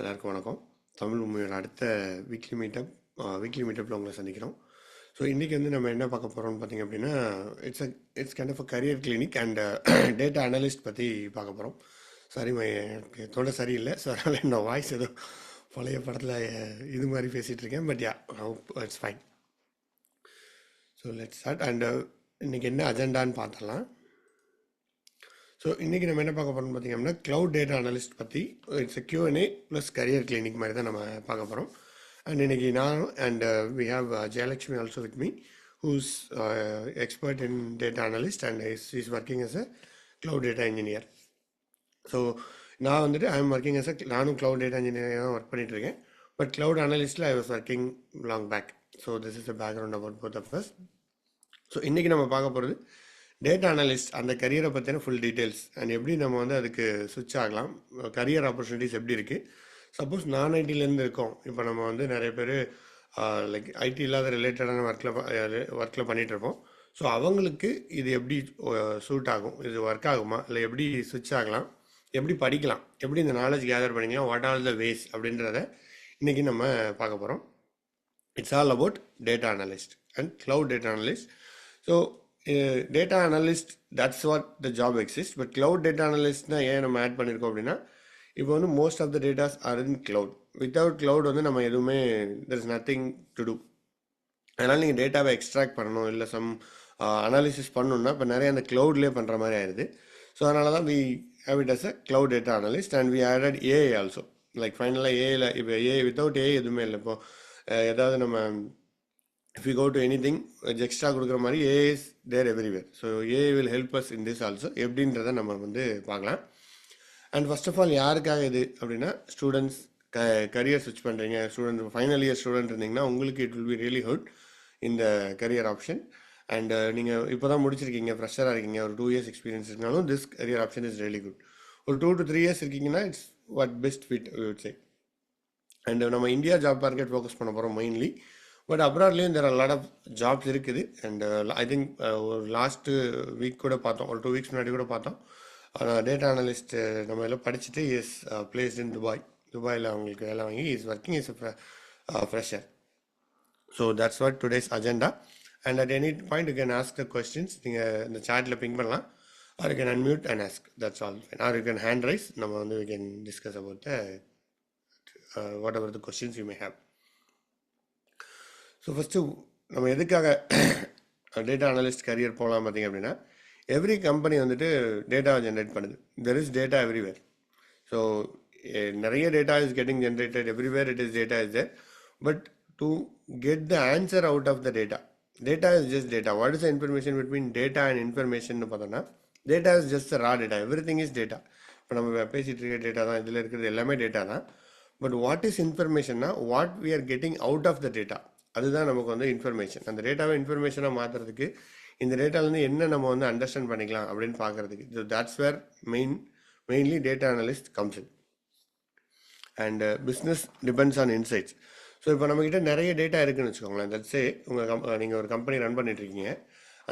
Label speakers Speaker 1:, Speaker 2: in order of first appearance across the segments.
Speaker 1: எல்லாருக்கும் வணக்கம். தமிழ் உண்மையோட அடுத்த வீக்லி மீட்டப்பில் உங்களை சந்திக்கிறோம். ஸோ இன்றைக்கி வந்து நம்ம என்ன பார்க்க போகிறோம்னு பார்த்தீங்க அப்படின்னா, it's kind of a career clinic and data analyst பற்றி பார்க்க போகிறோம். சாரி, எனக்கு தொண்டை சரியில்லை. ஸோ அதனால் என்னோட வாய்ஸ் ஏதோ பழைய படத்தில் இது மாதிரி பேசிகிட்டு இருக்கேன். But yeah, it's fine. So let's start. And இன்றைக்கி என்ன அஜெண்டான்னு பார்த்தலாம். ஸோ இன்றைக்கி நம்ம என்ன பார்க்க போகிறோம்னு பார்த்தீங்க அப்படின்னா, க்ளவுட் டேட்டா அனலிஸ்ட் பற்றி it's Q&A plus career clinic மாதிரி தான் நம்ம பார்க்க போகிறோம். அண்ட் இன்றைக்கி நான் and we have Jayalakshmi also with me, who's expert in data analyst and is working as a cloud data engineer. So நான் வந்துட்டு நானும் க்ளவுட் டேட்டா இன்ஜினியராக தான் ஒர்க் பண்ணிகிட்ருக்கேன். பட் க்ளவுட் அனலிஸ்ட்டில் I was working long back. So this is a background about both of us. So இன்றைக்கி நம்ம பார்க்க போகிறது டேட்டா அனலிஸ்ட், அந்த கரியரை பற்றின ஃபுல் டீட்டெயில்ஸ் அண்ட் எப்படி நம்ம வந்து அதுக்கு சுவிட்ச் ஆகலாம், கரியர் ஆப்பர்ச்சுனிட்டிஸ் எப்படி இருக்குது. சப்போஸ் நான் ஐடியிலேருந்து இருக்கோம், இப்போ நம்ம வந்து நிறைய பேர் லைக் ஐடி இல்லாத ரிலேட்டடான ஒர்க்கில் பண்ணிகிட்ருப்போம். ஸோ அவங்களுக்கு இது எப்படி சூட் ஆகும், இது ஒர்க் ஆகுமா, இல்லை எப்படி சுவிட்ச் ஆகலாம், எப்படி படிக்கலாம், எப்படி இந்த நாலேஜ் கேதர் பண்ணிக்கலாம், வாட் ஆர் த வேஸ் அப்படின்றத இன்றைக்கி நம்ம பார்க்க போகிறோம். It's all about data analyst and cloud data analyst. So data analyst, that's what the job exist. But cloud data அனலிஸ்ட்னா ஏன் நம்ம ஆட் பண்ணியிருக்கோம் அப்படின்னா, இப்போ வந்து most of the datas are in cloud. Without cloud வந்து நம்ம எதுவுமே there is nothing to do. அதனால் நீங்கள் டேட்டாவை எக்ஸ்ட்ராக்ட் பண்ணணும், இல்லை சம் அனாலிசிஸ் பண்ணணுன்னா இப்போ நிறைய அந்த க்ளவுட்லேயே பண்ணுற மாதிரி ஆயிடுது. ஸோ அதனால தான் we have it as a cloud data analyst and we added AI also. Like ஃபைனலாக ஏஐயில் இப்போ ஏஐ வித்தவுட் ஏஐ எதுவுமே இல்லை. இப்போ ஏதாவது நம்ம if you go to anything extra கொடுக்குற மாதிரி AI is there everywhere. So AI will help us in this also எப்படின்றத நம்ம வந்து பார்க்கலாம். அண்ட் ஃபர்ஸ்ட் ஆஃப் ஆல் யாருக்காக இது அப்படின்னா, ஸ்டூடெண்ட்ஸ் கரியர் ஸ்விட்ச் பண்ணுறீங்க, ஸ்டூடெண்ட் ஃபைனல் இயர் ஸ்டூடெண்ட் இருந்தீங்கன்னா உங்களுக்கு it will be really help இந்த கரியர் ஆப்ஷன். அண்ட் நீங்கள் இப்போ தான் முடிச்சிருக்கீங்க, ஃப்ரெஷராக இருக்கீங்க, ஒரு 2 years எக்ஸ்பீரியன்ஸ் இருந்தாலும் this career option is really good. ஒரு 2 to 3 years இருக்கீங்கன்னா it's what best fit would say. And நம்ம இந்தியா ஜாப் மார்க்கெட் ஃபோக்கஸ் பண்ண போகிறோம் மெயின்லி. பட் அப்ராட்லேயும் there are lot of jobs இருக்குது. அண்ட் ஐ திங்க் ஒரு last week கூட பார்த்தோம், ஒரு 2 weeks முன்னாடி கூட பார்த்தோம். டேட்டா அனலிஸ்ட் நம்ம எல்லாம் படிச்சுட்டு இஸ் பிளேஸ்ட் இன் துபாயில் அவங்களுக்கு வேலை வாங்கி is working is fresher. So that's what today's agenda. And at any point you can ask the questions. நீங்கள் இந்த சாட்டில் பிங் பண்ணலாம், or you can unmute and ask, that's all. Or you can hand raise, நம்ம வந்து we can discuss about the whatever the questions you may have. So first நம்ம எதுக்காக data analyst career போகலாம் பார்த்தீங்க அப்படின்னா, every company வந்துட்டு டேட்டாவை generate பண்ணுது. There is data everywhere. So நிறைய data is getting generated everywhere, it is data is there. But to get the answer out of the data is just data. What is the information between data and information பார்த்தோன்னா, data is just raw data, everything is data. இப்போ நம்ம பேசிகிட்டு இருக்க data தான், இதில் இருக்கிறது எல்லாமே data தான். பட் வாட் இஸ் இன்ஃபர்மேஷன்னா, what we are getting out of the data, அதுதான் நமக்கு வந்து இன்ஃபர்மேஷன். அந்த டேட்டாவை இன்ஃபர்மேஷனாக மாற்றுறதுக்கு, இந்த டேட்டாலேருந்து என்ன நம்ம வந்து அண்டர்ஸ்டாண்ட் பண்ணிக்கலாம் அப்படின்னு பார்க்குறதுக்கு, so that's where mainly data analyst comes in. And business depends on insights. So இப்போ நம்மக்கிட்ட நிறைய டேட்டா இருக்குதுன்னு வச்சுக்கோங்களேன். தட்ஸே நீங்கள் ஒரு கம்பெனி ரன் பண்ணிட்டுருக்கீங்க,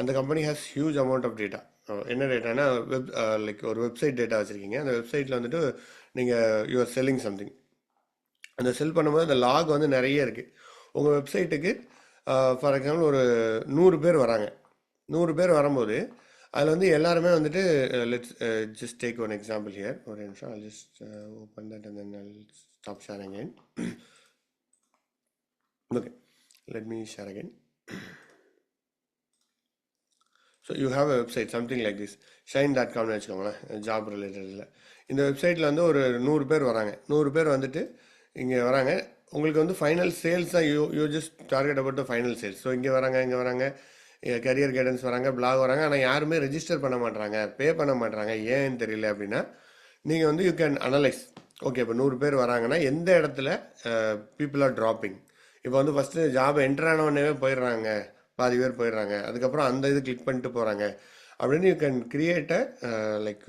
Speaker 1: அந்த company has huge amount of data. என்ன டேட்டானா, லைக் ஒரு வெப்சைட் டேட்டா வச்சுருக்கீங்க. அந்த வெப்சைட்டில் வந்துட்டு நீங்கள் யூஆர் செல்லிங் சம்திங். அந்த செல் பண்ணும்போது அந்த லாக் வந்து நிறைய இருக்குது. உங்கள் வெப்சைட்டுக்கு ஃபார் எக்ஸாம்பிள் ஒரு 100 பேர் வராங்க. 100 பேர் வரும்போது அதில் வந்து எல்லாருமே வந்துட்டு let's just take one example here. ஒரு நிமிஷம், I'll just open that and then I'll stop sharing again. Okay, let me share again. So you have a website something like this, shine.com வச்சுக்கோங்களேன், ஜாப் ரிலேட்டடில். இந்த வெப்சைட்டில் வந்து ஒரு 100 பேர் வராங்க. 100 பேர் வந்துட்டு இங்கே வராங்க. உங்களுக்கு வந்து ஃபைனல் சேல்ஸ் தான், you just target about the final sales. So இங்கே வராங்க, கரியர் கைடன்ஸ் வராங்க, பிளாக் வராங்க. ஆனால் யாருமே ரெஜிஸ்டர் பண்ண மாட்டாங்க, பே பண்ண மாட்டாங்க. ஏன்னு தெரியல அப்படின்னா, நீங்கள் வந்து யூ கேன் அனலைஸ். ஓகே, இப்போ 100 பேர் வராங்கன்னா எந்த இடத்துல பீப்புள் ஆர் ட்ராப்பிங். இப்போ வந்து ஃபஸ்ட்டு ஜாப் என்டர் ஆனவொடனே போயிடுறாங்க, பாதி பேர் போயிடுறாங்க, அதுக்கப்புறம் அந்த இது கிளிக் பண்ணிட்டு போகிறாங்க அப்படின்னு யூ கேன் கிரியேட் லைக்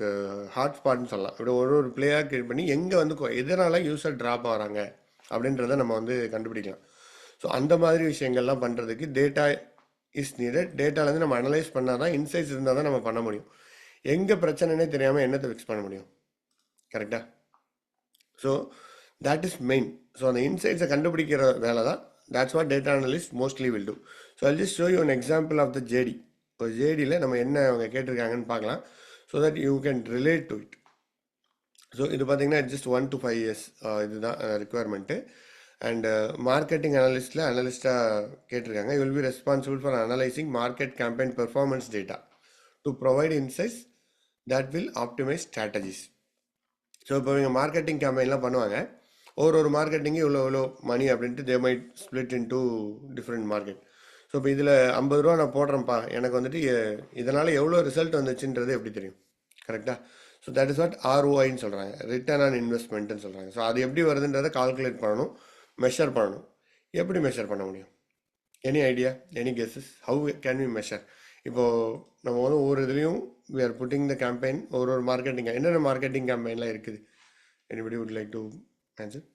Speaker 1: ஹாட்ஸ்பாட்னு சொல்லலாம். இப்படி ஒரு பிளேயாக கிரியேட் பண்ணி எங்கே வந்து எதனால் யூஸர் ட்ராப் ஆகிறாங்க அப்படின்றத நம்ம வந்து கண்டுபிடிக்கலாம். ஸோ அந்த மாதிரி விஷயங்கள்லாம் பண்ணுறதுக்கு டேட்டா இஸ் நீடட். டேட்டாலேருந்து நம்ம அனலைஸ் பண்ணால் தான், இன்சைட்ஸ் இருந்தால் தான் நம்ம பண்ண முடியும். எங்கே பிரச்சனைனே தெரியாமல் என்னத்தை ஃபிக்ஸ் பண்ண முடியும், கரெக்டாக? So that is main. So அந்த இன்சைட்ஸை கண்டுபிடிக்கிற வேலை தான். That's what data analyst mostly will do. So I just show you an example of the JD. ஒரு ஜேடியில் நம்ம என்ன அவங்க கேட்டிருக்காங்கன்னு பார்க்கலாம். So that you can relate to it. So இது பார்த்தீங்கன்னா ஜஸ்ட் 1 to 5 years இதுதான் ரிக்குவயர்மெண்ட்டு. அண்ட் மார்க்கெட்டிங் அனலிஸ்ட்டில் அனலிஸ்ட்டாக கேட்டிருக்காங்க. You will be responsible for analysing market campaign performance data to provide insights that will optimise strategies. So இப்போ இவங்க marketing கேம்பெயின்லாம் பண்ணுவாங்க. ஒரு மார்க்கெட்டிங்கு இவ்வளோ மணி அப்படின்ட்டு they might split in two different market. So இப்போ இதில் 50 ரூபா நான் போடுறேன்ப்பா, எனக்கு வந்துட்டு இதனால் எவ்வளோ ரிசல்ட் வந்துச்சுன்றது எப்படி தெரியும்? கரெக்டாக. ஸோ தட் இஸ் வாட் ROIன்னு சொல்கிறாங்க, ரிட்டர்ன் ஆன் இன்வெஸ்ட்மெண்ட்டுன்னு சொல்கிறாங்க. ஸோ அது எப்படி வருதுன்றதை கால்குலேட் பண்ணணும், மெஷர் பண்ணணும். எப்படி மெஷர் பண்ண முடியும்? Any idea, any guesses, how can we measure? இப்போது நம்ம வந்து ஒவ்வொரு இதுலேயும் we are putting the campaign, ஒரு மார்க்கெட்டிங் என்னென்ன மார்க்கெட்டிங் கேம்பெயின்லாம் இருக்குது? Anybody would like to answer?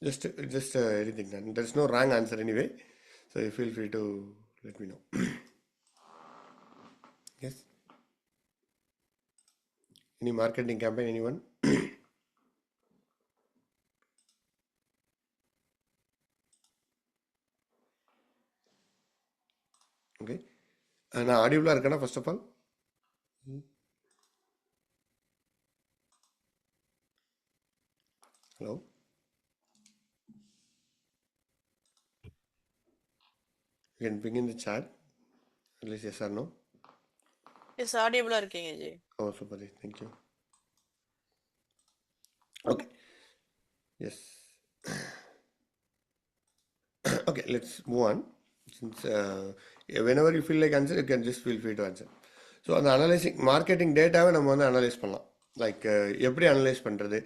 Speaker 1: Just anything. There is no wrong answer anyway, so you feel free to let me know. Yes, any marketing campaign, anyone? Okay, நான் ஆடியோவில் இருக்கேனா? First of all hello, you can ping in the chat at least yes or no.
Speaker 2: Yes ஆடியபிளா இருக்கீங்க ji.
Speaker 1: Oh, super, thank you. Okay, yes. Okay, let's move on. Since whenever you feel like answer, you can just feel free to answer. So அந்த analysing marketing டேட்டாவை நம்ம வந்து analyse பண்ணலாம். Like எப்படி analyse பண்ணுறது,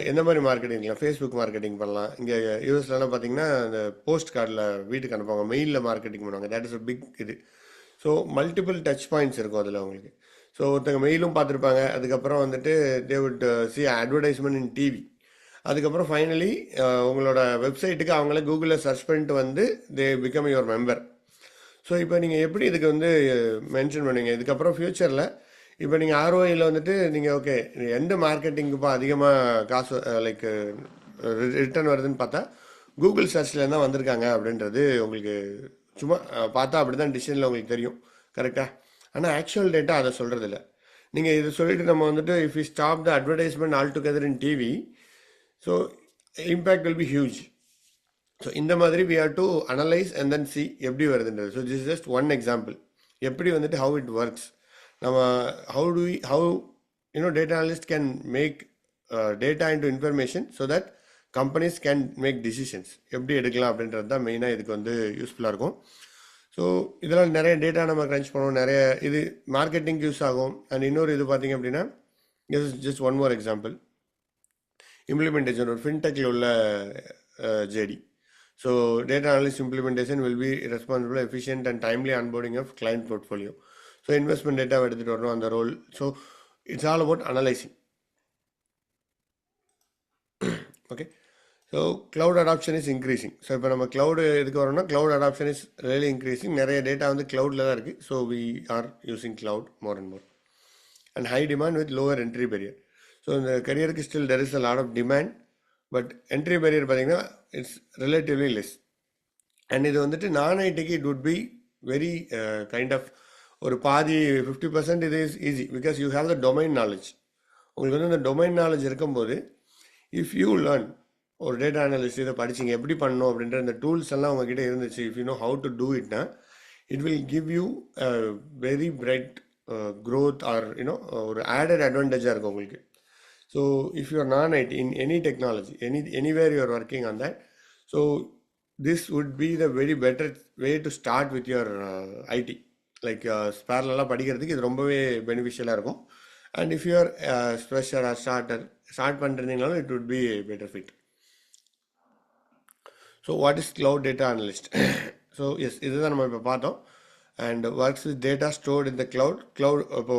Speaker 1: எந்த மாதிரி மார்க்கெட்டிங்லாம்? ஃபேஸ்புக் மார்க்கெட்டிங் பண்ணலாம். இங்கே யூஎஸ்லலாம் பார்த்தீங்கன்னா அந்த போஸ்ட் கார்டில் வீட்டுக்கு அனுப்புவாங்க, மெயிலில் மார்க்கெட்டிங் பண்ணுவாங்க. தட் இஸ் அ பிக் இது. ஸோ மல்டிபிள் டச் பாயிண்ட்ஸ் இருக்கும் அதில் உங்களுக்கு. ஸோ ஒருத்தங்க மெயிலும் பார்த்துருப்பாங்க, அதுக்கப்புறம் வந்துட்டு they would see advertisement in TV, அதுக்கப்புறம் ஃபைனலி உங்களோட வெப்சைட்டுக்கு அவங்களே கூகுளில் சர்ச் பண்ணிட்டு வந்து they become your member. So இப்போ நீங்கள் எப்படி இதுக்கு வந்து மென்ஷன் பண்ணுவீங்க? இதுக்கப்புறம் ஃப்யூச்சரில் இப்போ நீங்கள் ROIயில் வந்துட்டு நீங்கள் ஓகே எந்த மார்க்கெட்டிங்குப்பா அதிகமாக காசு லைக் ரிட்டர்ன் வருதுன்னு பார்த்தா கூகுள் சர்ச்சில் தான் வந்திருக்காங்க அப்படின்றது உங்களுக்கு சும்மா பார்த்தா அப்படி தான் டிசிஷனில் உங்களுக்கு தெரியும். கரெக்டாக? ஆனால் ஆக்சுவல் டேட்டா அதை சொல்கிறது இல்லை. நீங்கள் இதை சொல்லிட்டு நம்ம வந்துட்டு if you stop the advertisement all together in TV, so impact will be huge. So இந்த மாதிரி we have to analyse and then see எப்படி வருதுன்றது. So this is just one example. எப்படி வந்துட்டு ஹவு இட் ஒர்க்ஸ், நம்ம how data analyst can make data into information so that companies can make decisions எப்படி எடுக்கலாம் அப்படின்றது தான் மெயினாக இதுக்கு வந்து யூஸ்ஃபுல்லாக இருக்கும். ஸோ இதெல்லாம் நிறைய டேட்டா நம்ம க்ரன்ச் பண்ணுவோம், நிறைய இது மார்க்கெட்டிங் யூஸ் ஆகும். அண்ட் இன்னொரு இது பார்த்தீங்க அப்படின்னா just one more example, implementation ஒரு ஃபின்டெக்கில் உள்ள JD. So data analyst implementation will be responsible efficient and timely onboarding of client portfolio. So investment டேட்டாவை எடுத்துகிட்டு வரணும் அந்த role. So it's all about analysing. Okay, so cloud adoption is increasing. So இப்போ நம்ம cloud எதுக்கு வரோம்னா cloud adoption is really increasing. நிறைய data வந்து க்ளவுடில் தான் இருக்குது. So we are using cloud more and more and high demand with lower entry barrier. So இந்த கரியருக்கு still there is a lot of demand, but entry barrier பார்த்தீங்கன்னா it's relatively less. And இது வந்துட்டு நான் ஐடிக்கு it would be very kind of ஒரு பாதி 50% இது is easy because you have the domain knowledge. உங்களுக்கு வந்து இந்த டொமைன் நாலேஜ் இருக்கும்போது இஃப் யூ லேர்ன் ஒரு டேட்டா அனலிஸ்ட் இதை படிச்சிங்க எப்படி பண்ணணும் அப்படின்ற இந்த டூல்ஸ் எல்லாம் உங்ககிட்ட இருந்துச்சு, if you know how to do இட்னா it will give you very bright growth or ஒரு ஆடட் அட்வான்டேஜாக இருக்கும் உங்களுக்கு. So if you are non-IT in any technology, anywhere you are working on that, so this would be the very better way to start with your IT. Like parallel படிக்கிறதுக்கு இது ரொம்பவே பெனிஃபிஷியலாக இருக்கும். And if you are fresher or start பண்ணுறீங்கனாலும் it would be a better fit. So what is cloud data analyst? So yes, இதுதான் நம்ம இப்போ பார்த்தோம். And works with data stored in the cloud. இப்போ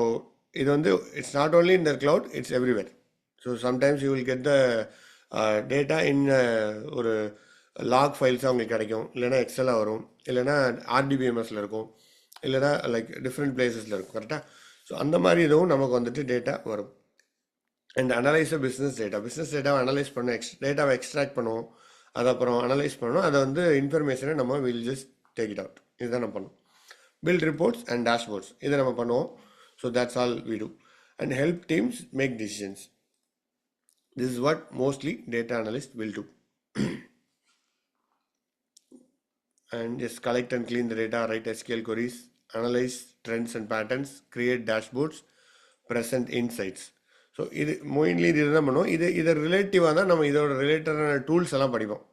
Speaker 1: இது வந்து it's not only in the cloud, it's everywhere. So sometimes you will get the data in ஒரு lock ஃபைல்ஸாக உங்களுக்கு கிடைக்கும், இல்லைனா எக்ஸலாக வரும், இல்லைனா RDBMSல இருக்கும், இல்லைனா லைக் டிஃப்ரெண்ட் பிளேசஸில் இருக்கும். கரெக்டாக? ஸோ அந்த மாதிரி இதுவும் நமக்கு வந்துட்டு டேட்டா வரும். And analyse business data. Business டேட்டாவை அனலைஸ் பண்ணணும், டேட்டாவை எக்ஸ்ட்ராக்ட் பண்ணுவோம், அதை அப்புறம் அனலைஸ் பண்ணணும், அதை வந்து இன்ஃபர்மேஷனை நம்ம will just take it out. இதுதான் நம்ம பண்ணுவோம். பில்ட் ரிப்போர்ட்ஸ் அண்ட் டேஷ்போர்ட்ஸ், இதை நம்ம பண்ணுவோம். So that's all we do. And help teams make decisions. This is what mostly data analyst will do. And just collect and clean the data, write SQL queries, analyze trends and patterns, create dashboards, present insights. So இது மோயின்லி இது தான் பண்ணுவோம். இது ரிலேட்டிவாக தான் நம்ம இதோட ரிலேட்டடான tools எல்லாம் படிப்போம்.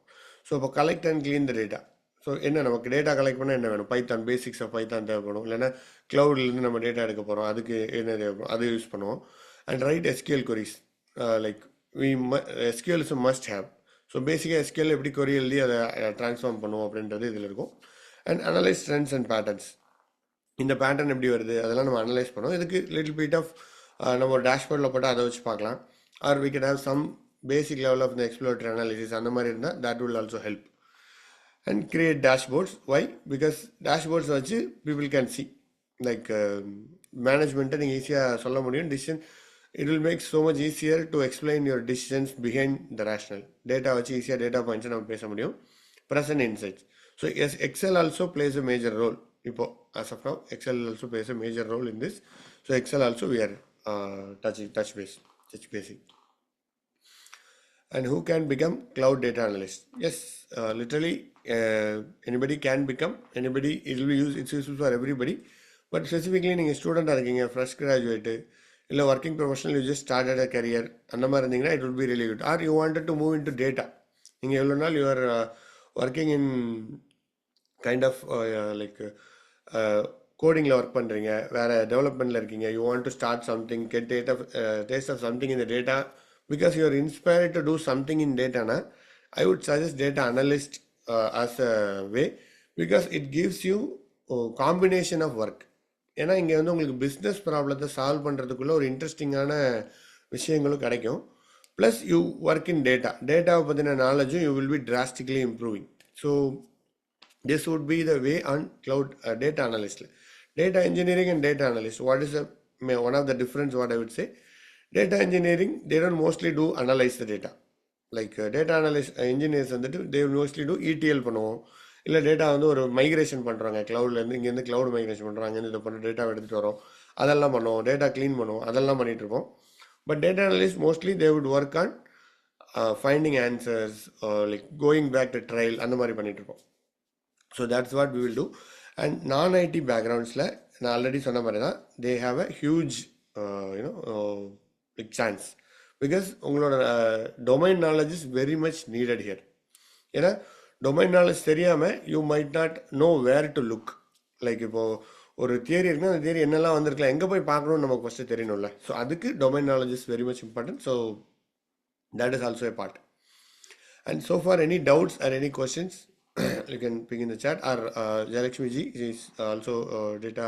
Speaker 1: ஸோ இப்போ collect and clean the data. So என்ன நமக்கு டேட்டா கலெக்ட் பண்ணால் என்ன வேணும்? பைத்தான், பேசிக்ஸ் ஆஃப் பைத்தான் தேவைப்படும். இல்லைன்னா க்ளவுட்லேருந்து நம்ம டேட்டா எடுக்க போகிறோம், அதுக்கு என்ன தேவைப்படும், அது யூஸ் பண்ணுவோம். And write SQL queries, like we SQL is must have. So பேசிக்காக எஸ்கியூஎல் எப்படி கொரி எழுதி அதை ட்ரான்ஸ்ஃபார்ம் பண்ணுவோம் அப்படின்றது இதில் இருக்கும். And analyse trends and patterns. இந்த பேட்டர்ன் எப்படி வருது அதெல்லாம் நம்ம அனலைஸ் பண்ணுவோம். இதுக்கு லிட்டில் பிட் ஆஃப் நம்ம ஒரு டேஷ்போர்டில் போட்டு அதை வச்சு பார்க்கலாம். Or we can have some basic level of இந்த எக்ஸ்ப்ளோரேட்டரி அனாலிசிஸ் அந்த மாதிரி இருந்தால் that will also help. And create dashboards. Why? Because dashboards வச்சு பீப்புள் கேன் சி, லைக் மேனேஜ்மெண்ட்டை நீங்கள் ஈஸியாக சொல்ல முடியும். Decision it will make so much easier to explain your decisions behind the rationale. Data வச்சு ஈஸியாக டேட்டா பாயிண்ட்ஸை நம்ம பேச முடியும். present insights. So yes, Excel also plays a major role. இப்போ as of now Excel also plays a major role in this. So Excel also we are touch basic. And who can become cloud data analyst? Yes, literally anybody can become. Anybody, it will be used, it's useful for everybody. But specifically நீங்கள் ஸ்டூடெண்ட்டாக இருக்கீங்க, fresh graduate, இல்லை working professional, you just started a career, அந்த மாதிரி இருந்தீங்கன்னா it will be really good. Are you wanted to move in to data. நீங்கள் எவ்வளோ நாள் you are working in kind of like கோடிங்கில் ஒர்க் பண்ணுறீங்க, வேறு டெவலப்மெண்ட்டில் இருக்கீங்க, you want to start something, get taste of something in the data, because you are inspired to do something in டேட்டானா I would suggest data analyst as a way, because it gives you combination of work. ஏன்னா இங்கே வந்து உங்களுக்கு business ப்ராப்ளத்தை solve பண்ணுறதுக்குள்ள ஒரு இன்ட்ரெஸ்டிங்கான விஷயங்களும் கிடைக்கும். ப்ளஸ் யூ ஒர்க் இன் டேட்டாவை பற்றின நாலேஜும் you will be drastically improving. So this would be the way on cloud data அனலிஸ்டில். Data engineering and data analyst, what is one of the difference what I would say? Data engineering they don't mostly do analyse the data. Like data engineers வந்துட்டு they mostly two ETL பண்ணுவோம், இல்லை data வந்து ஒரு migration பண்ணுறாங்க க்ளவுட்லேருந்து, இங்கேருந்து cloud migration பண்ணுறாங்க, அங்கேருந்து இதை பண்ண டேட்டா எடுத்துகிட்டு வரோம், அதெல்லாம் பண்ணுவோம், டேட்டா க்ளீன் பண்ணுவோம், அதெல்லாம் பண்ணிகிட்டு இருப்போம். But data analyst mostly they would work on finding answers, like going back to trial, அந்த மாதிரி பண்ணிகிட்டு இருப்போம். So that's what we will do. And நான் ஐடி பேக்ரவுண்ட்ஸில் நான் ஆல்ரெடி சொன்ன மாதிரி தான், they have a huge you know big chance, because உங்களோட domain knowledge is very much needed here. ஏன்னா டொமைன் நாலேஜ் தெரியாமல் you might not know where to look. Like இப்போது ஒரு தியரி இருக்குன்னா அந்த தியரி என்னெல்லாம் வந்திருக்கலாம், எங்கே போய் பார்க்கணும்னு நமக்கு ஃபஸ்ட்டு தெரியணும்ல. ஸோ அதுக்கு domain knowledge is very much important. So that is also a part. And so for any doubts or any questions you can ping in the chat. Or Jayalakshmi ji is also data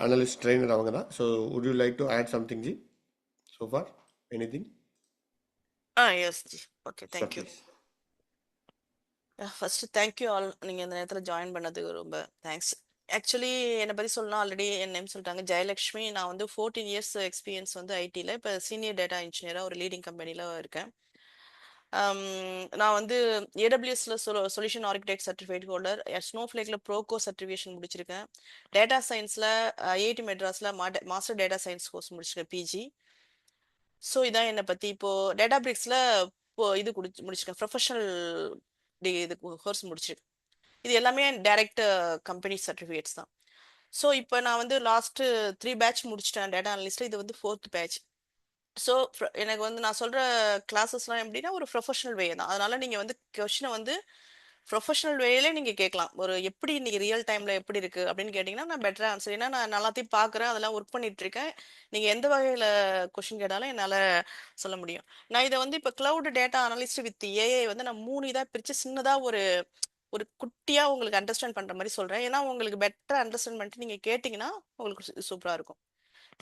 Speaker 1: analyst trainer avanga da. So would you like to add something ji so far? Anything?
Speaker 2: yes G. Okay,
Speaker 1: Sure,
Speaker 2: thank you.
Speaker 1: please.
Speaker 2: First thank you all, நீங்கள் இந்த நேரத்தில் join பண்ணதுக்கு ரொம்ப thanks. Actually என்னை பற்றி சொல்லணும், already என் name சொல்லிட்டாங்க, ஜெயலக்ஷ்மி. நான் வந்து 14 இயர்ஸ் எக்ஸ்பீரியன்ஸ் வந்து ஐடியில், இப்போ சீனியர் டேட்டா இன்ஜினியராக ஒரு லீடிங் கம்பெனியில் இருக்கேன். நான் வந்து ஏடபிள்யூஎஸ்ல சொல்யூஷன் ஆர்கிடெக்ட் சர்டிஃபிகேட் ஹோல்டர், ஸ்னோஃப்ளேக்ல ப்ரோகோ சர்டிஃபிகேஷன் முடிச்சிருக்கேன். டேட்டா சயின்ஸில் ஐஐடி மெட்ராஸில் மாஸ்டர் டேட்டா சயின்ஸ் கோர்ஸ் முடிச்சிருக்கேன், பிஜி. ஸோ இதான் என்னை பற்றி. இப்போது டேட்டா பிரிக்ஸில் இப்போ இது முடிச்சிருக்கேன், ப்ரொஃபஷனல் இது கோர்ஸ் முடிச்சிருக்கேன். இது எல்லாமே டைரக்ட் கம்பெனி சர்டிஃபிகேட்ஸ் தான். ஸோ இப்போ நான் வந்து லாஸ்ட்டு 3 பேட்ச் முடிச்சிட்டேன் டேட்டா அனலிஸ்ட்டில், இது வந்து 4th பேட்ச். ஸோ எனக்கு வந்து நான் சொல்கிற கிளாஸஸ்லாம் எப்படின்னா ஒரு ப்ரொஃபஷனல் வே தான். அதனால நீங்கள் வந்து கொஷினை வந்து ப்ரொஃபஷனல் வேலே நீங்கள் கேட்கலாம். ஒரு எப்படி இன்னைக்கு ரியல் டைமில் எப்படி இருக்குது அப்படின்னு கேட்டிங்கன்னா நான் பெட்டராக ஆன்சர். ஏன்னா நான் எல்லாத்தையும் பார்க்குறேன், அதெல்லாம் ஒர்க் பண்ணிட்டு இருக்கேன். நீங்கள் எந்த வகையில் கொஷின் கேட்டாலும் என்னால் சொல்ல முடியும். நான் இதை வந்து இப்போ cloud data analyst with AI வந்து நான் 3 இதாக பிரித்து சின்னதாக ஒரு ஒரு குட்டியாக உங்களுக்கு அண்டர்ஸ்டாண்ட் பண்ணுற மாதிரி சொல்கிறேன். ஏன்னா உங்களுக்கு பெட்டர் அண்டர்ஸ்டாண்ட் பண்ணிட்டு நீங்கள் கேட்டிங்கன்னா உங்களுக்கு சூப்பராக இருக்கும்.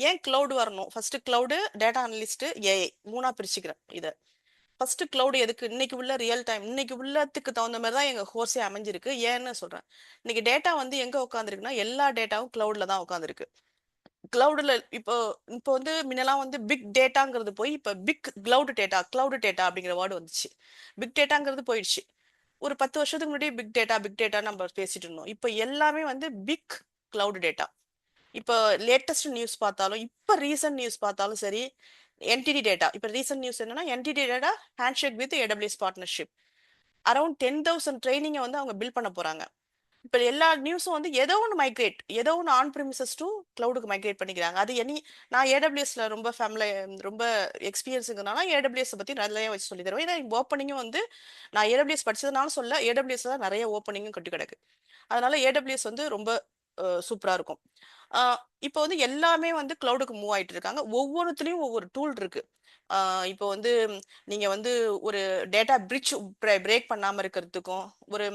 Speaker 2: ஏன் கிளவுட் வரணும்? First cloud, data analyst, AI 3ஆ பிரிச்சுக்கிறேன் இதை. ஃபர்ஸ்ட் கிளவுட் எதுக்கு? இன்னைக்கு உள்ள ரியல் டைம், இன்னைக்கு உள்ளத்துக்கு தகுந்த மாதிரி தான் எங்க கோர்ஸே அமைஞ்சிருக்கு. ஏன்னு சொல்றேன், இன்னைக்கு டேட்டா வந்து எங்க உட்காந்துருக்குன்னா எல்லா டேட்டாவும் கிளவுட்ல தான் உட்காந்துருக்கு. கிளவுட்ல இப்போ இப்போ வந்து முன்னெல்லாம் வந்து பிக் டேட்டாங்கிறது போய் இப்போ பிக் கிளவுட் டேட்டா அப்படிங்கிற வேர்டு வந்துச்சு. பிக் டேட்டாங்கிறது போயிடுச்சு. ஒரு 10 வருஷத்துக்கு முன்னாடி பிக் டேட்டா நம்ம பேசிட்டு இருந்தோம். இப்போ எல்லாமே வந்து பிக் கிளவுட் டேட்டா. இப்போ லேட்டஸ்ட் நியூஸ் பார்த்தாலும், இப்போ ரீசன்ட் நியூஸ் பார்த்தாலும் சரி, என்டிடி டேட்டா. இப்போ ரீசன்ட் நியூஸ் என்னன்னா entity data handshake with AWS partnership. Around 10,000 ட்ரைனிங்கை வந்து அவங்க பில் பண்ண போறாங்க. இப்போ எல்லா நியூஸும் வந்து ஏதோ ஒன்று ஆன் ப்ரிமிசஸ் டு கிளவுடுக்கு மைக்ரேட் பண்ணிக்கிறாங்க. அது நான் ஏடபிள்யூஎஸ்ல ரொம்ப எக்ஸ்பீரியன்ஸுங்கிறனால ஏடபிள்யூஎஸ் பத்தி நிறைய வச்சு சொல்லி தருவேன். ஏன்னா ஓப்பனிங்கும் வந்து நான் ஏடபிள்யூஎஸ் படிச்சதுனால சொல்ல, ஏடபிள்யூஎஸ் தான் நிறைய ஓப்பனிங்கும் கட்டி கிடக்கு. அதனால ஏடபிள்யூஎஸ் வந்து ரொம்ப சூப்பரா இருக்கும். இப்போ வந்து எல்லாமே வந்து கிளவுடுக்கு மூவ் ஆயிட்டு இருக்காங்க. ஒவ்வொருத்துலயும் ஒவ்வொரு டூல் இருக்கு. இப்போ வந்து நீங்க வந்து ஒரு டேட்டா பிரேக் பண்ணாம இருக்கிறதுக்கும், ஒரு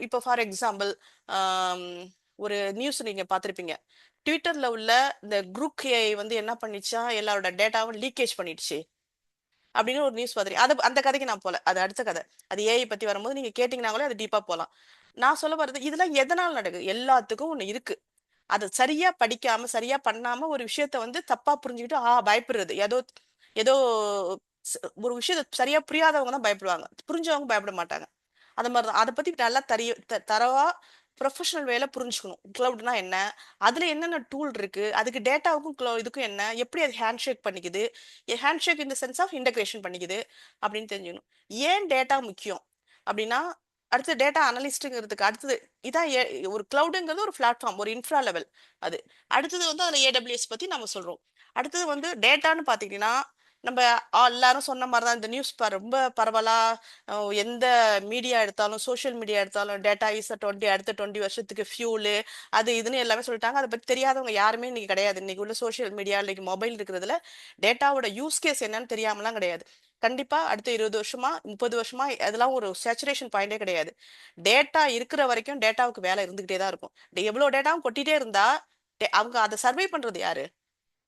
Speaker 2: இப்போ ஃபார் எக்ஸாம்பிள் ஒரு நியூஸ் நீங்க பார்த்திருப்பீங்க. ட்விட்டர்ல உள்ள இந்த குரூப் ஏஐ வந்து என்ன பண்ணிச்சா, எல்லாரோட டேட்டாவும் லீக்கேஜ் பண்ணிடுச்சு அப்படின்னு ஒரு நியூஸ் பார்த்துருக்கேன். அந்த கதைக்கு நான் போல, அது அடுத்த கதை. அது ஏஐ பத்தி வரும்போது நீங்க கேட்டீங்கன்னாங்களே அது டீப்பா போலாம். நான் சொல்ல வர்றது இதெல்லாம் எதனால நடக்குது? எல்லாத்துக்கும் ஒண்ணு இருக்கு. அதை சரியா படிக்காம சரியா பண்ணாம ஒரு விஷயத்த வந்து தப்பா புரிஞ்சுக்கிட்டு பயப்படுறது. ஏதோ ஏதோ ஒரு விஷயத்த சரியா புரியாதவங்க தான் பயப்படுவாங்க, புரிஞ்சவங்க பயப்பட மாட்டாங்க. அந்த மாதிரிதான் அதை பத்தி நல்லா தரவா ப்ரொஃபஷனல் வேல புரிஞ்சுக்கணும். கிளவுட்னா என்ன, அதுல என்னென்ன டூல் இருக்கு, அதுக்கு டேட்டாவுக்கும் இதுக்கும் என்ன, எப்படி அது ஹேண்ட்ஷேக் பண்ணிக்குது, ஹேண்ட்ஷேக் இந்த சென்ஸ் ஆஃப் இன்டகிரேஷன் பண்ணிக்குது அப்படின்னு தெரிஞ்சுக்கணும். ஏன் டேட்டா முக்கியம் அப்படின்னா, அடுத்து டேட்டா அனலிஸ்ட்டுங்கிறதுக்கு அடுத்தது இதான் ஒரு கிளவுடுங்கிறது ஒரு பிளாட்ஃபார்ம், ஒரு இன்ஃப்ரா லெவல். அது அடுத்தது வந்து அதுல ஏடபிள்யூஎஸ் பத்தி நம்ம சொல்றோம். அடுத்தது வந்து டேட்டான்னு பாத்தீங்கன்னா, நம்ம எல்லாரும் சொன்ன மாதிரிதான் இந்த நியூஸ் ரொம்ப பரவலா எந்த மீடியா எடுத்தாலும், சோஷியல் மீடியா எடுத்தாலும், டேட்டா இஸ் அடுத்த 20 வருஷத்துக்கு ஃபியூலு, அது இதுன்னு எல்லாமே சொல்லிட்டாங்க. அதை பத்தி தெரியாதவங்க யாருமே இன்னைக்கு கிடையாது. இன்னைக்கு உள்ள சோஷியல் மீடியா, இன்னைக்கு மொபைல் இருக்கிறதுல டேட்டாவோட யூஸ் கேஸ் என்னன்னு தெரியாமலாம் கிடையாது. கண்டிப்பா அடுத்த 20 வருஷமா 30 வருஷமா அதெல்லாம் ஒரு சேச்சுரேஷன் பாயிண்டே கிடையாது. டேட்டா இருக்கிற வரைக்கும் டேட்டாவுக்கு வேலை இருந்துகிட்டே தான் இருக்கும். எவ்வளவு டேட்டாவும் கொட்டிட்டே இருந்தா அவங்க அதை சர்வே பண்றது யாரு?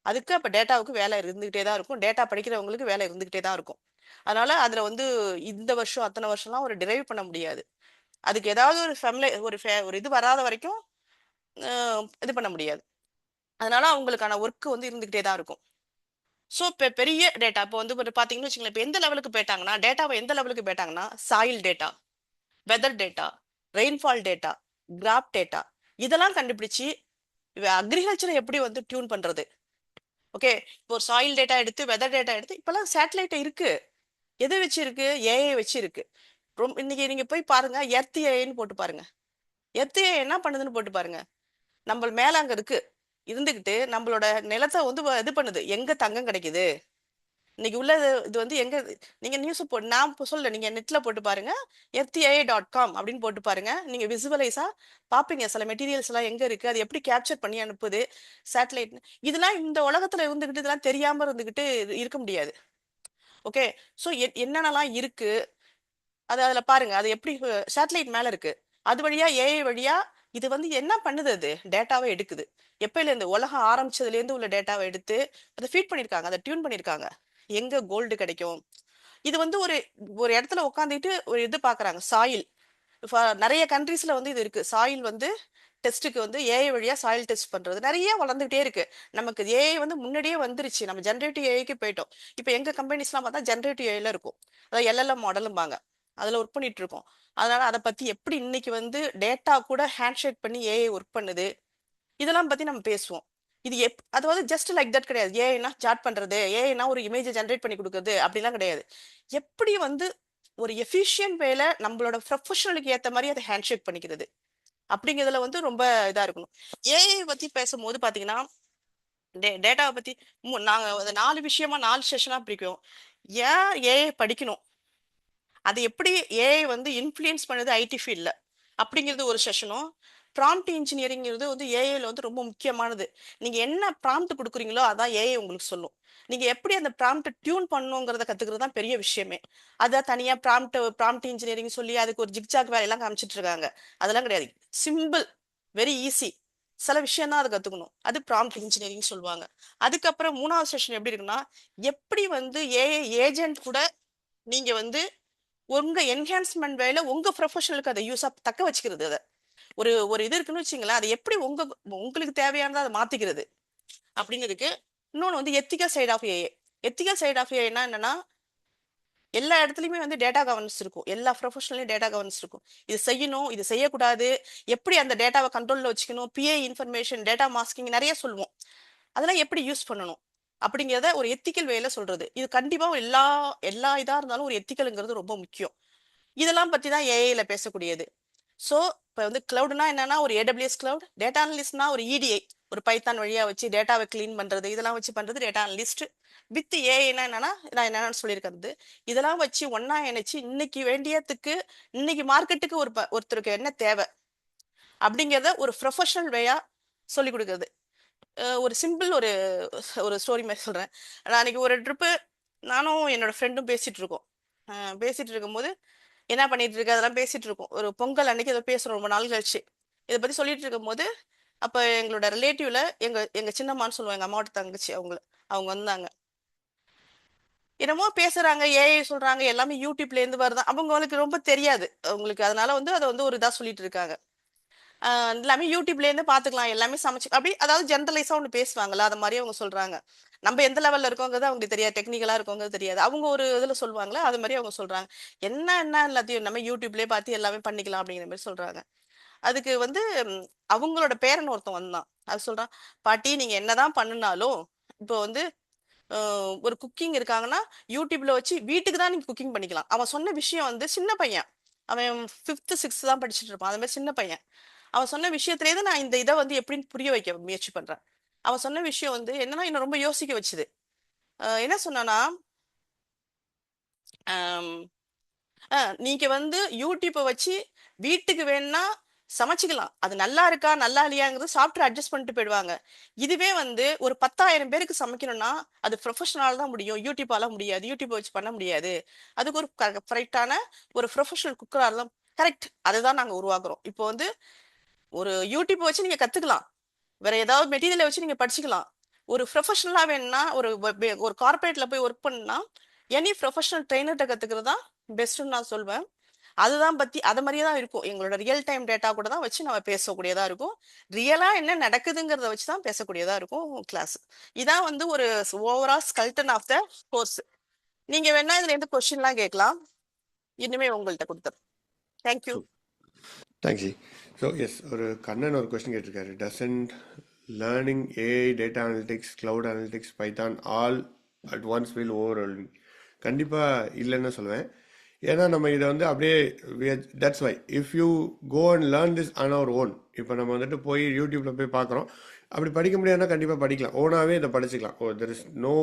Speaker 2: அதுக்கு அப்ப டேட்டாவுக்கு வேலை இருந்துகிட்டே தான் இருக்கும். டேட்டா படிக்கிறவங்களுக்கு வேலை இருந்துகிட்டே தான் இருக்கும். அதனால அதுல வந்து இந்த வருஷம் அத்தனை வருஷம்லாம் ஒரு டிரைவ் பண்ண முடியாது. அதுக்கு ஏதாவது ஒரு ஒரு இது வராத வரைக்கும் இது பண்ண முடியாது. அதனால அவங்களுக்கான ஒர்க் வந்து இருந்துகிட்டே தான் இருக்கும். ஸோ இப்போ பெரிய டேட்டா இப்போ வந்து பாத்தீங்கன்னு வச்சுங்களேன், இப்போ எந்த லெவலுக்கு போயிட்டாங்கன்னா, டேட்டாவை எந்த லெவலுக்கு போயிட்டாங்கன்னா, soil data, weather data, rainfall data, crop data, இதெல்லாம் கண்டுபிடிச்சு அக்ரிகல்ச்சரை எப்படி வந்து டியூன் பண்றது. ஓகே, இப்போ ஒரு சாயில் டேட்டா எடுத்து வெதர் டேட்டா எடுத்து இப்பெல்லாம் சேட்டலைட் இருக்கு. எதை வச்சு இருக்கு? ஏஐ வச்சு இருக்கு. இன்னைக்கு நீங்க போய் பாருங்க, எர்த் ஏஐன்னு போட்டு பாருங்க. எர்த் ஏஐ என்ன பண்ணுதுன்னு போட்டு பாருங்க. நம்ம மேல அங்க இருக்கு, இருந்துகிட்டு நம்மளோட நிலத்தை வந்து இது பண்ணுது, எங்க தங்கம் கிடைக்குது. இன்னைக்கு உள்ள இது வந்து எங்க, நீங்க நியூஸ் நான் சொல்ல, நீங்க நெட்ல போட்டு பாருங்க, ftai.com அப்படின்னு போட்டு பாருங்க. நீங்க விசுவலைஸா பாப்பீங்க சில மெட்டீரியல்ஸ் எல்லாம் எங்க இருக்கு, அது எப்படி கேப்சர் பண்ணி அனுப்புது சேட்டலைட். இதெல்லாம் இந்த உலகத்துல இருந்துகிட்டு இதெல்லாம் தெரியாம இருந்துகிட்டு இருக்க முடியாது. ஓகே, ஸோ என்னென்னலாம் இருக்கு அது அதுல பாருங்க. அது எப்படி சேட்டலைட் மேல இருக்கு, அது வழியா ஏஐ வழியா இது வந்து என்ன பண்ணுது, அது டேட்டாவை எடுக்குது. எப்பயில இருந்து உலகம் ஆரம்பிச்சதுல இருந்து உள்ள டேட்டாவை எடுத்து அதை ஃபீட் பண்ணிருக்காங்க, அதை டியூன் பண்ணிருக்காங்க. எங்க கோல்டு கிடைக்கும், இது வந்து ஒரு ஒரு இடத்துல உட்காந்துட்டு ஒரு இது பாக்குறாங்க. சாயில் நிறைய கண்ட்ரீஸ்ல வந்து இது இருக்கு. சாயில் வந்து டெஸ்ட்டுக்கு வந்து ஏஐ வழியா சாயில் டெஸ்ட் பண்றது நிறைய வளர்ந்துகிட்டே இருக்கு. நமக்கு ஏஐ வந்து முன்னாடியே வந்துருச்சு, நம்ம ஜென்ரேட்டிவ் ஏஐக்கு போயிட்டோம். இப்போ எங்க கம்பெனிஸ்லாம் பார்த்தா ஜென்ரேட்டிவ் ஏஐல இருக்கும், அதாவது எல்எல்எம் மாடலும்பாங்க, அதுல ஒர்க் பண்ணிட்டு இருக்கோம். அதனால அதை பத்தி எப்படி இன்னைக்கு வந்து டேட்டா கூட ஹேண்ட்ஷேக் பண்ணி ஏஐ ஒர்க் பண்ணுது, இதெல்லாம் பத்தி நம்ம பேசுவோம். இது அதாவது ஜஸ்ட் லைக் தட் கிடையாது. ஏஐனா சாட் பண்றது, ஏஐனா ஒரு இமேஜை ஜென்ரேட் பண்ணி கொடுக்குறது அப்படிலாம் கிடையாது. எப்படி வந்து ஒரு எஃபிஷியன்ட் வேல நம்மளோட ப்ரொஃபஷனலுக்கு ஏத்த மாதிரி அதை ஹேண்ட்ஷேக் பண்ணிக்கிறது அப்படிங்கிறதுல வந்து ரொம்ப இதா இருக்கணும். ஏஐ பத்தி பேசும்போது பாத்தீங்கன்னா, டேட்டாவை பத்தி நாங்க 4 விஷயமா 4 செஷனா பிரிக்கிறோம். ஏன் ஏஐ படிக்கணும், அது எப்படி ஏஐ வந்து இன்ஃப்ளூயன்ஸ் பண்ணுது ஐடி ஃபீல்ட்ல அப்படிங்கிறது ஒரு செஷனும், ப்ராம்ப்ட் இன்ஜினியரிங்கிறது வந்து ஏஐல வந்து ரொம்ப முக்கியமானது. நீங்க என்ன ப்ராம்ப்ட் கொடுக்குறீங்களோ அதான் ஏஐ உங்களுக்கு சொல்லும். நீங்க எப்படி அந்த ப்ராம்ப்ட் டியூன் பண்ணணுங்கிறத கத்துக்கிறது தான் பெரிய விஷயமே. அதான் தனியா ப்ராம்ப்ட் இன்ஜினியரிங் சொல்லி அதுக்கு ஒரு ஜிக்ஜாக் வேலையெல்லாம் காமிச்சிட்டு இருக்காங்க. அதெல்லாம் கிடையாது. Simple, very easy. சில விஷயம் தான் அதை கத்துக்கணும், அது ப்ராம்ப்ட் இன்ஜினியரிங் சொல்லுவாங்க. அதுக்கப்புறம் 3வது செஷன் எப்படி இருக்குன்னா, எப்படி வந்து ஏஐ ஏஜென்ட் கூட நீங்க வந்து உங்க என்ஹான்ஸ்மெண்ட் வேலை உங்க ப்ரொஃபஷனலுக்கு அதை யூஸா தக்க வச்சுக்கிறது. அதை ஒரு ஒரு இது இருக்குன்னு வச்சுங்களேன், அதை எப்படி உங்களுக்கு தேவையானதை அதை மாத்திக்கிறது அப்படிங்கிறதுக்கு. இன்னொன்று வந்து ethical side of AI. Ethical side of ஏஐனா என்னன்னா, எல்லா இடத்துலயுமே வந்து டேட்டா கவர்னன்ஸ் இருக்கும். எல்லா ப்ரொஃபஷனலையும் டேட்டா கவர்னன்ஸ் இருக்கும். இது செய்யணும், இது செய்யக்கூடாது, எப்படி அந்த டேட்டாவை கண்ட்ரோல்ல வச்சுக்கணும், பிஐ இன்ஃபர்மேஷன், டேட்டா மாஸ்கிங் நிறைய சொல்லுவோம். அதெல்லாம் எப்படி யூஸ் பண்ணணும் அப்படிங்கிறத ஒரு எத்திக்கல் வேல சொல்றது. இது கண்டிப்பா எல்லா எல்லா இதா இருந்தாலும் ஒரு எத்திக்கல்ங்கிறது ரொம்ப முக்கியம். இதெல்லாம் பத்தி தான் ஏஐல பேசக்கூடியது. ஸோ இப்போ வந்து கிளவுட்னா என்னன்னா ஒரு ஏடபிள்யூஎஸ் கிளவுட், டேட்டா அனலிஸ்ட்னா ஒரு இடிஐ, ஒரு பைத்தான் வழியா வச்சு டேட்டாவை கிளீன் பண்றது, இதெல்லாம் வச்சு பண்றது டேட்டா அனலிஸ்ட். வித் ஏஐனா என்னன்னா நான் என்னன்னு சொல்லியிருக்கிறது, இதெல்லாம் வச்சு ஒன்னா இணைச்சு இன்னைக்கு வேண்டியதுக்கு, இன்னைக்கு மார்க்கெட்டுக்கு ஒருத்தருக்கு என்ன தேவை அப்படிங்கிறத ஒரு ப்ரொஃபஷனல் வேயா சொல்லி கொடுக்குறது. ஒரு சிம்பிள் ஒரு ஒரு ஸ்டோரி மாதிரி சொல்றேன். நான் அன்னைக்கு ஒரு ட்ரிப்பு நானும் என்னோட ஃப்ரெண்டும் பேசிட்டு இருக்கோம். பேசிட்டு இருக்கும்போது என்ன பண்ணிட்டு இருக்க அதெல்லாம் பேசிட்டு இருக்கோம். ஒரு பொங்கல் அன்னைக்கு ஏதோ பேசுறோம் ரொம்ப நாள் கழிச்சு. இதை பத்தி சொல்லிட்டு இருக்கும்போது அப்ப எங்களோட ரிலேட்டிவ்ல எங்க எங்க சின்னம்மான்னு சொல்லுவாங்க, எங்க அம்மாவோட தங்கச்சி அவங்க வந்தாங்க. என்னமோ பேசுறாங்க, ஏஐ சொல்றாங்க, எல்லாமே யூடியூப்ல இருந்து வருதான். அவங்களுக்கு ரொம்ப தெரியாது அவங்களுக்கு, அதனால வந்து அதை வந்து ஒரு இதா சொல்லிட்டு இருக்காங்க. எல்லாமே யூடியூப்ல இருந்து பாத்துக்கலாம், எல்லாமே சமைச்சு அப்படி அதாவது ஜென்ரலைஸா ஒண்ணு பேசுவாங்கல்ல, அது மாதிரி அவங்க சொல்றாங்க. நம்ம எந்த லெவல்ல இருக்கோங்கிறது அவங்களுக்கு தெரியாது, டெக்னிக்கலா இருக்கோங்கிறது தெரியாது. அவங்க ஒரு இதுல சொல்லுவாங்களே அது மாதிரி அவங்க சொல்றாங்க. என்ன எல்லாத்தையும் நம்ம யூடியூப்லயே பார்த்து எல்லாமே பண்ணிக்கலாம் அப்படிங்கிற மாதிரி சொல்றாங்க. அதுக்கு வந்து அவங்களோட பேரன் ஒருத்தன் வந்தான். அது சொல்றான், பாட்டி நீங்க என்னதான் பண்ணுனாலும் இப்போ வந்து ஒரு குக்கிங் இருக்காங்கன்னா யூடியூப்ல வச்சு வீட்டுக்கு தான் நீங்க குக்கிங் பண்ணிக்கலாம். அவன் சொன்ன விஷயம் வந்து சின்ன பையன், அவன் 5th 6th தான் படிச்சுட்டு இருப்பான், அது மாதிரி சின்ன பையன். அவன் சொன்ன விஷயத்திலே தான் நான் இந்த இதை வந்து எப்படின்னு புரிய வைக்க முயற்சி பண்றேன். அவன் சொன்ன விஷயம் வந்து என்னன்னா என்ன ரொம்ப யோசிக்க வச்சுது. என்ன சொன்னானா, ஆம், நீங்க வந்து யூடியூப்பை வச்சு வீட்டுக்கு வேணும்னா சமைச்சுக்கலாம். அது நல்லா இருக்கா நல்லா இல்லையாங்கிறது சாப்பிட்டு அட்ஜஸ்ட் பண்ணிட்டு போயிடுவாங்க. இதுவே வந்து ஒரு 10,000 பேருக்கு சமைக்கணும்னா அது ப்ரொஃபஷனல் தான் முடியும், யூடியூப்பால முடியாது, யூடியூப் வச்சு பண்ண முடியாது. அதுக்கு ஒரு கரெக்டான ஒரு ப்ரொஃபஷனல் குக்கராக தான். கரெக்ட், அதுதான் நாங்க உருவாக்குறோம். இப்போ வந்து ஒரு யூடியூப் வச்சு நீங்க கத்துக்கலாம், வேற ஏதாவது மெட்டீரியலை வச்சு நீங்க படிச்சுக்கலாம். ஒரு ப்ரொஃபஷனலா வேணும்னா ஒரு கார்பரேட்ல போய் ஒர்க் பண்ணா எனி ப்ரொஃபஷனல் ட்ரெயினர்கிட்ட கத்துக்கிறது தான் பெஸ்ட்னு நான் சொல்வேன். அதுதான் பத்தி அது மாதிரியே தான் இருக்கும். எங்களோட ரியல் டைம் டேட்டா கூட தான் வச்சு நம்ம பேசக்கூடியதா இருக்கும். ரியலா என்ன நடக்குதுங்கிறத வச்சு தான் பேசக்கூடியதா இருக்கும் கிளாஸ். இதான் வந்து ஒரு overall skeleton of the course. நீங்க வேணா இதுல இருந்து கொஸ்டின்லாம் கேட்கலாம். இனிமே உங்கள்கிட்ட கொடுத்துறேன். Thank you.
Speaker 1: So thanks. So yes, ஒரு கண்ணன் ஒரு கொஸ்டின் கேட்டிருக்காரு. Doesn't learning AI, data analytics, cloud analytics, Python all at once will overwhelming? கண்டிப்பாக இல்லைன்னு சொல்லுவேன். ஏன்னா நம்ம இதை வந்து அப்படியே that's why if you go and learn this on our own. இப்போ நம்ம வந்துட்டு போய் யூடியூப்பில் போய் பார்க்குறோம், அப்படி படிக்க முடியாதுன்னா கண்டிப்பாக படிக்கலாம், ஓனாகவே இதை படிச்சுக்கலாம். Oh there is no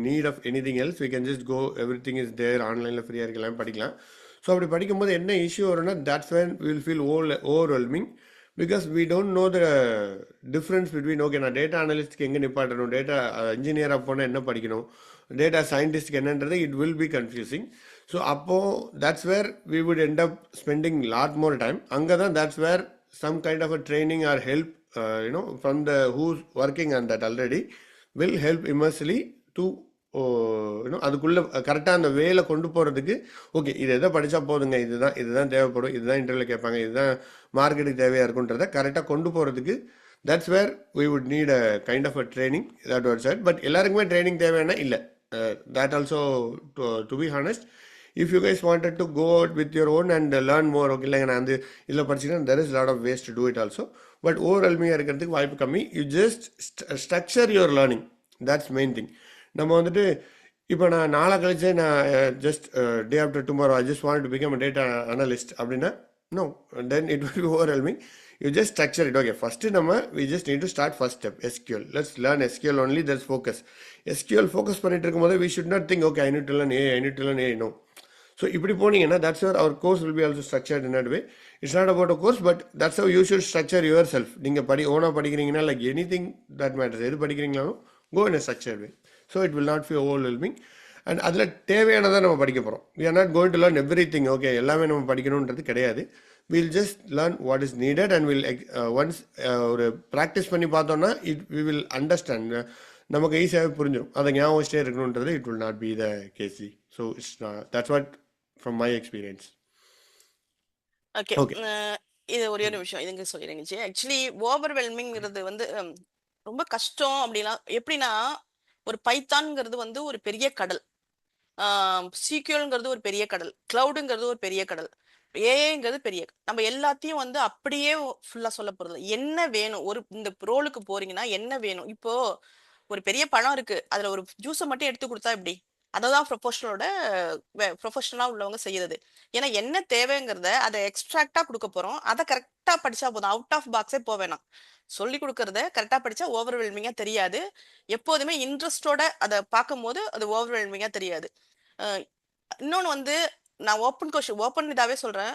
Speaker 1: need of anything else, we can just go, everything is there, ஆன்லைனில் ஃப்ரீயாக இருக்கலாம், படிக்கலாம். ஸோ அப்படி படிக்கும்போது என்ன இஷ்யூ வரும்னா, that's when will feel overwhelming, because we don't know the difference between, okay நான் data அனலிஸ்ட்க்கு எங்கே நிப்பாட்டணும், டேட்டா இன்ஜினியராக போனால் என்ன படிக்கணும், டேட்டா சயின்டிஸ்ட்க்கு என்னன்றது it will be confusing. So அப்போது that's where we would end up spending lot more time. அங்கே தான் that's where some kind of a training or help from the who's working on that already will help immensely to அதுக்குள்ளே கரெக்டாக அந்த வேலை கொண்டு போகிறதுக்கு. Okay இது எதை படித்தா போதுங்க, இதுதான் தேவைப்படும், இதுதான் இன்டர்வியூவில் கேட்பாங்க, இதுதான் மார்க்கெட்டுக்கு தேவையாக இருக்குன்றதை கரெக்டாக கொண்டு போகிறதுக்கு that's where we would need a kind of a training. That ஒரு சைட். பட் எல்லாருக்குமே ட்ரைனிங் தேவைன்னா இல்லை. That also, to be honest, if you guys wanted to go out with your own and learn more, okay, like நான் இதில் படிச்சுன்னா there is a lot of ways to do it also. But overwhelming இருக்கிறதுக்கு வாய்ப்பு கம்மி. You just structure your learning. That's main thing. நம்ம வந்துட்டு இப்போ நான் நாளை கழிச்சு நான் just day after tomorrow I just want to become a data analyst அப்படின்னா no, then it will be overwhelming. You just structure it. Okay, first we just need to start first step, SQL. Let's learn SQL only, that's focus. SQL focus பண்ணிட்டு இருக்கும்போது we should not think, okay, I need to learn AI, no. So இப்படி போனீங்கன்னா that's where our course will be also structured in that way. It's not about a course, but that's how you should structure yourself. நீங்கள் ஓனா படிக்கிறீங்கன்னா like anything that matters, எது படிக்கிறீங்களாலும் go in a structured way. So it will not feel overwhelming. And அதில் தேவையானதை நம்ம படிக்க போகிறோம். we are not going to learn everything. Okay எல்லாமே நம்ம படிக்கணுன்றது கிடையாது. we'll just learn what is needed and we'll once ஒரு ப்ராக்டிஸ் பண்ணி பார்த்தோம்னா we will understand. நமக்கு ஈஸியாகவே புரிஞ்சிடும். அதை ஞாபகம் வச்சுட்டே இருக்கணுன்றது it will not be the case. So it's not, that's what from my experience.
Speaker 2: Okay.
Speaker 1: Okay.
Speaker 2: இது ஒரே ஒரு விஷயம் இதுங்க சொல்லிடுங்க ஜி. ஆக்சுவலி ஓவர்வெல்மிங்கிறது வந்து ரொம்ப கஷ்டம் அப்படின்னா எப்படின்னா, ஒரு பைத்தான்ங்கிறது வந்து ஒரு பெரிய கடல், சீக்யூல்ங்கிறது ஒரு பெரிய கடல், கிளவுடுங்கிறது ஒரு பெரிய கடல், ஏஐங்கிறது பெரிய நம்ம எல்லாத்தையும் வந்து அப்படியே ஃபுல்லா சொல்ல போறது இல்ல. என்ன வேணும் ஒரு இந்த ரோலுக்கு போறீங்கன்னா என்ன வேணும் இப்போ? ஒரு பெரிய பழம் இருக்கு, அதுல ஒரு ஜூஸை மட்டும் எடுத்து கொடுத்தா எப்படி? அததான் ப்ரொஃபஷனலோட ப்ரொஃபஷனலா உள்ளவங்க செய்யறது. ஏன்னா என்ன தேவைங்கிறத அதை எக்ஸ்ட்ராக்டா கொடுக்க போறோம், அதை கரெக்டா படிச்சா போதும், அவுட் ஆஃப் பாக்ஸே போவேணாம். சொல்லி கொடுக்கறத கரெக்டா படிச்சா ஓவர்வெல்மிங்கா தெரியாது. எப்போதுமே இன்ட்ரெஸ்டோட அதை பார்க்கும்போது அது ஓவர்வெல்மிங்கா தெரியாது. அஹ் இன்னொன்னு வந்து, நான் ஓப்பன் இதாவே சொல்றேன்.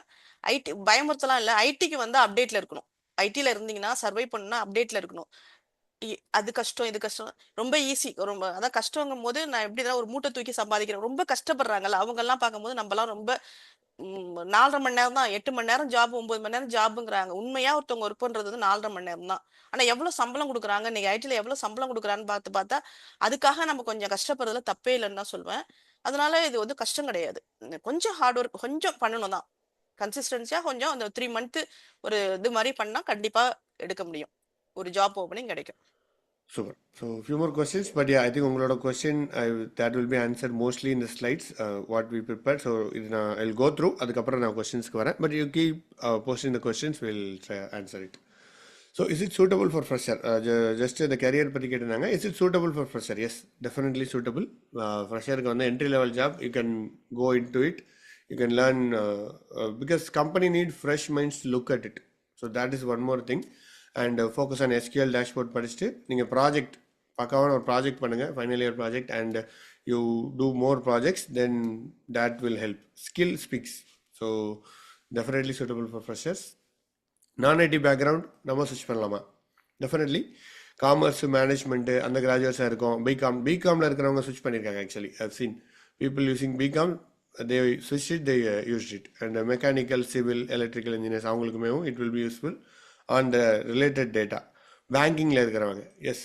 Speaker 2: ஐடி பயமுறுத்தலாம் இல்ல, ஐடிக்கு வந்து அப்டேட்ல இருக்கணும். ஐடில இருந்தீங்கன்னா சர்வை பண்ணா அப்டேட்ல இருக்கணும். அது கஷ்டம் இது கஷ்டம். ரொம்ப ஈஸி, ரொம்ப அதான் கஷ்டங்கும் போது நான் எப்படிதான் ஒரு மூட்டை தூக்கி சம்பாதிக்கிறேன், ரொம்ப கஷ்டப்படுறாங்கல்ல அவங்க எல்லாம் பார்க்கும்போது நம்மலாம் ரொம்ப 4:30 மணி நேரம் தான், 8 மணி நேரம் ஜாப், 9 மணி நேரம் ஜாப்ங்கிறாங்க. உண்மையா ஒருத்தவங்க ஒர்க் பண்றது வந்து 4:30 மணி நேரம் தான். ஆனா எவ்வளவு சம்பளம் கொடுக்குறாங்க இன்னைக்கு ஐடில, எவ்வளவு சம்பளம் கொடுக்குறான்னு பார்த்து பார்த்தா அதுக்காக நம்ம கொஞ்சம் கஷ்டப்படுறதுல தப்பே இல்லைன்னு தான் சொல்வேன். அதனால இது வந்து கஷ்டம் கிடையாது. கொஞ்சம் ஹார்ட் ஒர்க் கொஞ்சம் பண்ணணும் தான். கன்சிஸ்டன்சியா கொஞ்சம் அந்த 3 மந்த் ஒரு இது மாதிரி பண்ணா கண்டிப்பா எடுக்க முடியும், ஒரு ஜாப் ஓப்பனிங் கிடைக்கும்.
Speaker 1: Super. So few more questions, but yeah, I think உங்களோட question that will be answered mostly in the slides what we prepared. So இது I'll go through. அதுக்கப்புறம் நான் questionஸ்க்கு வரேன். But you keep posting the questions, we'll try answer it. So is it suitable for fresher? Just the career பற்றி கேட்டிருந்தாங்க. Is it suitable for fresher? Yes, definitely suitable. Fresherக்கு வந்து entry level job, you can go into it. You can learn because company need fresh minds to look at it. So that is one more thing. And focus on SQL dashboard படிச்சுட்டு நீங்கள் project பக்காவான ஒரு project பண்ணுங்கள், final year project, and you do more projects, then that will help. Skill speaks. So definitely suitable for freshers. நான் ID background நம்ம ஸ்விட்ச் பண்ணலாமா? Definitely. Commerce management அந்த கிராஜுவேட்ஸாக இருக்கும். பிகாமில் இருக்கிறவங்க ஸ்விட்ச் பண்ணியிருக்காங்க. Actually I've seen people using BCom, they ஸ்விட்ச் it, they used it. And mechanical, civil, electrical engineers அவங்களுக்குமே it will be useful on the related data. பேங்கிங்கில் இருக்கிறவங்க எஸ்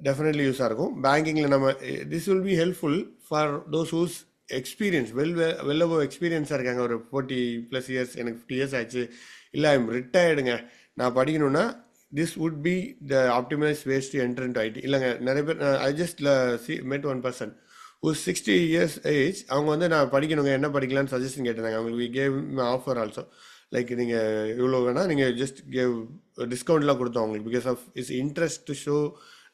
Speaker 1: டெஃபினெட்லி யூஸாக இருக்கும். பேங்கிங்கில் நம்ம this will be helpful for those who's experience well above எக்ஸ்பீரியன்ஸாக இருக்காங்க. ஒரு 40+ இயர்ஸ், எனக்கு 50 இயர்ஸ் ஆச்சு, இல்லை ஐம் ரிட்டையர்டுங்க, நான் படிக்கணும்னா this would be the optimise ways to enter into IT. இல்லைங்க, நிறைய பேர் I just met one person ஒரு 60 இயர்ஸ் ஏஜ், அவங்க வந்து நான் படிக்கணுங்க, என்ன படிக்கலான்னு சஜஷன் கேட்டிருந்தாங்க. அவங்களுக்கு we gave offer also, like நீங்கள் இவ்வளோ வேணால் நீங்கள் ஜஸ்ட் கேவ் டிஸ்கவுண்ட்லாம் கொடுத்தோம் அவங்களுக்கு, because of is interest to show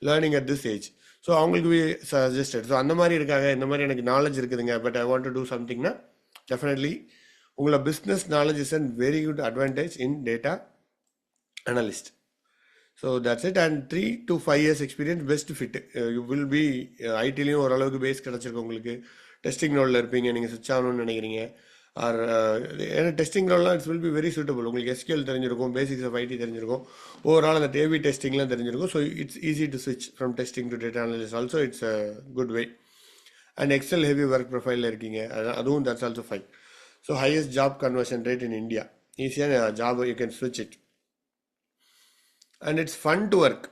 Speaker 1: learning at this age. So அவங்களுக்கு வி சஜஸ்டட். ஸோ அந்த மாதிரி இருக்காங்க, இந்த மாதிரி எனக்கு நாலேஜ் இருக்குதுங்க, but I want to do சம்திங்னா டெஃபினெட்லி உங்களோட business knowledge is and very good advantage in data analyst. So that's it. And 3 to 5 years experience best fit. You will B ஐடிலையும் ஓரளவுக்கு பேஸ் கிடச்சிருக்கு உங்களுக்கு. டெஸ்டிங் ரோலில் இருப்பீங்க, நீங்கள் ஸ்விட்ச் ஆகணும்னு நினைக்கிறீங்க, ஆர் ஏன்னா டெஸ்டிங் ரோல்லாம் it's will be very suitable. உங்களுக்கு எஸ்கியூஎல் தெரிஞ்சிருக்கும், பேசிக்ஸ் ஆஃப் ஐடி தெரிஞ்சிருக்கும், ஓவரால் அந்த ஏபி டெஸ்டிங்லாம் தெரிஞ்சிருக்கும். ஸோ இட்ஸ் ஈஸி டு ஸ்விட்ச் from testing to data analysis also. It's a good way. And Excel heavy work ப்ரொஃபைலில் இருக்கீங்க, அதுவும் that's also fine. So highest job conversion rate in India, ஈஸியான job, you can ஸ்விட்ச் it. And it's fun to work,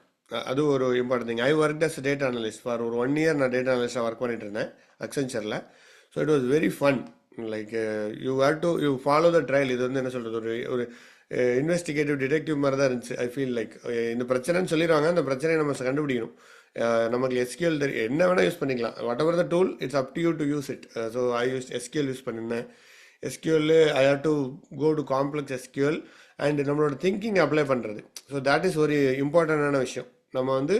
Speaker 1: அது ஒரு important thing. I work as data analyst for ஒரு 1 year. நான் data அனலிஸ்டாக ஒர்க் பண்ணிட்டு இருந்தேன் அக்சென்ச்சரில். So it was very fun. Like you have to you follow the trial. இது வந்து என்ன சொல்கிறது, ஒரு இன்வெஸ்டிகேட்டிவ் டிடெக்டிவ் மாதிரி தான் இருந்துச்சு. ஐ ஃபீல் லைக் இந்த பிரச்சனைன்னு சொல்லிடுவாங்க, அந்த பிரச்சனையை நம்ம கண்டுபிடிக்கணும். நமக்கு எஸ்கியூஎல் தெரியும், என்ன வேணால் யூஸ் பண்ணிக்கலாம், whatever the tool, it's up to you to use it. So I use SQL use பண்ணிருந்தேன். SQL I have to go to complex SQL and நம்மளோட திங்கிங் அப்ளை பண்ணுறது. ஸோ தேட் இஸ் ஒரு இம்பார்ட்டண்டான விஷயம். நம்ம வந்து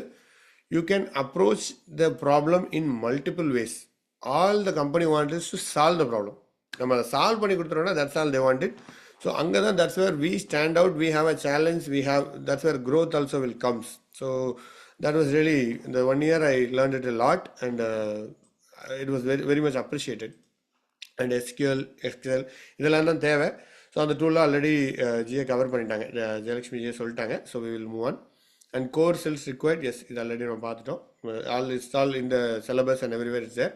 Speaker 1: you can approach the problem in multiple ways. All the company want is to solve the problem. நம்ம அதை solve பண்ணி கொடுத்துட்டோம்னா that's all they want it. So அங்கே தான் that's where we stand out, we have a challenge, we have that's where growth also will comes. So that was really, in the 1 year I learned it a lot, and it was very very much appreciated. And SQL, Excel இதெல்லாம் தான் தேவை. So அந்த டூலில் already ஜியை cover பண்ணிட்டாங்க, ஜெயலக்ஷ்மி ஜியை சொல்லிட்டாங்க. So we will move on. And core skills required, yes இது already நம்ம பார்த்துட்டோம். All in the syllabus and everywhere it's there.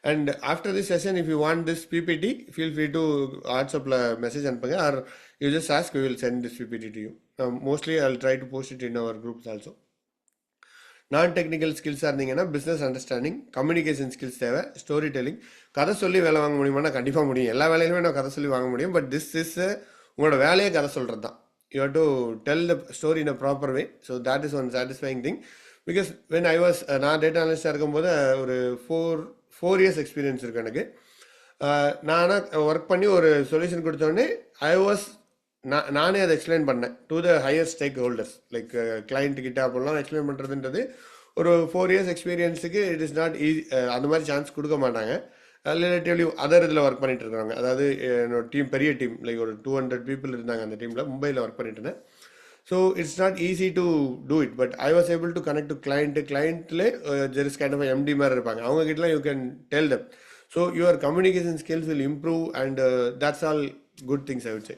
Speaker 1: And after this session, if you want this PPT, feel free to WhatsApp message அனுப்புங்க, or you just ask, we will send this PPT to you. Mostly I'll try to post it in our groups also. நான் technical ஸ்கில்ஸாக இருந்தீங்கன்னா business understanding, communication skills தேவை, story telling. கதை சொல்லி வேலை வாங்க முடியுமானா கண்டிப்பாக முடியும், எல்லா வேலையிலுமே நான் கதை சொல்லி வாங்க முடியும். பட் திஸ் இஸ் உங்களோட வேலையை கதை சொல்கிறது தான். you have to tell the story in a proper way. So that is one satisfying thing. Because when I was நான் டேட்டா அனலிஸ்டாக இருக்கும்போது ஒரு ஃபோர் இயர்ஸ் எக்ஸ்பீரியன்ஸ் இருக்கு எனக்கு. நானாக ஒர்க் பண்ணி ஒரு சொல்யூஷன் கொடுத்தோடனே ஐ வாஸ் நானே அதை எக்ஸ்பிளைன் பண்ணேன் to the higher stakeholders, like client கிட்ட அப்படிலாம் எக்ஸ்பிளைன் பண்ணுறதுன்றது ஒரு 4 இயர்ஸ் எக்ஸ்பீரியன்ஸுக்கு இட் இஸ் நாட் ஈஸி. அந்த மாதிரி சான்ஸ் கொடுக்க மாட்டாங்க. ரிலேட்டிவ்லி அதர் இதில் ஒர்க் பண்ணிட்டு இருக்காங்க. அதாவது என்னோட டீம் பெரிய டீம், லைக் ஒரு 200 பீப்புள் இருந்தாங்க அந்த டீமில். மும்பையில் ஒர்க் பண்ணிட்டு இருந்தேன். So it's not easy to do it, but I was able to connect to கிளைண்ட்ல ஜெர் இஸ் கைண்ட் ஆஃப் எம்டி மாதிரி இருப்பாங்க. அவங்க கிட்டலாம் you can tell them. So your communication skills will improve and that's all good things I would say.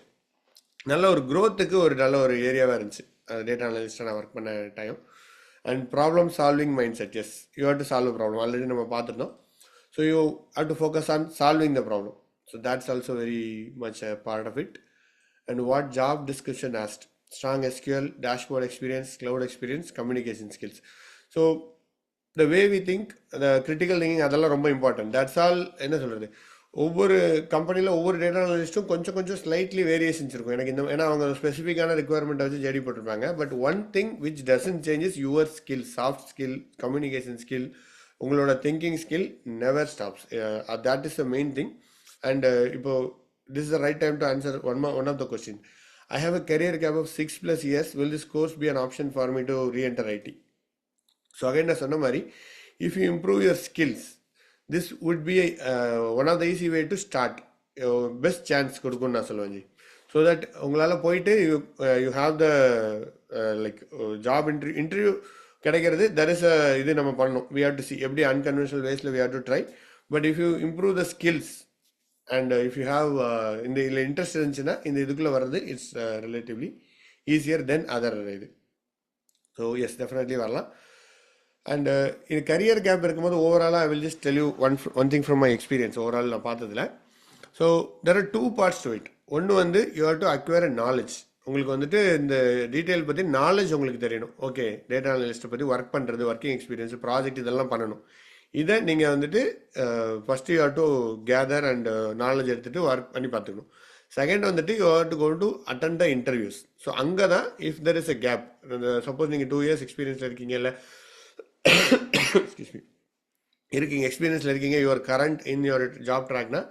Speaker 1: நல்ல ஒரு க்ரோத்துக்கு ஒரு நல்ல ஒரு ஏரியாவாக இருந்துச்சு டேட்டா அனலிஸ்டாக நான் ஒர்க் பண்ண time. And problem solving mindset. Yes, you have to solve problem. Already நம்ம பார்த்துருந்தோம். So you have to focus on solving the problem. So that's also very much a part of it. And what job description asked: strong SQL, dashboard experience, cloud experience, communication skills. So the way we think, the critical thinking, அதெல்லாம் ரொம்ப important. That's all. என்ன சொல்கிறது, ஒவ்வொரு கம்பெனியில் ஒவ்வொரு data அனலிஸ்ட்டும் கொஞ்சம் கொஞ்சம் slightly variations இருக்கும். எனக்கு இந்த ஏன்னா அவங்க ஸ்பெசிஃபிக்கான ரிக்குவயர்மெண்ட்டை வச்சு ஜெடி போட்டிருப்பாங்க. But one thing which doesn't changes your skill, soft skill, communication skill, உங்களோட thinking skill never stops. That is the main thing. And இப்போ this is the right time to answer one of the question. I have a career gap of 6+ years. Will this course be an option for me to reenter IT? So again நான் சொன்ன மாதிரி, if you improve your skills, this would B one of the easy way to start. Best chance கொடுக்கும்னு நான் சொல்லுவேன் ji. So that உங்களால் போயிட்டு you have the like job interview கிடைக்கிறது. That is இது நம்ம பண்ணணும். வி ஹேவ் டு சி எப்படி அன்கன்வென்ஷனல் வேஸில் we have to try. But if you improve the skills and if you have இந்த இதில் இன்ட்ரெஸ்ட் இருந்துச்சுன்னா இந்த இதுக்குள்ளே வர்றது it's relatively easier then other இது. ஸோ எஸ், டெஃபினெட்லி வரலாம். அண்ட் இது கரியர் கேப் இருக்கும்போது ஓவராலாக I will just tell you one thing from my experience. Overall நான் பார்த்ததில், so there are 2 parts to it. ஒன்று வந்து you have to acquire a knowledge. உங்களுக்கு வந்துட்டு இந்த டீட்டெயில் பற்றி நாலேஜ் உங்களுக்கு தெரியணும். ஓகே, டேட்டா அனலிஸ்ட்டை பற்றி ஒர்க் பண்ணுறது, ஒர்க்கிங் எக்ஸ்பீரியன்ஸ், ப்ராஜெக்ட் இதெல்லாம் பண்ணணும். இதை நீங்கள் வந்துட்டு first you have to gather and knowledge எடுத்துகிட்டு ஒர்க் பண்ணி பார்த்துக்கணும். செகண்ட் வந்துட்டு you have to go to attend the interviews. So அங்கே தான் if there is a gap, suppose நீங்கள் 2 years எக்ஸ்பீரியன்ஸில் இருக்கீங்க, இல்லை எக்ஸ்கியூஸ் மீ இருக்கீங்க, எக்ஸ்பீரியன்ஸில் இருக்கீங்க, your current in your job ட்ராக்னா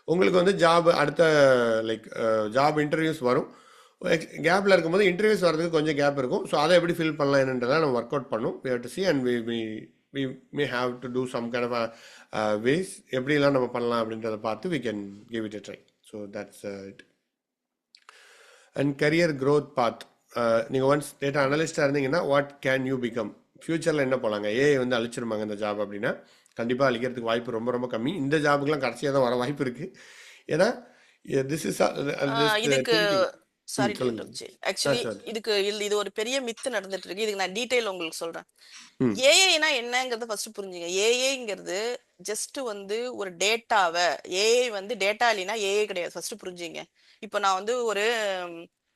Speaker 1: உங்களுக்கு வந்து ஜாப் அடுத்த லைக் ஜாப் இன்டர்வியூஸ் வரும். கேப்பில் இருக்கும்போது இன்டர்வியூஸ் வரதுக்கு கொஞ்சம் கேப் இருக்கும். ஸோ அதை எப்படி ஃபில் பண்ணலாம் என்னன்றதை நம்ம ஒர்க் அவுட் பண்ணும். We have to see and we may have to do some kind of ways. எப்படிலாம் நம்ம பண்ணலாம் அப்படின்றத பார்த்து we can give it a try. So that's it. And career growth path. நீங்கள் ஒன்ஸ் டேட்டா அனலிஸ்டாக இருந்தீங்கன்னா what can you become? ஃப்யூச்சரில் என்ன போகலாங்க? ஏஐ வந்து அழிச்சிருமாங்க இந்த ஜாப் அப்படின்னா கண்டிப்பாக அழிக்கிறதுக்கு வாய்ப்பு ரொம்ப ரொம்ப கம்மி. இந்த ஜாபுக்கெலாம் கடைசியாக தான் வர வாய்ப்பு இருக்குது. ஏன்னா திஸ் இஸ்
Speaker 2: இதுக்கு சாரி டு
Speaker 1: சொல்லுங்க.
Speaker 2: இன்டரப்ட். ஆக்சுவலி இதுக்கு இது ஒரு பெரிய மித்து நடந்துட்டு இருக்கு. இதுக்கு நான் டீடைல் உங்களுக்கு சொல்றேன். ஏஐனா என்னங்கறத ஃபர்ஸ்ட் புரிஞ்சுங்க. ஏஐங்கிறது ஜஸ்ட் வந்து ஒரு டேட்டாவை, ஏஐ வந்து டேட்டா இல்லைன்னா ஏஐ கிடையாது. ஃபர்ஸ்ட் புரிஞ்சுங்க. இப்போ நான் வந்து ஒரு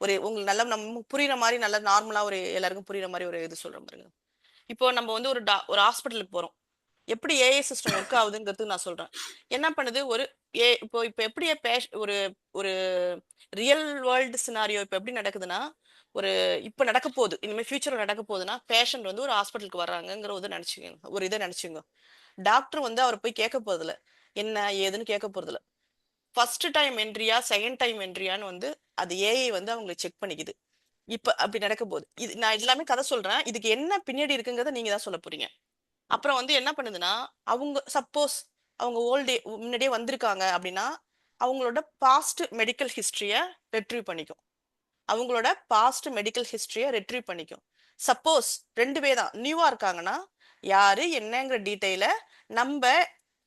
Speaker 2: ஒரு உங்களுக்கு நல்லா நம்ம புரியுற மாதிரி நல்லா நார்மலா ஒரு எல்லாருக்கும் புரியுற மாதிரி ஒரு இது சொல்றேன் பாருங்க. இப்போ நம்ம வந்து ஒரு ஹாஸ்பிட்டலுக்கு போறோம். எப்படி ஏஐ சிஸ்டம் ஒர்க் ஆகுதுங்கிறது நான் சொல்றேன். என்ன பண்ணுது ஒரு இப்போ எப்படி ஒரு ஒரு ரியல் வேர்ல்டு சினாரியோ இப்போ எப்படி நடக்குதுன்னா, ஒரு இப்போ நடக்க போகுது, இனிமேல் ஃபியூச்சர்ல நடக்க போகுதுன்னா, பேஷண்ட் வந்து ஒரு ஹாஸ்பிட்டலுக்கு வர்றாங்கங்கிற ஒரு நினைச்சுக்கோங்க. ஒரு இதை நினைச்சுங்க. டாக்டர் வந்து அவர் போய் கேட்க போறதில்ல, என்ன ஏதுன்னு கேட்க போறதில்ல. ஃபர்ஸ்ட் டைம் என்ட்ரியா, செகண்ட் டைம் என்ட்ரியான்னு வந்து அது ஏஐ வந்து அவங்களை செக் பண்ணிக்குது. இப்ப அப்படி நடக்க போகுது. இது நான் எல்லாமே கதை சொல்றேன். இதுக்கு என்ன பின்னாடி இருக்குங்கிறத நீங்க தான் சொல்ல போறீங்க. அப்புறம் வந்து என்ன பண்ணுதுன்னா, அவங்க சப்போஸ் அவங்க முன்னாடியே வந்திருக்காங்க அப்படின்னா, அவங்களோட பாஸ்ட் மெடிக்கல் ஹிஸ்டரிய ரெட்ரீவ் பண்ணிக்கும். அவங்களோட பாஸ்ட் மெடிக்கல் ஹிஸ்டரிய ரெட்ரீவ் பண்ணிக்கும். சப்போஸ் 2 பேர் தான் நியூவா இருக்காங்கன்னா, யாரு என்னங்கிற டீட்டெயில நம்ம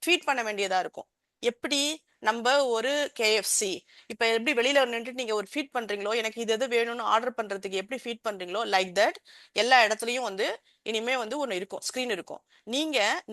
Speaker 2: ஃபீட் பண்ண வேண்டியதா இருக்கும். எப்படி நம்ம ஒரு கேஎஃப்சி இப்ப எப்படி வெளியில நின்றுட்டு நீங்க ஒரு ஃபீட் பண்றீங்களோ, எனக்கு இது எது வேணும்னு ஆர்டர் பண்றதுக்கு எப்படி ஃபீட் பண்றீங்களோ, லைக் தட் எல்லா இடத்துலயும் வந்து இனிமே வந்து ஒண்ணு இருக்கும், ஸ்கிரீன் இருக்கும்.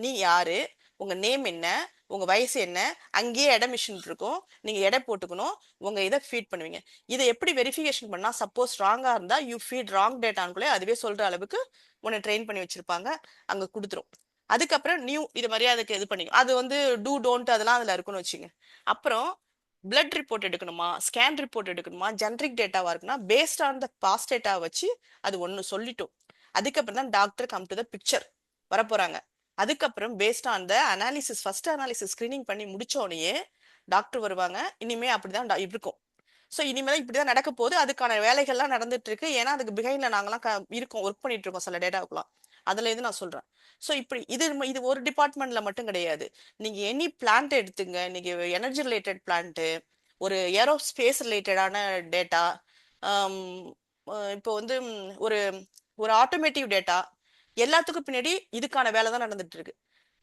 Speaker 2: நீ யாரு, உங்க நேம் என்ன, உங்க வயசு என்ன, அங்கேயே எடை மிஷின் இருக்கும். நீங்க எடை போட்டுக்கணும், உங்க இதை ஃபீட் பண்ணுவீங்க. இதை எப்படி வெரிஃபிகேஷன் பண்ணா, சப்போஸ் ராங்கா இருந்தா யூ ஃபீட் ராங் டேட்டான்குள்ளே அதுவே சொல்ற அளவுக்கு உன்னை ட்ரெயின் பண்ணி வச்சிருப்பாங்க, அங்க கொடுத்துரும். அதுக்கப்புறம் நியூ இது மாதிரி அதுக்கு இது பண்ணிக்கும். அது வந்து டூ டோன்ட் அதெல்லாம் அதுல இருக்குன்னு வச்சுங்க. அப்புறம் பிளட் ரிப்போர்ட் எடுக்கணுமா, ஸ்கேன் ரிப்போர்ட் எடுக்கணுமா, ஜெனரிக் டேட்டாவா இருக்குன்னா based on the past data வச்சு அது ஒன்று சொல்லிட்டோம். அதுக்கப்புறம் தான் doctor come to the picture வரப்போறாங்க. அதுக்கப்புறம் based on the analysis, first analysis screening பண்ணி முடிச்சோடனே டாக்டர் வருவாங்க. இனிமே அப்படிதான் இருக்கும். ஸோ இனிமேல் இப்படிதான் நடக்க போகுது. அதுக்கான வேலைகள்லாம் நடந்துட்டு இருக்கு. ஏன்னா அதுக்கு பிஹைண்ட்ல நாங்களாம் இருக்கோம், ஒர்க் பண்ணிட்டு இருக்கோம் சில டேட்டாவுக்குலாம். அதுல இருந்து நான் சொல்றேன். ஸோ இப்படி இது ஒரு டிபார்ட்மெண்ட்ல மட்டும் கிடையாது. நீங்க எனி பிளான்ட் எடுத்துங்க, நீங்க எனர்ஜி ரிலேட்டட் பிளான்ட், ஒரு ஏரோஸ்பேஸ் ரிலேட்டடான டேட்டா, இப்போ வந்து ஒரு ஒரு ஆட்டோமேட்டிவ் டேட்டா, எல்லாத்துக்கும் பின்னாடி இதுக்கான வேலை தான் நடந்துட்டு இருக்கு.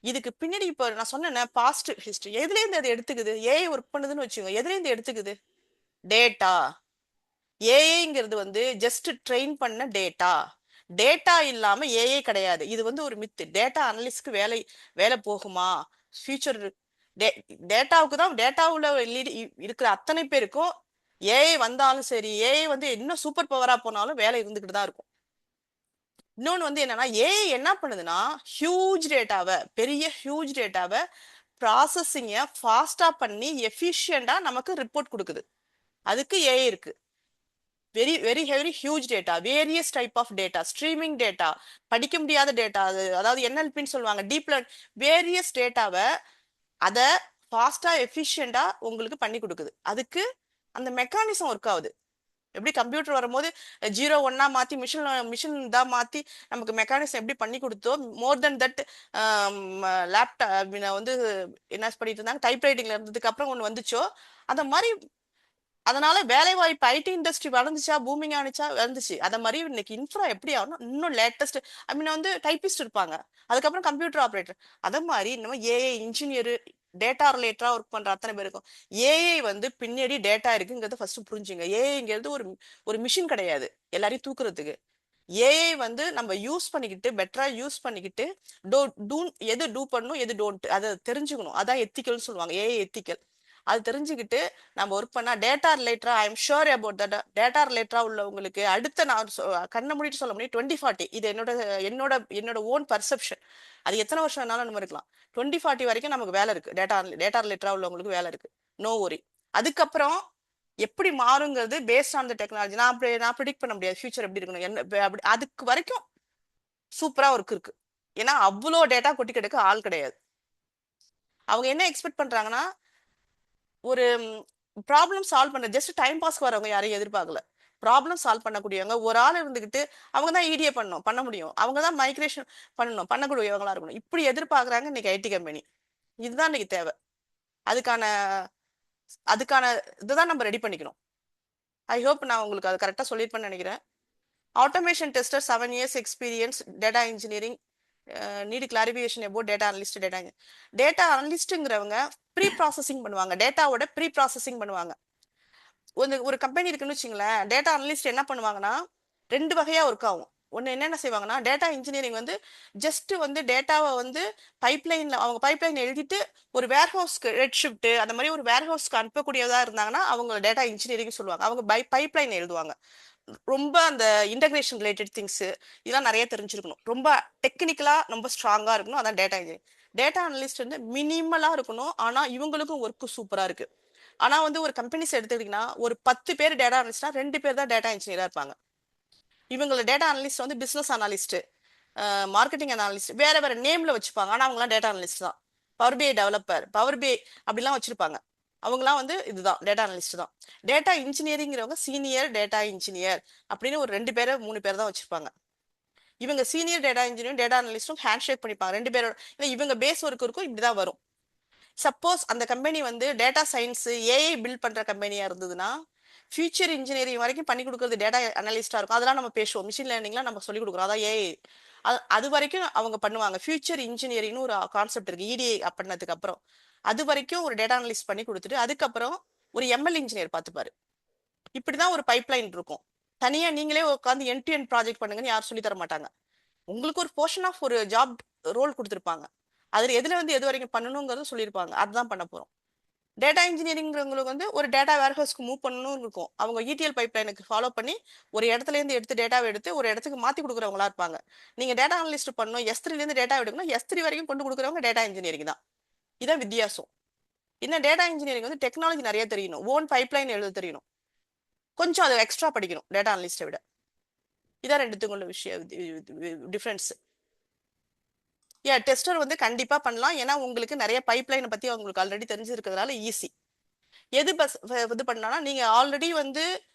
Speaker 2: இதுக்கு பின்னாடி இப்போ நான் சொன்னேன் பாஸ்ட் ஹிஸ்டரி, எதுல இருந்து அது எடுத்துக்குது? ஏஐ ஒர்க் பண்ணுதுன்னு வச்சுக்கோங்க, எதுல இருந்து எடுத்துக்குது? டேட்டா. ஏஐங்கிறது வந்து ஜஸ்ட் ட்ரெயின் பண்ண டேட்டா. டேட்டா இல்லாம ஏஐ கிடையாது. இது வந்து ஒரு மித்து. டேட்டா அனலிஸ்ட்க்கு வேலை போகுமா? ஃபியூச்சர் டேட்டாவுக்கு தான், டேட்டாவுல இருக்கிற அத்தனை பேருக்கும் ஏஐ வந்தாலும் சரி, ஏஐ வந்து இன்னும் சூப்பர் பவரா போனாலும் வேலை இருந்துகிட்டு தான் இருக்கும். இன்னொன்னு வந்து என்னன்னா, ஏஐ என்ன பண்ணுதுன்னா ஹியூஜ் டேட்டாவை, பெரிய ஹியூஜ் டேட்டாவை ப்ராசஸிங்க ஃபாஸ்டா பண்ணி எஃபிஷியண்டா நமக்கு ரிப்போர்ட் கொடுக்குது. அதுக்கு ஏஐ இருக்கு. Very very very huge data, various type of data, streaming data, படிக்க முடியாத டேட்டா, அதாவது என்எல்பின்னு சொல்லுவாங்க, டீப் லேர்ன், வேரியஸ் டேட்டாவை அதை ஃபாஸ்டா எஃபிஷியண்டா உங்களுக்கு பண்ணி கொடுக்குது. அதுக்கு அந்த மெக்கானிசம் ஒர்க் ஆகுது. எப்படி கம்ப்யூட்டர் வரும்போது 0 1 மாத்தி மிஷின் தான் மாத்தி நமக்கு மெக்கானிசம் எப்படி பண்ணி கொடுத்தோ, மோர் தென் தட் லேப்டாப் வந்து என்ன பண்ணிட்டு இருந்தாங்க, டைப்ரைட்டிங்ல இருந்ததுக்கு அப்புறம் ஒன்று வந்துச்சோ, அந்த மாதிரி. அதனால வேலை வாய்ப்பு ஐடி இண்டஸ்ட்ரி வளர்ந்துச்சா, பூமிங் ஆனிச்சா, வளர்ந்துச்சு. அத மாதிரி இன்னைக்கு இன்ஃப்ரா எப்படி ஆகணும், இன்னும் லேட்டஸ்ட், ஐ மீன் வந்து டைபிஸ்ட் இருப்பாங்க, அதுக்கப்புறம் கம்ப்யூட்டர் ஆப்ரேட்டர், அத மாதிரி இன்னும் ஏஐ இன்ஜினியர், டேட்டா ரிலேட்டடா ஒர்க் பண்ற அத்தனை பேருக்கும் ஏஐ வந்து பின்னாடி டேட்டா இருக்குங்கிறத ஃபர்ஸ்ட் புரிஞ்சுங்க. ஏஐங்கிறது ஒரு ஒரு மிஷின் கிடையாது எல்லாரையும் தூக்குறதுக்கு. ஏஐ வந்து நம்ம யூஸ் பண்ணிக்கிட்டு, பெட்டரா யூஸ் பண்ணிக்கிட்டு, டோ டூ எது டூ பண்ணணும், எது டோன்ட், அதை தெரிஞ்சுக்கணும். அதான் எத்திக்கல்னு சொல்லுவாங்க, ஏஐ எத்திக்கல். அது தெரிஞ்சுக்கிட்டு நம்ம ஒர்க் பண்ணா டேட்டா ரிலேட்டரா, I am sure about that, data ரிலேட்டரா உள்ளவங்களுக்கு அடுத்த நான் கண்ணை மூடிட்டு சொல்ல முடியும் 2040, இது என்னோட என்னோட ஓன் பர்செப்ஷன். அது எத்தனை வருஷம் வேணாலும் நம்ம இருக்கலாம். 2040 வரைக்கும் நமக்கு வேலை இருக்கு, டேட்டா ரிலேட்டரா உள்ளவங்களுக்கு வேலை இருக்கு. No worry. அதுக்கப்புறம் எப்படி மாறுங்கிறது பேஸ்ட் ஆன் த டெக்னாலஜி. நான் ப்ரிடிக்ட் பண்ண முடியாது ஃபியூச்சர் எப்படி இருக்கணும் என்ன அப்படி. அதுக்கு வரைக்கும் சூப்பரா ஒர்க் இருக்கு. ஏன்னா அவ்வளோ டேட்டா கொட்டி கிடக்க ஆள் கிடையாது. அவங்க என்ன எக்ஸ்பெக்ட் பண்றாங்கன்னா, ஒரு ப்ராப்ளம் சால்வ் பண்ண, ஜஸ்ட் டைம் பாஸ்க்கு வரவங்க யாரையும் எதிர்பார்க்கல. ப்ராப்ளம் சால்வ் பண்ணக்கூடியவங்க, ஒரு ஆள் இருந்துகிட்டு அவங்க தான் இடிஏ பண்ண முடியும், அவங்க தான் மைக்ரேஷன் பண்ணக்கூடியவங்களா இருக்கணும், இப்படி எதிர்பார்க்கறாங்க இன்னைக்கு ஐடி கம்பெனி. இதுதான் இன்னைக்கு தேவை. அதுக்கான அதுக்கான இதுதான் நம்ம ரெடி பண்ணிக்கணும். ஐ ஹோப் நான் உங்களுக்கு அது கரெக்டா சொல்லியிருப்பேன்னு நினைக்கிறேன். Automation tester 7 years experience, data engineering, need clarification about data analyst. Data அனலிஸ்ட்ங்கிறவங்க ப்ரீ ப்ராசஸிங் பண்ணுவாங்க, டேட்டாவோட ப்ரீ ப்ராசஸிங் பண்ணுவாங்க. ஒரு கம்பெனி இருக்குன்னு வச்சுங்களேன், டேட்டா அனலிஸ்ட் என்ன பண்ணுவாங்கன்னா ரெண்டு வகையா ஒர்க் ஆகும். ஒன்று என்னென்ன செய்வாங்கன்னா, டேட்டா இன்ஜினியரிங் வந்து ஜஸ்ட் வந்து டேட்டாவை வந்து பைப்லைன்ல, அவங்க பைப்லைன் எழுதிட்டு ஒரு வேர்ஹவுஸ்க்கு, ரெட் ஷிஃப்ட் அந்த மாதிரி ஒரு வேர்ஹவுஸ்க்கு அனுப்பக்கூடியதா இருந்தாங்கன்னா அவங்க டேட்டா இன்ஜினியரிங் சொல்லுவாங்க. அவங்க பைப்லைன் எழுதுவாங்க. ரொம்ப அந்த இன்டகிரேஷன் ரிலேட்டட் திங்ஸ் இதெல்லாம் நிறைய தெரிஞ்சிருக்கணும், ரொம்ப டெக்னிக்கலா ரொம்ப ஸ்ட்ராங்கா இருக்கணும். அதான் டேட்டா இன்ஜினியரிங். டேட்டா அனலிஸ்ட் வந்து மினிமலா இருக்கணும், ஆனா இவங்களுக்கும் ஒர்க் சூப்பரா இருக்கு. ஆனா வந்து ஒரு கம்பெனிஸ் எடுத்துக்கிட்டீங்கன்னா ஒரு 10 பேர் டேட்டா அனலிஸ்ட்னா 2 பேர் தான் டேட்டா இன்ஜினியரா இருப்பாங்க. இவங்கள டேட்டா அனலிஸ்ட் வந்து பிசினஸ் அனாலிஸ்ட், மார்க்கெட்டிங் அனாலிஸ்ட், வேற வேற நேம்ல வச்சுப்பாங்க. ஆனா அவங்கலாம் டேட்டா அனலிஸ்ட் தான். Power BI developer, power BI அப்படிலாம் வச்சிருப்பாங்க. அவங்கலாம் வந்து இதுதான் டேட்டா அனலிஸ்ட் தான். டேட்டா இன்ஜினியரிங்கிறவங்க சீனியர் டேட்டா இன்ஜினியர் அப்படின்னு ஒரு 2 பேரை 3 பேர் தான் வச்சிருப்பாங்க. இவங்க சீனியர் டேட்டா இன்ஜினியரும் டேட்டா அனலிஸ்டும் ஹேண்ட் ஷேக் பண்ணிப்பாங்க 2 பேரோட. இவங்க பேஸ் ஒர்க் இருக்கும், இப்படிதான் வரும். சப்போஸ் அந்த கம்பெனி வந்து டேட்டா சயின்ஸ் ஏஐ பில்ட் பண்ற கம்பெனியா இருந்ததுன்னா ஃபியூச்சர் இன்ஜினியரிங் வரைக்கும் பண்ணி கொடுக்கறது டேட்டா அனலிஸ்டா இருக்கும். அதெல்லாம் நம்ம பேசுவோம், மிஷின் லேர்னிங்லாம் நம்ம சொல்லி கொடுக்குறோம், அதான் ஏஐ. அது வரைக்கும் அவங்க பண்ணுவாங்க. ஃபியூச்சர் இன்ஜினியரிங்னு ஒரு கான்செப்ட் இருக்கு, இடிஐ பண்ணதுக்கு அப்புறம் அது வரைக்கும் ஒரு டேட்டா அனலிஸ்ட் பண்ணி கொடுத்துட்டு அதுக்கப்புறம் ஒரு எம்எல் இன்ஜினியர் பார்த்துப்பாரு. இப்படிதான் ஒரு பைப்லைன் இருக்கும். தனியா நீங்களே உட்காந்து என் டு என் ப்ராஜெக்ட் பண்ணுங்கன்னு யாரும் சொல்லி தர மாட்டாங்க. உங்களுக்கு ஒரு போர்ஷன் ஆஃப் ஒரு ஜாப் ரோல் கொடுத்துருப்பாங்க, அதுல எதுல வந்து எது வரைக்கும் பண்ணணுங்கிறது சொல்லியிருப்பாங்க, அதுதான் பண்ண போறோம். டேட்டா இன்ஜினியரிங்கிறவங்களுக்கு வந்து ஒரு டேட்டா வேர்ஹவுஸ்க்கு மூவ் பண்ணணும்னு இருக்கும். அவங்க இடிஎல் பைப்லைனுக்கு ஃபாலோ பண்ணி ஒரு இடத்துல இருந்து எடுத்து டேட்டாவை எடுத்து ஒரு இடத்துக்கு மாத்தி கொடுக்குறவங்களா இருப்பாங்க. நீங்க டேட்டா அனலிஸ்ட் பண்ணணும், S3 இருந்து டேட்டா எடுக்கணும், S3 வரைக்கும் கொண்டு கொடுக்குறவங்க டேட்டா இன்ஜினியரிங் தான். இதான் வித்தியாசம். இன்னும் டேட்டா இன்ஜினியரிங் வந்து டெக்னாலஜி நிறைய தெரியணும், ஓன் பைப்லைன் எழுத தெரியணும், கொஞ்சம் அதை எக்ஸ்ட்ரா படிக்கணும் டேட்டா அனலிஸ்ட்டை விட. இதான் ரெண்டுத்துக்கும் உள்ள விஷயம் டிஃப்ரென்ஸ். டெஸ்டர் வந்து கண்டிப்பா பண்ணலாம், ஏன்னா உங்களுக்கு நிறைய பைப்லைனை பத்தி உங்களுக்கு ஆல்ரெடி தெரிஞ்சிருக்கிறதுனால ஈஸி. எது இது பண்ணலாம்னா, நீங்க ஆல்ரெடி வந்து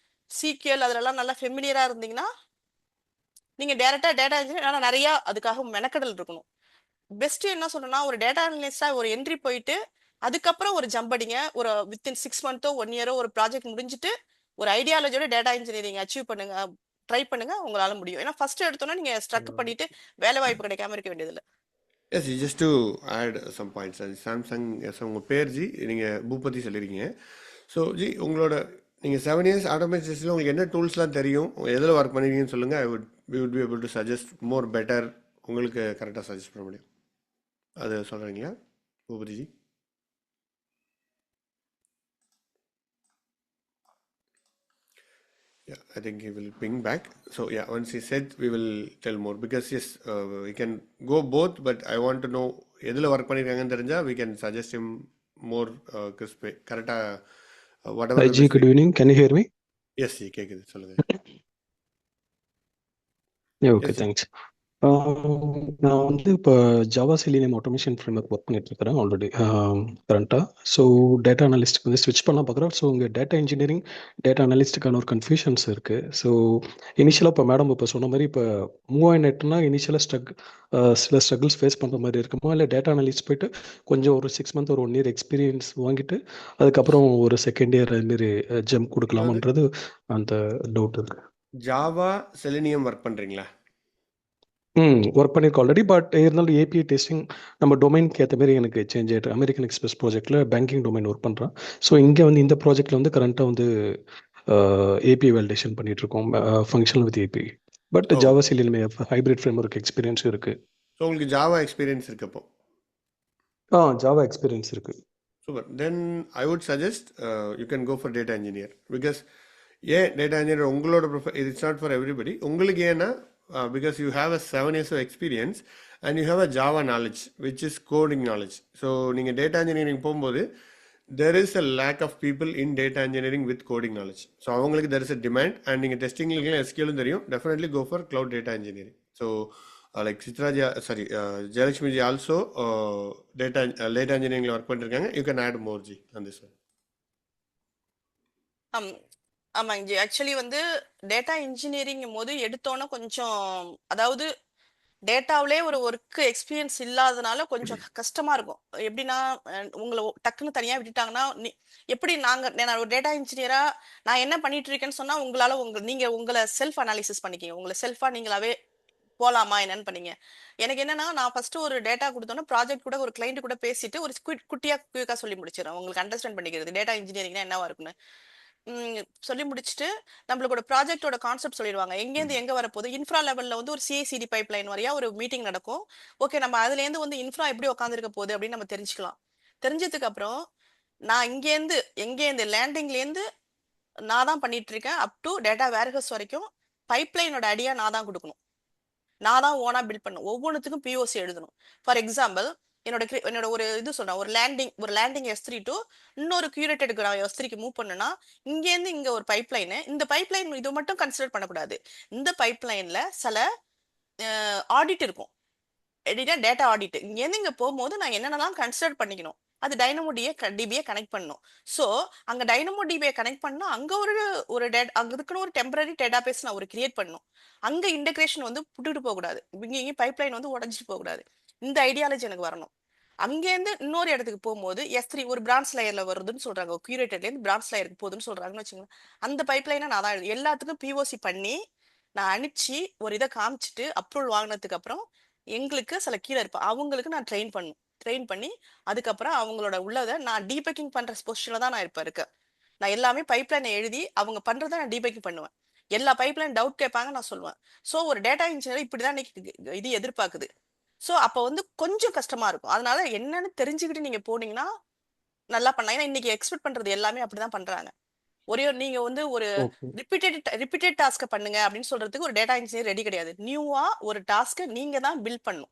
Speaker 2: சீக்கியல் அதெல்லாம் நல்லா ஃபெமிலியரா இருந்தீங்கன்னா நீங்க டைரக்டா டேட்டா இன்ஜினியர், ஆனா நிறைய அதுக்காக மெனக்கடல் இருக்கணும். பெஸ்ட் என்ன சொல்லணும்னா, ஒரு டேட்டா அனலிஸ்டா ஒரு என்ட்ரி போயிட்டு அதுக்கப்புறம் ஒரு ஜம்ப் அடிங்க. ஒரு வித்தின் 6 மந்த்தோ 1 இயரோ ஒரு ப்ராஜெக்ட் முடிஞ்சிட்டு ஒரு ஐடியாலஜியோட டேட்டா இன்ஜினியரிங் அச்சீவ் பண்ணுங்க, ட்ரை பண்ணுங்க, உங்களால முடியும். ஏன்னா ஃபர்ஸ்ட் எடுத்தோன்னா நீங்க ஸ்ட்ரக் பண்ணிட்டு வேலை வாய்ப்பு கிடைக்காம இருக்க வேண்டியதில்லை.
Speaker 1: Yes, just to add some points. அது சாம்சங் எஸ், உங்கள் பேர் ஜி, நீங்கள் பூபதி சொல்லியிருக்கீங்க. ஸோ ஜி, உங்களோட நீங்கள் 7 இயர்ஸ் ஆட்டோமேஷன்ஸில் உங்களுக்கு என்ன டூல்ஸ்லாம் தெரியும், எதில் ஒர்க் பண்ணிருக்கீங்கன்னு சொல்லுங்கள். We would be able to suggest more better, உங்களுக்கு கரெக்டாக சஜஸ்ட் பண்ண முடியும். அது சொல்கிறீங்களா Boopathi ji? Yeah, I think he will ping back. So yeah, once he said, we will tell more because yes, we can go both, but I want to know எதில் work பண்ணியிருக்காங்கன்னு தெரிஞ்சால் we can suggest him more crisp, கரெக்டாக whatever
Speaker 3: Hi
Speaker 1: the
Speaker 3: G,
Speaker 1: best.
Speaker 3: good evening. Can you hear me?
Speaker 1: Yes, ji கேட்குது, சொல்லுங்கள்.
Speaker 3: Yeah, okay,
Speaker 1: yes ji.
Speaker 3: thanks. நான் வந்து இப்போ Java Selenium automation framework work பண்ணிட்டு இருக்கிறேன் ஆல்ரெடி கரண்ட்டாக. ஸோ டேட்டா அனலிஸ்ட்டுக்கு வந்து ஸ்விட்ச் பண்ண பார்க்குறோம். ஸோ உங்கள் டேட்டா இன்ஜினியரிங் டேட்டா அனலிஸ்ட்டுக்கான ஒரு கன்ஃபியூஷன்ஸ் இருக்குது. ஸோ இனிஷியலாக இப்போ மேடம் இப்போ சொன்ன மாதிரி இப்போ மூவ் ஆயிட்டுனா இனிஷியலாக சில ஸ்ட்ரகிள்ஸ் ஃபேஸ் பண்ணுற மாதிரி இருக்குமா, இல்லை டேட்டா அனலிஸ்ட் போயிட்டு கொஞ்சம் ஒரு 6 மந்த் ஒரு 1 இயர் எக்ஸ்பீரியன்ஸ் வாங்கிட்டு அதுக்கப்புறம் ஒரு செகண்ட் இயர் அதுமாரி ஜம்ப் கொடுக்கலாமன்றது அந்த டவுட் இருக்குது.
Speaker 1: ஜாவா செலினியம் ஒர்க் பண்ணுறீங்களா?
Speaker 3: ஒர்க் பண்ணியிருக்கோம் ஆல்ரெடி. பட் இருந்தாலும் ஏபிஐ டெஸ்டிங் நம்ம டொமைனுக்கு ஏற்ற மாதிரி எனக்கு சேஞ்ச் ஆகிட்டு அமெரிக்கன் எக்ஸ்பிரஸ் ப்ராஜெக்ட்டில் பேங்கிங் டொமைன் ஒர்க் பண்ணுறேன். ஸோ இங்கே வந்து இந்த ப்ராஜெக்ட்டில் வந்து கரண்ட்டாக வந்து ஏபிஐ வேலிடேஷன் பண்ணிகிட்ருக்கோம், functional with API. But
Speaker 1: oh,
Speaker 3: Java Selenium hybrid framework experience இருக்குது.
Speaker 1: ஸோ உங்களுக்கு ஜாவா எக்ஸ்பீரியன்ஸ் இருக்கப்போ?
Speaker 3: ஜாவா எக்ஸ்பீரியன்ஸ் இருக்குது.
Speaker 1: Super. Then I would suggest you can go for data engineer because ஏன் டேட்டா இன்ஜினியர் உங்களோட profile, it's not for everybody. உங்களுக்கு ஏன்னா because you have a 7 years of experience and you have a Java knowledge which is coding knowledge. So நீங்கள் data engineering போகும்போது there is a lack of people in data engineering with coding knowledge. So அவங்களுக்கு there is a demand and நீங்கள் டெஸ்டிங்லாம் எஸ்கியூலும் தெரியும், definitely go for cloud data engineering. So like Chitraji, sorry Jayalakshmiji also data இன்ஜினியரிங்கில் work பண்ணிருக்காங்க. You can add more ji on this one.
Speaker 2: ஆமாங்க ji. Actually வந்து data engineering போது எடுத்தோன்னே கொஞ்சம், அதாவது டேட்டாவிலே ஒரு ஒர்க் எக்ஸ்பீரியன்ஸ் இல்லாதனால கொஞ்சம் கஷ்டமா இருக்கும். எப்படின்னா உங்களை டக்குன்னு தனியா விட்டுட்டாங்கன்னா எப்படி நான் ஒரு டேட்டா இன்ஜினியரா நான் என்ன பண்ணிட்டு இருக்கேன்னு சொன்னா உங்களால நீங்க உங்களை செல்ஃப் அனாலிசிஸ் பண்ணிக்கிங்க, உங்களை செல்ஃபா நீங்களாவே போலாமா என்னன்னு பண்ணீங்க. எனக்கு என்னன்னா, நான் ஃபர்ஸ்ட் ஒரு டேட்டா கொடுத்தோன்னா ப்ராஜெக்ட் கூட ஒரு கிளைண்ட் கூட பேசிட்டு ஒரு குயிக்கா சொல்லி முடிச்சிடறேன், உங்களுக்கு அண்டர்ஸ்டாண்ட் பண்ணிக்கிறது டேட்டா இன்ஜினியரிங்னா என்னவா இருக்குன்னு சொல்லி முடிச்சுட்டு நம்மளோட ப்ராஜெக்டோட கான்செப்ட் சொல்லிடுவாங்க, எங்கேருந்து எங்க வரப்போகுது. இன்ஃப்ரா லெவல்ல வந்து ஒரு சிஐசிடி பைப்லைன் வரையா ஒரு மீட்டிங் நடக்கும். ஓகே, நம்ம அதுல இருந்து வந்து இன்ஃப்ரா எப்படி உட்காந்துருக்க போகுது அப்படின்னு நம்ம தெரிஞ்சுக்கலாம். தெரிஞ்சதுக்கு அப்புறம் நான் எங்கேருந்து லேண்டிங்லேருந்து நான் தான் பண்ணிட்டு இருக்கேன் அப் டு டேட்டா வேர்ஹவுஸ் வரைக்கும் பைப்லைனோட ஐடியா நான் தான் கொடுக்கணும், நான் தான் ஓனா பில்ட் பண்ணும். ஒவ்வொன்றுத்துக்கும் பிஓசி எழுதணும். ஃபார் எக்ஸாம்பிள் என்னோட ஒரு இது சொல்றேன், ஒரு லேண்டிங் S3 டு இன்னொரு கியூரேட்டடுக்கு நான் S3க்கு மூவ் பண்ணுனா இங்கேருந்து இங்க ஒரு பைப்லைன், இந்த பைப்லைன் இது மட்டும் கன்சிடர் பண்ணக்கூடாது. இந்த பைப்லைன்ல சில ஆடிட் இருக்கும், எப்படின்னா டேட்டா ஆடிட். இங்கேருந்து இங்க போகும்போது நான் என்னென்னலாம் கன்சிடர் பண்ணிக்கணும், அது டைனமோ டிபியை கனெக்ட் பண்ணணும். ஸோ அங்க டைனமோ டிபியை கனெக்ட் பண்ணா அங்க ஒரு அங்க இருக்குன்னு ஒரு டெம்பரரி டேட்டா பேஸ் நான் ஒரு கிரியேட் பண்ணணும். அங்க இன்டெகிரேஷன் வந்து புட்டுட்டு போகக்கூடாது, இங்கேயும் பைப்லைன் வந்து உடஞ்சிட்டு போகக்கூடாது. இந்த ஐடியாலஜி எனக்கு வரணும். அங்கேருந்து இன்னொரு இடத்துக்கு போகும்போது S3 ஒரு பிரான்ச் லேயர்ல வருதுன்னு சொல்றாங்க, கியூரேட்டர்லேருந்து பிரான்ச் லேயருக்கு போகுதுன்னு சொல்றாங்கன்னு வச்சுக்கோங்க. அந்த பைப்லைனை நான் தான் எல்லாத்துக்கும் பிஓசி பண்ணி நான் அனுப்பிச்சு ஒரு இதை காமிச்சிட்டு அப்ரூவல் வாங்கினதுக்கு அப்புறம் எங்களுக்கு சில கீழே இருப்பேன் அவங்களுக்கு நான் ட்ரெயின் பண்ணி அதுக்கப்புறம் அவங்களோட உள்ளதை நான் டீபக்கிங் பண்ற பொசிஷன்ல தான் நான் இருக்கேன். நான் எல்லாமே பைப்லைனை எழுதி அவங்க பண்றதை நான் டீபக்கிங் பண்ணுவேன். எல்லா பைப்லைன் டவுட் கேட்பாங்க, நான் சொல்லுவேன். ஸோ ஒரு டேட்டா இன்ஜினியர் இப்படிதான் இது எதிர்பார்க்குது. ஸோ அப்போ வந்து கொஞ்சம் கஷ்டமா இருக்கும். அதனால என்னன்னு தெரிஞ்சுக்கிட்டு நீங்க போனீங்கன்னா நல்லா பண்ணலாம். ஏன்னா இன்னைக்கு எக்ஸ்பெக்ட் பண்றது எல்லாமே அப்படிதான் பண்றாங்க. நீங்க வந்து ஒரு
Speaker 3: ஓகே.
Speaker 2: ரிப்பீட்டட் டாஸ்க் பண்ணுங்க அப்படின்னு சொல்றதுக்கு ஒரு டேட்டா இன்ஜினியர் ரெடி கிடையாது. நியூவா ஒரு டாஸ்க் நீங்க தான் பில்ட் பண்ணும்.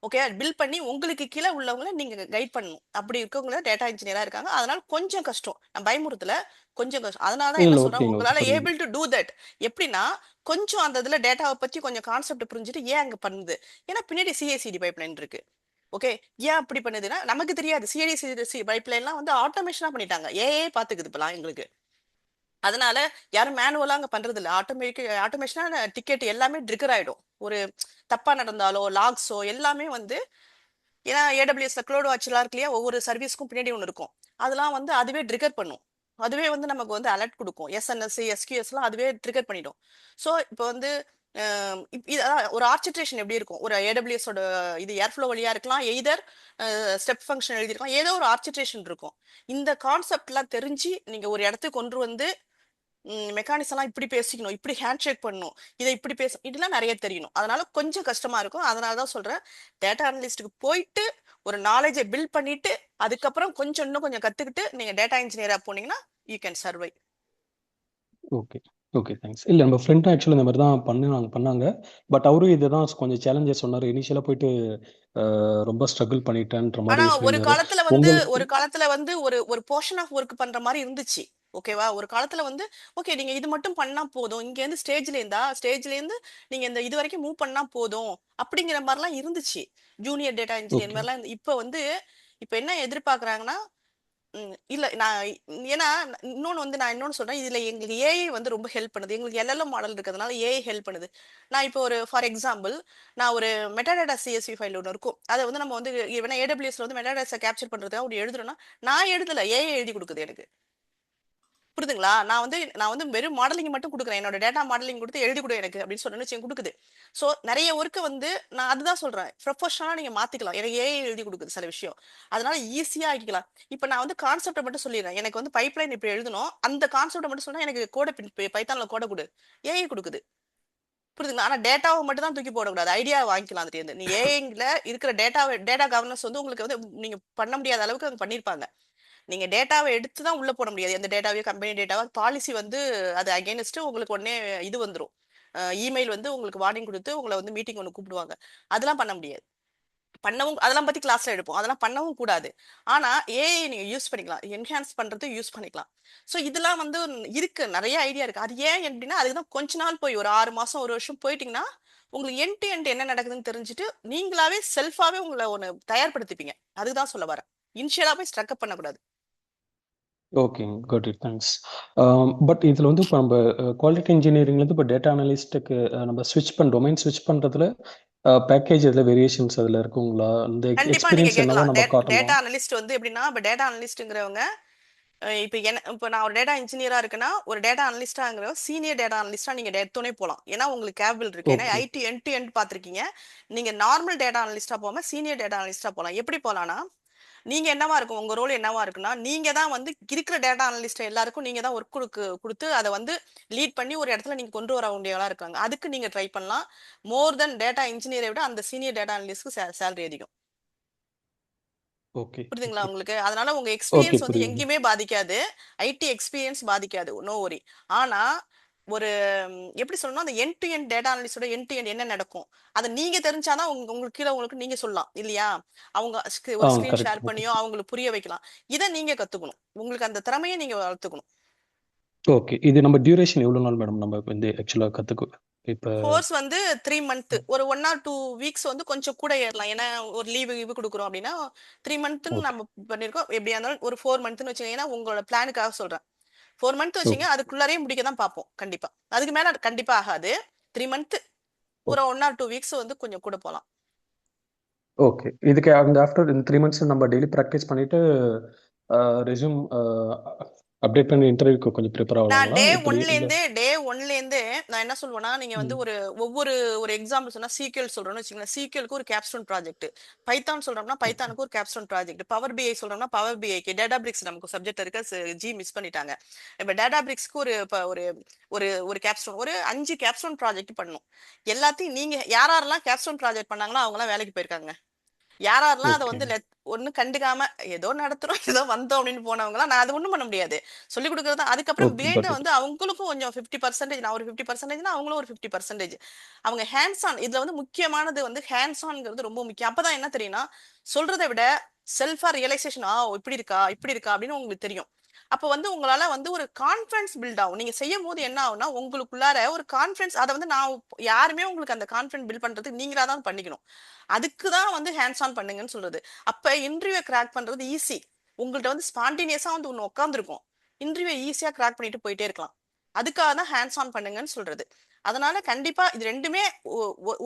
Speaker 2: ஓகே, பில் பண்ணி உங்களுக்கு கீழே உள்ளவங்கள நீங்க கைட் பண்ணணும். அப்படி இருக்கவங்க டேட்டா இன்ஜினியரா இருக்காங்க. அதனால கொஞ்சம் கஷ்டம். நான் பயமுறுத்தல, கொஞ்சம் கஷ்டம். அதனால தான்
Speaker 3: இல்ல,
Speaker 2: என்ன
Speaker 3: இல்ல.
Speaker 2: சொல்றேன்,
Speaker 3: ஓகேங்க. ஓகே.
Speaker 2: உங்களால
Speaker 3: புரியுது.
Speaker 2: Able to do that. எப்படின்னா கொஞ்சம் அந்த இதுல டேட்டாவை பத்தி கொஞ்சம் கான்செப்ட் புரிஞ்சுட்டு ஏன் அங்க பண்ணுது, ஏன்னா பின்னாடி சிஐசிடி பைப்லைன் இருக்கு. ஓகே, ஏன் அப்படி பண்ணுதுன்னா நமக்கு தெரியாது. சிஐடிசி பைப்லைன்லாம் வந்து ஆட்டோமேஷனா பண்ணிட்டாங்க, ஏஏ பாத்துக்குது இப்பலாம் எங்களுக்கு. அதனால யாரும் மேனுவலா அங்க பண்றது இல்ல. ஆட்டோமேஷனா டிக்கெட் எல்லாமே ட்ரிகர் ஆயிடும். ஒரு தப்பா நடந்தாலோ லாக்ஸோ எல்லாமே வந்து, ஏன்னா ஏடபிள்யூஎஸ்ல க்ளவுட் வாட்ச்லாம் இருக்கு இல்லையா, ஒவ்வொரு சர்வீஸ்க்கும் பின்னாடி ஒன்று இருக்கும். அதெல்லாம் வந்து அதுவே ட்ரிகர் பண்ணும். அதுவே வந்து நமக்கு வந்து அலர்ட் கொடுக்கும். எஸ்என்எஸ் எஸ்கியூஎஸ்லாம் அதுவே ட்ரிகர் பண்ணிடும். ஸோ இப்போ வந்து அதான் ஒரு ஆர்ச்சிட்ரேஷன் எப்படி இருக்கும், ஒரு ஏடபிள்யூஎஸோட இது ஏர்ஃப்ளோ வழியா இருக்கலாம், எய்தர் ஸ்டெப் ஃபங்க்ஷன் எழுதிருக்கலாம், ஏதோ ஒரு ஆர்ச்சிட்ரேஷன் இருக்கும். இந்த கான்செப்ட்லாம் தெரிஞ்சு நீங்க ஒரு இடத்துக்கு கொண்டு வந்து மெக்கானிக்ஸ் எல்லாம் இப்படி பேசிக்கணும், இப்படி ஹேண்ட் ஷேக் பண்ணணும், இதை இப்படி இதெல்லாம் நிறைய தெரியணும். அதனால கொஞ்சம் கஷ்டமா இருக்கும். அதனாலதான் சொல்றேன், டேட்டா அனலிஸ்டுக்கு போயிட்டு ஒரு நாலேஜை பில்ட் பண்ணிட்டு அதுக்கப்புறம் கொஞ்சம் இன்னும் கொஞ்சம் கத்துக்கிட்டு நீங்க டேட்டா இன்ஜினியரா போனீங்கன்னா you can survive.
Speaker 3: Okay. Okay. Thanks. இல்ல நம்ம ஃப்ரெண்டும் ஆக்சுவலா இந்த மாரி தான் பண்ணாங்க. பட் அவரும் இதுதான் கொஞ்சம் சேலஞ்சஸ் சொன்னாரு. இனிஷியலா போயிட்டு ரொம்ப ஸ்ட்ரகிள் பண்ணிட்டேன்ற
Speaker 2: ஆனா
Speaker 3: மாரி
Speaker 2: ஒரு
Speaker 3: சொல்லியிருந்தாரு.
Speaker 2: காலத்துல வந்து
Speaker 3: உங்களுக்கு
Speaker 2: ஒரு காலத்துல வந்து ஒரு போர்ஷன் ஆஃப் ஒர்க் பண்ற மாதிரி இருந்துச்சு. ஓகேவா, ஒரு காலத்துல வந்து ஓகே நீங்க இது மட்டும் பண்ணா போதும், இங்க இருந்து ஸ்டேஜ்ல இருந்து நீங்க இந்த இது வரைக்கும் மூவ் பண்ணா போதும் அப்படிங்கிற மாதிரிலாம் இருந்துச்சு. Junior data engineer
Speaker 3: okay.
Speaker 2: மாதிரிலாம் இப்ப வந்து இப்ப என்ன எதிர்பார்க்கறாங்கன்னா, இல்ல நான் ஏன்னா இன்னொன்னு வந்து நான் இன்னொன்னு சொல்றேன், இதுல எங்களுக்கு ஏஐ வந்து ரொம்ப ஹெல்ப் பண்ணுது. எங்களுக்கு எல்எல்எம் மாடல் இருக்கிறதுனால ஏஐ ஹெல்ப் பண்ணுது. நான் இப்போ ஒரு ஃபார் எக்ஸாம்பிள், நான் ஒரு மெட்டாடேட்டா சிஎஸ்வி ஃபைல் ஒன்று இருக்கும், அதை வந்து நம்ம வந்து வேணா ஏடபிள்யூஎஸ்ல வந்து மெட்டாடேட்டா கேப்சர் பண்றதுக்காக ஒரு எழுதுறோம்னா, நான் எழுதல, ஏஐ எழுதி கொடுக்குது எனக்கு. புரியுதுங்களா, நான் வந்து வெறும் மாடலிங் மட்டும் கொடுக்குறேன், என்னோட டேட்டா மாடலிங் கொடுத்து எழுதி கொடு எனக்கு அப்படின்னு சொன்னு கொடுக்குது. ஸோ நிறைய ஒர்க்கை வந்து நான் அதுதான் சொல்றேன், ப்ரொஃபஷனலா நீங்க மாத்திக்கலாம். எனக்கு ஏஐ எழுதி கொடுக்குது சில விஷயம், அதனால ஈஸியா ஆக்கிக்கலாம். இப்ப நான் வந்து கான்செப்டை மட்டும் சொல்லிடுறேன், எனக்கு வந்து பைப்லைன் இப்படி எழுதணும், அந்த கான்செப்டை மட்டும் சொன்னா எனக்கு கோட பைத்தான்ல கோட கொடு, ஏஐ கொடுக்குது. புரியுதுங்களா, ஆனா டேட்டாவை மட்டும் தான் தூக்கி போடக்கூடாது, ஐடியா வாங்கிக்கலாம். அதுல நீ ஏஐல இருக்கிற டேட்டா கவர்னன்ஸ் வந்து உங்களுக்கு வந்து நீங்க பண்ண முடியாத அளவுக்கு அவங்க பண்ணிருப்பாங்க. நீங்க டேட்டாவை எடுத்து தான் உள்ள போட முடியாது, எந்த டேட்டாவையும் கம்பெனி டேட்டாவை பாலிசி வந்து அது அகைன்ஸ்ட் உங்களுக்கு உடனே இது வந்துடும். இமெயில் வந்து உங்களுக்கு வார்னிங் கொடுத்து உங்களை வந்து மீட்டிங் ஒன்று கூப்பிடுவாங்க. அதெல்லாம் பண்ண முடியாது. அதெல்லாம் பத்தி கிளாஸ்ல எடுப்போம், அதெல்லாம் பண்ணவும் கூடாது. ஆனா ஏஐ நீங்க யூஸ் பண்ணிக்கலாம், என்ஹான்ஸ் பண்றது யூஸ் பண்ணிக்கலாம். ஸோ இதெல்லாம் வந்து இருக்கு, நிறைய ஐடியா இருக்கு. அது ஏன் எப்படின்னா அதுக்குதான் கொஞ்ச நாள் போய் ஒரு 6 மாசம் 1 வருஷம் போயிட்டீங்கன்னா உங்களுக்கு எண்ட் டு எண்ட் என்ன நடக்குதுன்னு தெரிஞ்சுட்டு நீங்களாவே செல்ஃபாவே உங்களை ஒன்று தயார்படுத்திப்பீங்க. அதுதான் சொல்ல வரேன், இனிஷியலா போய் ஸ்ட்ரக்அப் பண்ணக்கூடாது.
Speaker 3: ஓகேங்க. God it. தேங்க்ஸ். பட் இதுல வந்து இப்ப நம்ம குவாலிட்டி இன்ஜினியரிங்லேருந்து இப்போ டேட்டா அனலிஸ்ட்டுக்கு நம்ம டொமைன் ஸ்விட்ச் பண்றதுல பேக்கேஜ் எதுல வேரியேஷன்ஸ் அதுல இருக்குங்களா? அந்த
Speaker 2: கண்டிப்பா நீங்க
Speaker 3: எக்ஸ்பீரியன்ஸ் என்னவோ
Speaker 2: கேட்கலாம்.
Speaker 3: நம்ம
Speaker 2: டேட்டா
Speaker 3: காட்டணும்.
Speaker 2: அனலிஸ்ட் வந்து எப்படின்னா, இப்ப டேட்டா அனலிஸ்ட்ங்கிறவங்க இப்போ நான் ஒரு டேட்டா இன்ஜினியரா இருக்குன்னா, ஒரு டேட்டா அனலிஸ்டாங்கிற சீனியர் டேட்டா அனலிஸ்டா நீங்க எடுத்தோடனே போகலாம். ஏன்னா உங்களுக்கு கேபிள் இருக்கு, ஏன்னா
Speaker 3: okay.
Speaker 2: IT end to end பார்த்திருக்கீங்க. நீங்க நார்மல் டேட்டா அனலிஸ்டா போகாம சீனியர் டேட்டா அனலிஸ்டா போகலாம். எப்படி போகலாம்னா, நீங்க என்னவா இருக்கும், உங்க ரோல் என்னவா இருக்குன்னா, நீங்க தான் வந்து இருக்கிற டேட்டா அனலிஸ்ட் எல்லாருக்கும் நீங்க தான் ஒர்க் கொடுத்து அதை வந்து லீட் பண்ணி ஒரு இடத்துல நீங்க கொண்டு வர வேண்டியவங்களா இருக்காங்க. அதுக்கு நீங்க ட்ரை பண்ணலாம். மோர் தென் டேட்டா இன்ஜினியரை விட அந்த சீனியர் டேட்டா அனலிஸ்ட்க்கு சேலரி அதிகம்.
Speaker 3: ஓகே.
Speaker 2: புரியுதுங்களா
Speaker 3: ஓகே.
Speaker 2: உங்களுக்கு, அதனால உங்க
Speaker 3: ஓகே.
Speaker 2: எக்ஸ்பீரியன்ஸ் வந்து
Speaker 3: புரியுது.
Speaker 2: எங்கேயுமே பாதிக்காது. ஐடி எக்ஸ்பீரியன்ஸ் பாதிக்காது, நோ ஒரி. ஆனா ஒரு எப்படி சொல்லணும், அந்த எண்ட் டு எண்ட் டேட்டா அனலிஸ்டோட எண்ட் டு எண்ட் என்ன நடக்கும் அதை நீங்க தெரிஞ்சாதான் உங்களுக்கு கீழே உங்களுக்கு நீங்க சொல்லலாம் இல்லையா. அவங்க ஒரு ஸ்கிரீன்
Speaker 3: கரெக்ட்.
Speaker 2: Share
Speaker 3: okay.
Speaker 2: பண்ணியோ அவங்களுக்கு புரிய வைக்கலாம். இதை நீங்க கத்துக்கணும், உங்களுக்கு அந்த திறமையை நீங்க வளர்த்துக்கணும்.
Speaker 3: ஓகே. இது நம்ம டியூரேஷன் எவ்வளவு நாள் மேடம் நம்ம வந்து ஆக்சுவலா கத்துக்க இப்ப?
Speaker 2: கோர்ஸ் வந்து 3 மந்த், ஒரு 1 or 2 வீக்ஸ் வந்து கொஞ்சம் கூட ஏறலாம். ஏன்னா ஒரு லீவு கொடுக்குறோம் அப்படின்னா 3 மந்த்னு
Speaker 3: ஓகே.
Speaker 2: நம்ம பண்ணிருக்கோம். எப்படியா இருந்தாலும் ஒரு 4 மந்த்னு வச்சுக்கோங்க, ஏன்னா உங்களோட பிளானுக்காக சொல்றேன். 4 மந்த் வச்சுங்க,
Speaker 3: ஓகே.
Speaker 2: அதுக்குள்ளாரையும் முடிக்க தான் பார்ப்போம் கண்டிப்பா. அதுக்கு மேல கண்டிப்பா ஆகாது. 3 மந்த், ஒரு 1 or 2 வீக்ஸ் வந்து கொஞ்சம் கூட போகலாம்.
Speaker 3: ஓகே. இதுக்கு அந்த ஆஃப்டர் இந்த 3 மந்த்ஸ் நம்ம டெய்லி ப்ராக்டிஸ் பண்ணிட்டு ரெஸ்யூம் அப்டேட் பண்ணி இன்டர்வியூக்கு கொஞ்சம் ப்ரிப்பேர்
Speaker 2: நான்
Speaker 3: ஆகலாங்களா?
Speaker 2: டே
Speaker 3: எப்படி இல்ல?
Speaker 2: ஒன்லேருந்தே நான் என்ன சொல்லுவேன்னா, நீங்க வந்து
Speaker 3: ம்.
Speaker 2: ஒவ்வொரு எக்ஸாம்பிள் சொன்னா சீக்வல் சொல்றோம்னு வச்சுக்கோங்களேன், சீக்வலுக்கு ஒரு கேப்ஸ்டோன் ப்ராஜெக்ட், பைத்தான் சொல்றோம்னா
Speaker 3: ஓகே.
Speaker 2: பைத்தானுக்கு ஒரு கேப்ஸ்டோன் ப்ராஜெக்ட், பவர் பிஐ சொல்றோம்னா பவர் பிஐக்கு, டேட்டா பிரிக்ஸ் நமக்கு சப்ஜெக்ட் இருக்கு, ஜி மிஸ் பண்ணிட்டாங்க. இப்ப டேட்டா பிரிக்ஸ்க்கு ஒரு ஒரு ஒரு கேப்ஸ்டோன், ஒரு 5 கேப்ஸ்டோன் ப்ராஜெக்ட் பண்ணணும். எல்லாத்தையும் நீங்க யாரெல்லாம் கேப்ஸ்டோன் ப்ராஜெக்ட் பண்ணாங்களோ அவங்க எல்லாம் வேலைக்கு போயிருக்காங்க. யாரெல்லாம் அதை
Speaker 3: ஓகே.
Speaker 2: வந்து ஒன்றும் கண்டுக்காம ஏதோ நடத்துறோம் ஏதோ வந்தோம் அப்படின்னு போனவங்களாம் நான் அது ஒன்றும் பண்ண முடியாது. சொல்லிக் கொடுக்குறது தான். அதுக்கப்புறம்
Speaker 3: ஓகே.
Speaker 2: பிஹைண்ட
Speaker 3: got it.
Speaker 2: வந்து அவங்களுக்கும் கொஞ்சம் 50%, நான் ஒரு 50%னா அவங்களும் ஒரு 50%. அவங்க ஹேண்ட்ஸ் ஆன் இதுல வந்து முக்கியமானது வந்து ஹேண்ட்ஸ் ஆன்ங்கிறது ரொம்ப முக்கியம். அப்பதான் என்ன தெரியும்னா சொல்றதை விட செல்ஃபா ரியலைசேஷன் இப்படி இருக்கா அப்படின்னு உங்களுக்கு தெரியும். அப்ப வந்து உங்களால வந்து ஒரு கான்பிடன்ஸ் பில்ட் ஆகும். நீங்க செய்யும் போது என்ன ஆகும்னா உங்களுக்குள்ளார ஒரு கான்பிடன்ஸ், அதை வந்து நான் யாருமே உங்களுக்கு அந்த கான்பிடன்ஸ் பில்ட் பண்றதுக்கு நீங்களா தான் பண்ணிக்கணும். அதுக்குதான் வந்து ஹேண்ட்ஸ் ஆன் பண்ணுங்கன்னு சொல்றது. அப்ப இன்டர்வியூ கிராக் பண்றது ஈஸி. உங்கள்ட்ட வந்து ஸ்பான்டேனியஸா வந்து ஒண்ணு உட்காந்துருக்கும். இன்டர்வியூ ஈஸியா கிராக் பண்ணிட்டு போயிட்டே இருக்கலாம். அதுக்காக தான் ஹேண்ட்ஸ் ஆன் பண்ணுங்கன்னு சொல்றது. அதனால கண்டிப்பா இது ரெண்டுமே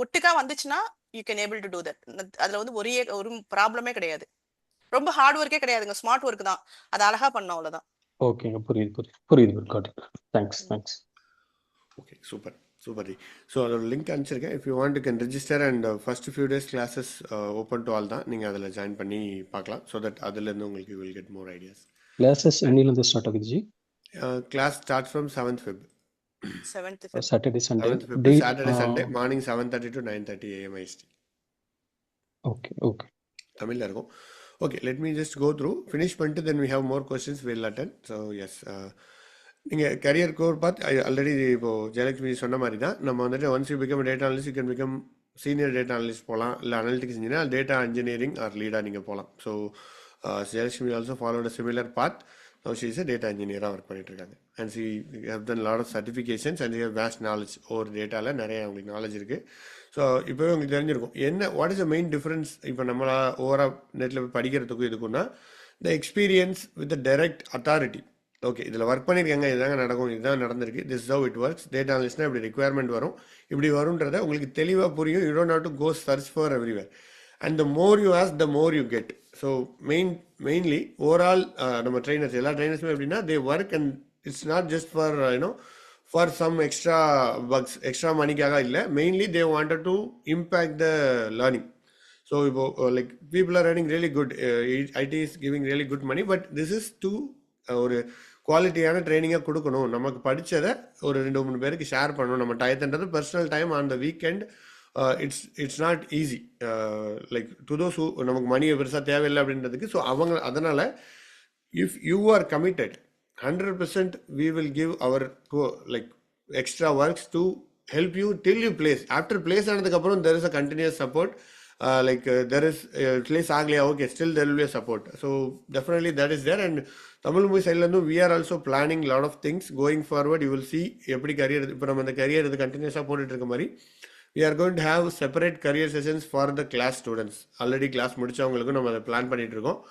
Speaker 2: ஒட்டுக்கா வந்துச்சுன்னா you can able to do that. அதுல வந்து ஒரு ப்ராப்ளமே கிடையாது. ரொம்ப ஹார்ட் ஒர்க்கே கிடையாதுங்க, ஸ்மார்ட் ஒர்க் தான். அது அழகா பண்ணோம், அவ்வளவுதான்.
Speaker 3: ஓகேங்க. புரியுது. Got it. Thanks.
Speaker 1: Okay, super super ji. So அதோட லிங்க் அனுப்பிச்சிருக்கேன். If you want you can register and first few days classes open to all தான். நீங்கள் அதில் ஜாயின் பண்ணி பார்க்கலாம். ஸோ தட் அதுலேருந்து உங்களுக்கு will get more ideas.
Speaker 3: Classes என்னிலேருந்து ஸ்டார்ட் ஆகுது ji?
Speaker 1: Class start from 7th Feb.
Speaker 2: 7th Feb.
Speaker 3: Saturday Sunday
Speaker 1: 7th Feb,
Speaker 3: day.
Speaker 1: Saturday Sunday morning 7:30 to 9:30 AM IST.
Speaker 3: Okay.
Speaker 1: தமிழில் இருக்கும். Okay, let me just go through finish பண்ணிட்டு then we have more questions will attend. So yes, நீங்கள் career core பார்த்து already இப்போது ஜெயலட்சுமி சொன்ன மாதிரி தான். நம்ம வந்துட்டு once you become data analyst you can become senior data analyst போகலாம், இல்லை analytics engineer, data engineering or லீடாக நீங்கள் போகலாம். So Jayalakshmi also followed a similar path. Now she is a data engineer work பண்ணிட்டு இருக்காங்க. And she have done lot of certifications and she have vast knowledge over டேட்டாவில் நிறைய அவங்களுக்கு knowledge இருக்குது. So இப்போவே உங்களுக்கு தெரிஞ்சிருக்கும் என்ன what is the main difference இப்போ நம்மளா ஓவராக நெட்டில் போய் படிக்கிறதுக்கும் இதுக்குன்னா the experience with direct authority. Okay, இதில் ஒர்க் பண்ணியிருக்காங்க, இதுதாங்க நடக்கும், இதுதான் நடந்திருக்கு, this how it works. Data அனலிஸ்ட்னா இப்படி ரெக்குயர்மெண்ட் வரும், இப்படி வரும்ன்றதை உங்களுக்கு தெளிவாக புரியும். You don't have to go search for everywhere. And the more you ask the more you get. So mainly overall நம்ம ட்ரைனர்ஸ் எல்லா ட்ரைனர்ஸுமே எப்படின்னா they work and it's not just for for some extra bucks extra மணிக்காக இல்லை. Mainly they wanted to impact the learning. So இப்போ like people are earning really good, IT is giving really good money, but this is to ஒரு குவாலிட்டியான ட்ரைனிங்காக கொடுக்கணும். நமக்கு படித்ததை ஒரு 2-3 பேருக்கு ஷேர் பண்ணணும். நம்ம டயத்துன்றது personal time on the weekend. It's not easy like to those who நமக்கு மணி பெருசாக தேவையில்லை அப்படின்றதுக்கு. ஸோ அவங்க அதனால் if you are committed 100% we will give our like extra works to help you till you place. After place ஆனதுக்கு அப்புறம் there is a continuous support. There is place ஆகலையா, okay, still there will be a support. So definitely that is there. And Tamil movie சைட்லேருந்து we are also planning lot of things going forward. You will see எப்படி career இப்போ நம்ம இந்த career இது கண்டினியூஸாக போட்டுட்டு இருக்க மாதிரி we are going to have separate career sessions for the class students. Already class முடிச்சவங்களுக்கும் நம்ம அதை பிளான் பண்ணிட்டு இருக்கோம்.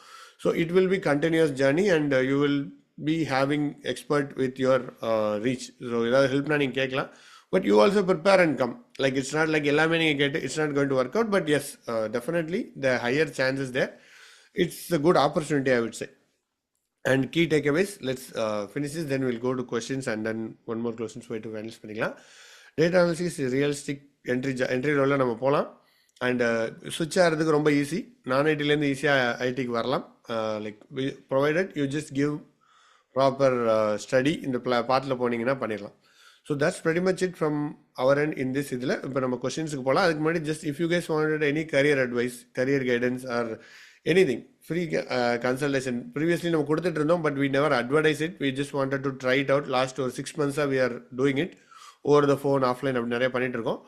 Speaker 1: So it will be continuous journey and you will be having expert with your reach. So ஏதாவது ஹெல்ப்னா நீங்கள் கேட்கலாம். But you also prepare and come. Like it's not like எல்லாமே நீங்கள் கேட்டு it's not going to work out. But yes, definitely the higher chances there. It's a good opportunity, I would say. And key takeaways, let's finish this, then we'll go to questions and then one more questions போயிட்டு analyze பண்ணிக்கலாம். Data analysis realistic entry ரோலில் நம்ம போகலாம். And சுவிட்ச் ஆகிறதுக்கு ரொம்ப easy. நான் ஐடிலேருந்து ஈஸியாக ஐடிக்கு வரலாம். Like provided you just give proper study இந்த பாத்தில் போனீங்கன்னா பண்ணிடலாம். So that's very much it from our end in this. இதில் இப்போ நம்ம கொஸ்டின்ஸுக்கு போகலாம். அதுக்கு முன்னாடி just if you guys wanted any career advice, career guidance or anything, free consultation previously நம்ம கொடுத்துட்டு இருந்தோம். But we never advertise it. We just wanted to try it out. Last ஒரு 6 months we are doing it over the phone, offline அப்படி நிறைய பண்ணிட்டு இருக்கோம்.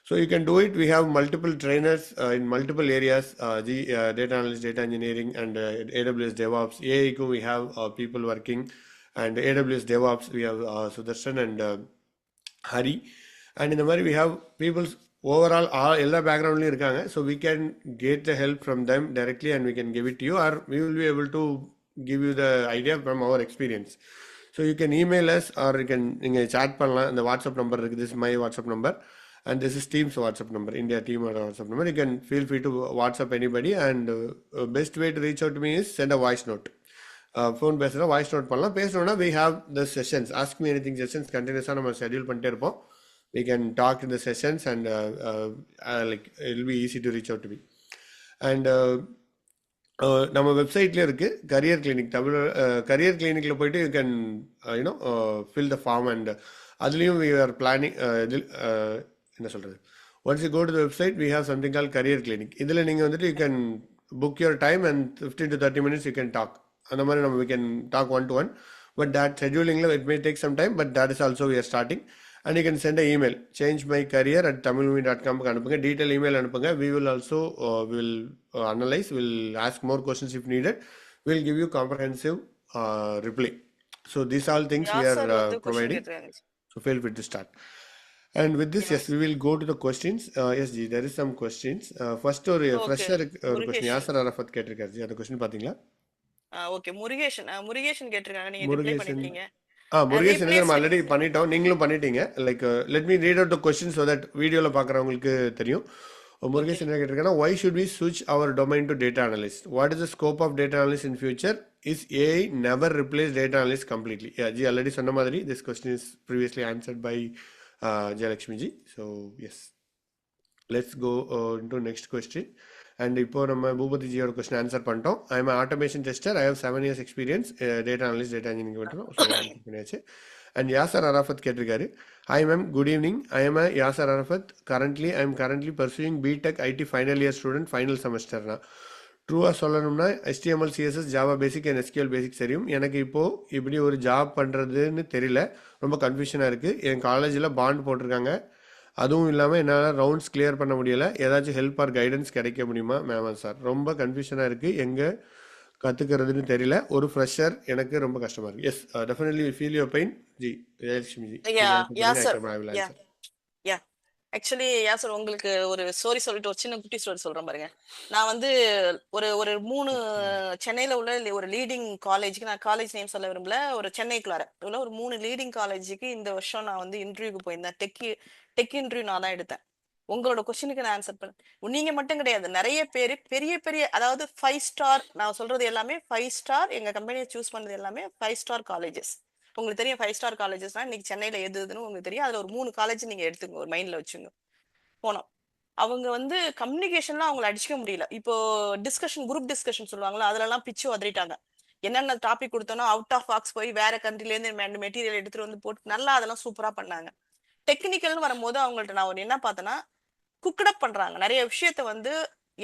Speaker 1: So you can do it. We have multiple trainers in multiple areas, data analyst, data engineering and AWS DevOps. AI க்கு we have people working, and AWS DevOps we have Sudarshan and Hari. And in the மாதிரி we have people overall எல்லா பேக்ரவுண்ட்லையும் இருக்காங்க. So we can get the help from them directly and we can give it to you, or we will be able to give you the idea from our experience. So you can email us or you can chat பண்ணலாம். இந்த WhatsApp number இருக்குது. This is my WhatsApp number and this is team's WhatsApp number, India team WhatsApp number. You can feel free to WhatsApp anybody and best way to reach out to me is send a voice note. Phone பேசுகிற voice note பண்ணலாம். பேசணுன்னா we have the sessions, ask me anything sessions கண்டினியூஸாக நம்ம schedule பண்ணிட்டே இருப்போம். We can talk in the sessions and like it will be easy to reach out to me. And நம்ம வெப்சைட்லேயே இருக்குது career clinic. Career கிளினிக்கில் போயிட்டு you can fill the form. And அதுலேயும் we are planning என்ன சொல்கிறது, Once you go to the website, we have something called career clinic. இதில் நீங்கள் வந்துட்டு you can book your time and 15 to 30 minutes you can talk. அந்த மாதிரி நம்ம we can talk one to one. But that scheduling, it may take some time, but that is also we are starting. And you can send an email, changemycareer@tamilmovie.com அனுப்புங்க, detail email அனுப்புங்க. We will also analyze, we'll ask more questions if needed. We'll give you comprehensive reply. So these all things we are
Speaker 2: Yasar வந்து question
Speaker 1: providing.
Speaker 2: கேட்டிருக்காங்க.
Speaker 1: So feel free to start. And with this,
Speaker 2: Okay,
Speaker 1: yes, we will go to the questions. Yes, Ji, there is some questions. First ஒரு
Speaker 2: Okay.
Speaker 1: fresher ஒரு question
Speaker 2: Murugesan.
Speaker 1: Yasar Arafat கேட்டிருக்காரு G, அந்த question பாத்தீங்களா?
Speaker 2: Okay, Murugesan கேட்டிருக்காங்க. நீங்க reply
Speaker 1: Murugesan
Speaker 2: பண்ணிருக்கீங்க.
Speaker 1: முருகேசன் நம்ம
Speaker 2: ரீப்ளேஸ்
Speaker 1: ஆல்ரெடி பண்ணிட்டோம், நீங்களும் பண்ணிட்டீங்க. Like let me read out the question so that வீடியோவில் பார்க்குறவங்களுக்கு தெரியும். முருகேசன் என்ன கேட்டிருக்காங்கன்னா, why should we switch our domain to data analyst? What is the scope of data analyst in future? Is AI never replace data analyst completely? Yeah, Ji already சொன்ன மாதிரி this question is previously answered by Jayalakshmi Ji. So yes, let's go into next question. And இப்போ நம்ம Boopathi ஜியோட question answer பண்ணிட்டோம். I am automation tester, I have 7 years experience, data analyst, data engineering பண்ணுறோம். So answer பண்ணியாச்சு. And Yasar Arafat கேட்டிருக்காரு, hi ma'am, good evening. I am Yasar Arafat. I am currently pursuing BTech IT final year student, final செமஸ்டர்னா. ட்ரூவாக சொல்லணும்னா HTML CSS Java basic and SQL basic தெரியும். எனக்கு இப்போது இப்படி ஒரு ஜாப் பண்ணுறதுன்னு தெரியல, ரொம்ப கன்ஃபியூஷனாக இருக்குது. என் காலேஜில் பாண்ட் போட்டிருக்காங்க, அதுவும் இல்லாமல் என்னால் ரவுண்ட்ஸ் கிளியர் பண்ண முடியலை. ஏதாச்சும் ஹெல்ப் ஆர் கைடன்ஸ் கிடைக்க முடியுமா மேம்? சார் ரொம்ப கன்ஃபியூஷனாக இருக்குது, எங்கே கற்றுக்கிறதுன்னு தெரியல. ஒரு ஃப்ரெஷர், எனக்கு ரொம்ப கஷ்டமாக இருக்குது. Yes, definitely feel your pain ji. Jayalakshmi ji,
Speaker 2: Yasar. Yeah actually Yasar, உங்களுக்கு ஒரு ஸ்டோரி சொல்லிட்டு ஒரு சின்ன குட்டி ஸ்டோரி சொல்றேன் பாருங்க. நான் வந்து ஒரு 3 சென்னையில உள்ள ஒரு லீடிங் காலேஜுக்கு, நான் காலேஜ் நேம் சொல்ல விரும்பல, ஒரு சென்னைக்குள்ளார உள்ள ஒரு 3 லீடிங் காலேஜுக்கு இந்த வருஷம் நான் வந்து இன்டர்வியூக்கு போயிருந்தேன். டெக் இன்டர்வியூ நான் தான் எடுத்தேன். உங்களோட கொஸ்டினுக்கு நான் ஆன்சர் பண்ணேன். நீங்க மட்டும் கிடையாது, நிறைய பேர் பெரிய பெரிய, அதாவது 5 ஸ்டார், நான் சொல்றது எல்லாமே 5 ஸ்டார். எங்க கம்பெனியை சூஸ் பண்ணது எல்லாமே 5 ஸ்டார் காலேஜஸ். உங்களுக்கு தெரியும் 5 ஸ்டார் காலேஜஸ்னா இன்னைக்கு சென்னையில எதுன்னு உங்களுக்கு தெரியும். அதுல ஒரு 3 காலேஜ் நீங்க எடுத்துங்க, ஒரு மைண்ட்ல வச்சுங்க. போனோம். அவங்க வந்து கம்யூனிகேஷன்லாம் அவங்களை அடிச்சுக்க முடியல. இப்போ குரூப் டிஸ்கஷன் சொல்லுவாங்களா, அதுல எல்லாம் பிச்சு உதறிட்டாங்க. என்னென்ன டாபிக் கொடுத்தோன்னா அவுட் ஆஃப் பாக்ஸ் போய் வேற கண்ட்ரில இருந்து மெட்டீரியல் எடுத்துட்டு வந்து போட்டு நல்லா அதெல்லாம் சூப்பரா பண்ணாங்க. டெக்னிக்கல்னு வரும்போது அவங்கள்ட்ட நான் என்ன பார்த்தேன்னா, குக்கடப் பண்றாங்க. நிறைய விஷயத்த வந்து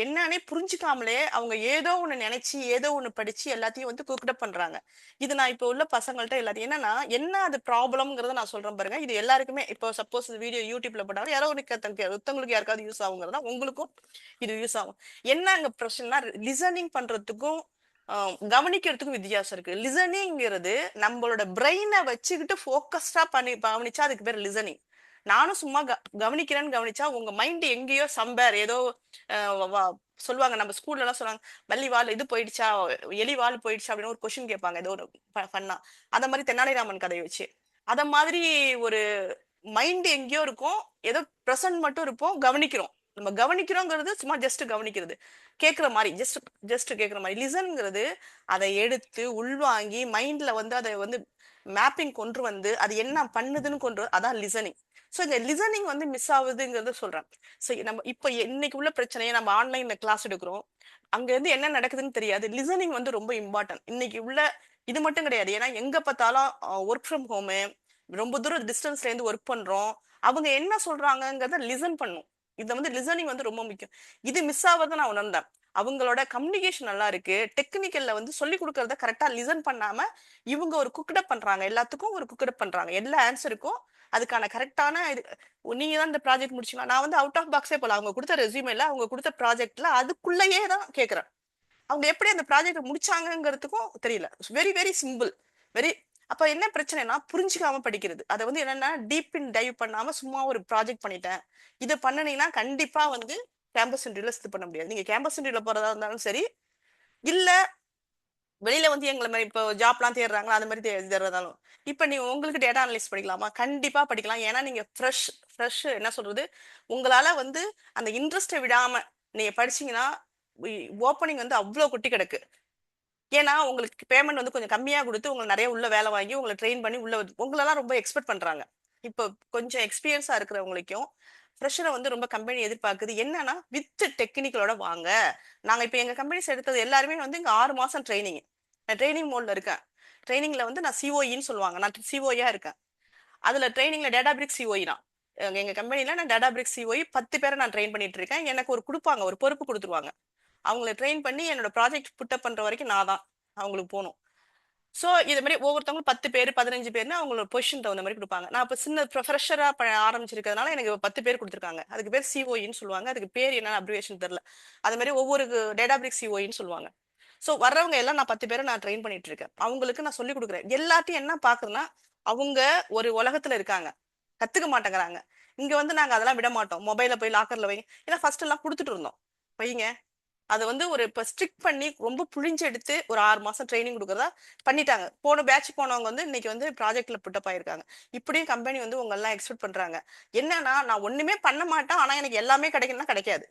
Speaker 2: என்னன்னே புரிஞ்சுக்காமலே அவங்க ஏதோ ஒண்ணு நினைச்சு ஏதோ ஒண்ணு படிச்சு எல்லாத்தையும் வந்து குக்கடப் பண்றாங்க. இது நான் இப்போ உள்ள பசங்கள்ட்ட எல்லாத்தையும் என்னன்னா, என்ன அது ப்ராப்ளம்ங்கிறத நான் சொல்றேன் பாருங்க. இது எல்லாருக்குமே இப்போ சப்போஸ் வீடியோ யூடியூப்ல போட்டாலும் யாரோ ஒருத்தவங்களுக்கு யாருக்காவது யூஸ் ஆகுங்கிறதா, உங்களுக்கும் இது யூஸ் ஆகும். என்ன அங்க பிரச்சனைனா, லிசனிங் பண்றதுக்கும் கவனிக்கிறதுக்கும் வித்தியாசம் இருக்கு. லிசனிங்கிறது நம்மளோட பிரெயினை வச்சுக்கிட்டு போக்கஸ்டா கவனிச்சா அதுக்கு பேர் லிசனிங். நானும் சும்மா கவனிக்கிறேன்னு கவனிச்சா உங்க மைண்ட் எங்கேயோ சம்பேர் ஏதோ சொல்லுவாங்க, நம்ம ஸ்கூல்ல எல்லாம் சொல்லுவாங்க, வள்ளி வால் இது போயிடுச்சா, எலி வால் போயிடுச்சா அப்படின்னு ஒரு கொஸ்டின் கேட்பாங்க, ஏதோ ஒரு பண்ணா. அத மாதிரி தெனாலிராமன் கதையை வச்சு அத மாதிரி ஒரு மைண்ட் எங்கேயோ இருக்கும், ஏதோ ப்ரெசன்ட் மட்டும் இருப்போம், கவனிக்கிறோம். நம்ம கவனிக்கிறோங்கிறது சும்மா ஜஸ்ட் கவனிக்கிறது, கேட்கிற மாதிரி, ஜஸ்ட் கேட்கிற மாதிரி. லிசன்ங்கிறது அதை எடுத்து உள்வாங்கி மைண்ட்ல வந்து அதை வந்து மேப்பிங் கொண்டு வந்து அது என்ன பண்ணுதுன்னு கொண்டு, அதான் லிசனிங். ஸோ இந்த லிசனிங் வந்து மிஸ் ஆகுதுங்கிறத சொல்றேன். ஸோ நம்ம இப்போ இன்னைக்கு உள்ள பிரச்சனையை நம்ம ஆன்லைன்ல கிளாஸ் எடுக்கிறோம், அங்க இருந்து என்ன நடக்குதுன்னு தெரியாது. லிசனிங் வந்து ரொம்ப இம்பார்ட்டன்ட் இன்னைக்கு உள்ள. இது மட்டும் கிடையாது, ஏன்னா எங்க பார்த்தாலும் ஒர்க் ஃப்ரம் ஹோமு, ரொம்ப தூரம் டிஸ்டன்ஸ்ல இருந்து ஒர்க் பண்றோம். அவங்க என்ன சொல்றாங்கிறத லிசன் பண்ணும். இதை வந்து லிசனிங் வந்து ரொம்ப முக்கியம். இது மிஸ் ஆவதை நான் உணர்ந்தேன். அவங்களோட கம்யூனிகேஷன் நல்லா இருக்கு, டெக்னிக்கல்ல வந்து சொல்லி கொடுக்கறத கரெக்டா லிசன் பண்ணாம இவங்க ஒரு குக்கடப் பண்றாங்க, எல்லாத்துக்கும் ஒரு குக்கடப் பண்றாங்க. எல்லா ஆன்சருக்கும் அதுக்கான கரெக்டான இது. நீங்க தான் இந்த ப்ராஜெக்ட் முடிச்சீங்களா, நான் வந்து அவுட் ஆஃப் பாக்ஸே போல, அவங்க கொடுத்த ரெஸ்யூமேல அவங்க கொடுத்த ப்ராஜெக்ட்ல அதுக்குள்ளேயே தான் கேட்கறேன். அவங்க எப்படி அந்த ப்ராஜெக்ட் முடிச்சாங்கிறதுக்கும் தெரியல. Very very simple, very. அப்ப என்ன பிரச்சனைனா, புரிஞ்சுக்காம படிக்கிறது. அதை வந்து என்னன்னா டீப் இன் டைவ் பண்ணாம சும்மா ஒரு ப்ராஜெக்ட் பண்ணிட்டேன், இதை பண்ணனீங்கன்னா கண்டிப்பா வந்து கேம்பஸ் இன்டர்வியூல இது பண்ண முடியாது. நீங்க கேம்பஸ் இன்டர்வியூல போறதா இருந்தாலும் சரி, இல்ல வெளியில வந்து எங்களை மாதிரி இப்போ ஜாப்லாம் தேடுறாங்களா அந்த மாதிரி தேடுறதாலும், இப்ப நீங்க உங்களுக்கு டேட்டா அனலிஸ்ட் படிக்கலாமா? கண்டிப்பா படிக்கலாம். ஏன்னா நீங்க ஃப்ரெஷ் என்ன சொல்றது, உங்களால வந்து அந்த இன்ட்ரெஸ்ட்டை விடாம நீங்க படிச்சீங்கன்னா ஓப்பனிங் வந்து அவ்வளோ கொட்டி கிடக்கு. ஏன்னா உங்களுக்கு பேமெண்ட் வந்து கொஞ்சம் கம்மியா கொடுத்து உங்களுக்கு நிறைய உள்ள வேலை வாங்கி உங்களை ட்ரெயின் பண்ணி உள்ள உங்களெல்லாம் ரொம்ப எக்ஸ்பெக்ட் பண்றாங்க. இப்போ கொஞ்சம் எக்ஸ்பீரியன்ஸா இருக்கிறவங்களுக்கும் ஃப்ரெஷரை வந்து ரொம்ப கம்பெனி எதிர்பார்க்குது. என்னன்னா வித் டெக்னிக்கலோட வாங்க. நாங்க இப்போ எங்க கம்பெனிஸ் எடுத்தது எல்லாருமே வந்து இங்க 6 மாசம் ட்ரைனிங். நான் ட்ரைனிங் மோட்ல இருக்கேன். ட்ரைனிங்ல வந்து நான் சிஓஇன்னு சொல்லுவாங்க, நான் சிஓயா இருக்கேன். அதுல ட்ரைனிங்ல டேட்டா பிரிக் சிஓஇ தான். எங்க கம்பெனில நான் டேட்டாபிரிக்ஸ் சிஓஇ 10 பேரை நான் ட்ரெயின் பண்ணிட்டு இருக்கேன். எனக்கு ஒரு கொடுப்பாங்க, ஒரு பொறுப்பு கொடுத்துருவாங்க. அவங்கள ட்ரெயின் பண்ணி என்னோட ப்ராஜெக்ட் புட்டப் பண்ற வரைக்கும் நான் தான் அவங்களுக்கு போகணும். ஸோ இது மாதிரி ஒவ்வொருத்தவங்களும் 10 பேர் 15 பேர்னு அவங்களோட பொசிஷன் தகுந்த மாதிரி கொடுப்பாங்க. நான் இப்போ சின்ன ஃப்ரெஷரா ஆரம்பிச்சிருக்கிறதுனால எனக்கு 10 பேர் கொடுத்துருக்காங்க. அதுக்கு பேர் சிஓஇன்னு சொல்லுவாங்க. அதுக்கு பேர் என்ன அப்ரிவேஷன் தெரியல. அது மாதிரி ஒவ்வொரு டேட்டாபிரிக்ஸ் சிஓஇன்னு சொல்லுவாங்க. ஸோ வர்றவங்க எல்லாம் நான் 10 பேரை நான் ட்ரெயின் பண்ணிட்டு இருக்கேன். அவங்களுக்கு நான் சொல்லி கொடுக்குறேன். எல்லாத்தையும் என்ன பாக்குறேன்னா, அவங்க ஒரு உலகத்துல இருக்காங்க, கத்துக்க மாட்டேங்கிறாங்க. இங்க வந்து நாங்க அதெல்லாம் விட மாட்டோம். மொபைல போய் லாக்கர்ல வைங்க, ஏன்னா ஃபர்ஸ்ட் எல்லாம் கொடுத்துட்டு இருந்தோம், வைங்க. அது வந்து ஒரு இப்போ ஸ்ட்ரிக்ட் பண்ணி ரொம்ப புழிஞ்சு எடுத்து ஒரு 6 மாசம் ட்ரைனிங் கொடுக்குறதா பண்ணிட்டாங்க. போன பேட்ச் போனவங்க வந்து இன்னைக்கு வந்து ப்ராஜெக்ட்ல புட்டப் ஆயிருக்காங்க. இப்படியும் கம்பெனி வந்து உங்க எல்லாம் எக்ஸ்பெக்ட் பண்றாங்க. என்னன்னா, நான் ஒண்ணுமே பண்ண மாட்டேன், ஆனா எனக்கு எல்லாமே கிடைக்கும்னா கிடைக்காது.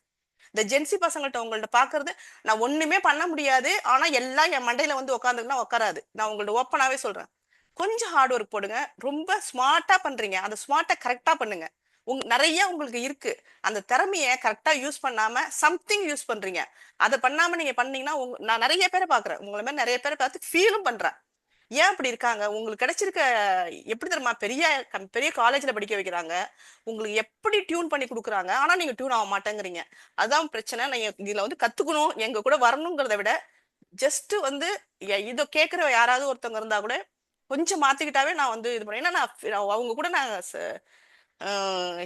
Speaker 2: இந்த ஜென்சி பசங்கள்ட்ட உங்கள்ட்ட பாக்குறது, நான் ஒண்ணுமே பண்ண முடியாது, ஆனா எல்லாம் என் மண்டையில வந்து உட்காந்துக்குன்னா உட்காராது. நான் உங்கள்ட்ட ஓப்பனாவே சொல்றேன். கொஞ்சம் ஹார்ட் ஒர்க் போடுங்க. ரொம்ப ஸ்மார்ட்டா பண்றீங்க, அந்த ஸ்மார்ட்டை கரெக்டா பண்ணுங்க. நிறைய உங்களுக்கு இருக்கு. அந்த திறமைய கரெக்டா யூஸ் பண்ணாம சம்திங் யூஸ் பண்றீங்க. அதை பண்ணாம நீங்க பண்ணீங்கன்னா, நான் நிறைய பேரை பாக்குறேன், உங்களை மாதிரி நிறைய பேரை பார்த்து ஃபீலும் பண்றேன். ஏன் அப்படி இருக்காங்க? உங்களுக்கு கிடைச்சிருக்க எப்படி தெரியுமா? பெரிய பெரிய காலேஜ்ல படிக்க வைக்கிறாங்க, உங்களுக்கு எப்படி டியூன் பண்ணி கொடுக்குறாங்க, ஆனா நீங்க டியூன் ஆக மாட்டேங்கிறீங்க. அதான் பிரச்சனை. நீங்க இதுல வந்து கத்துக்கணும், எங்க கூட வரணுங்கிறத விட ஜஸ்ட் வந்து இதை கேட்கிற யாராவது ஒருத்தவங்க இருந்தா கூட கொஞ்சம் மாத்திக்கிட்டாவே நான் வந்து இது பண்ணேன். ஏன்னா நான் அவங்க கூட நான்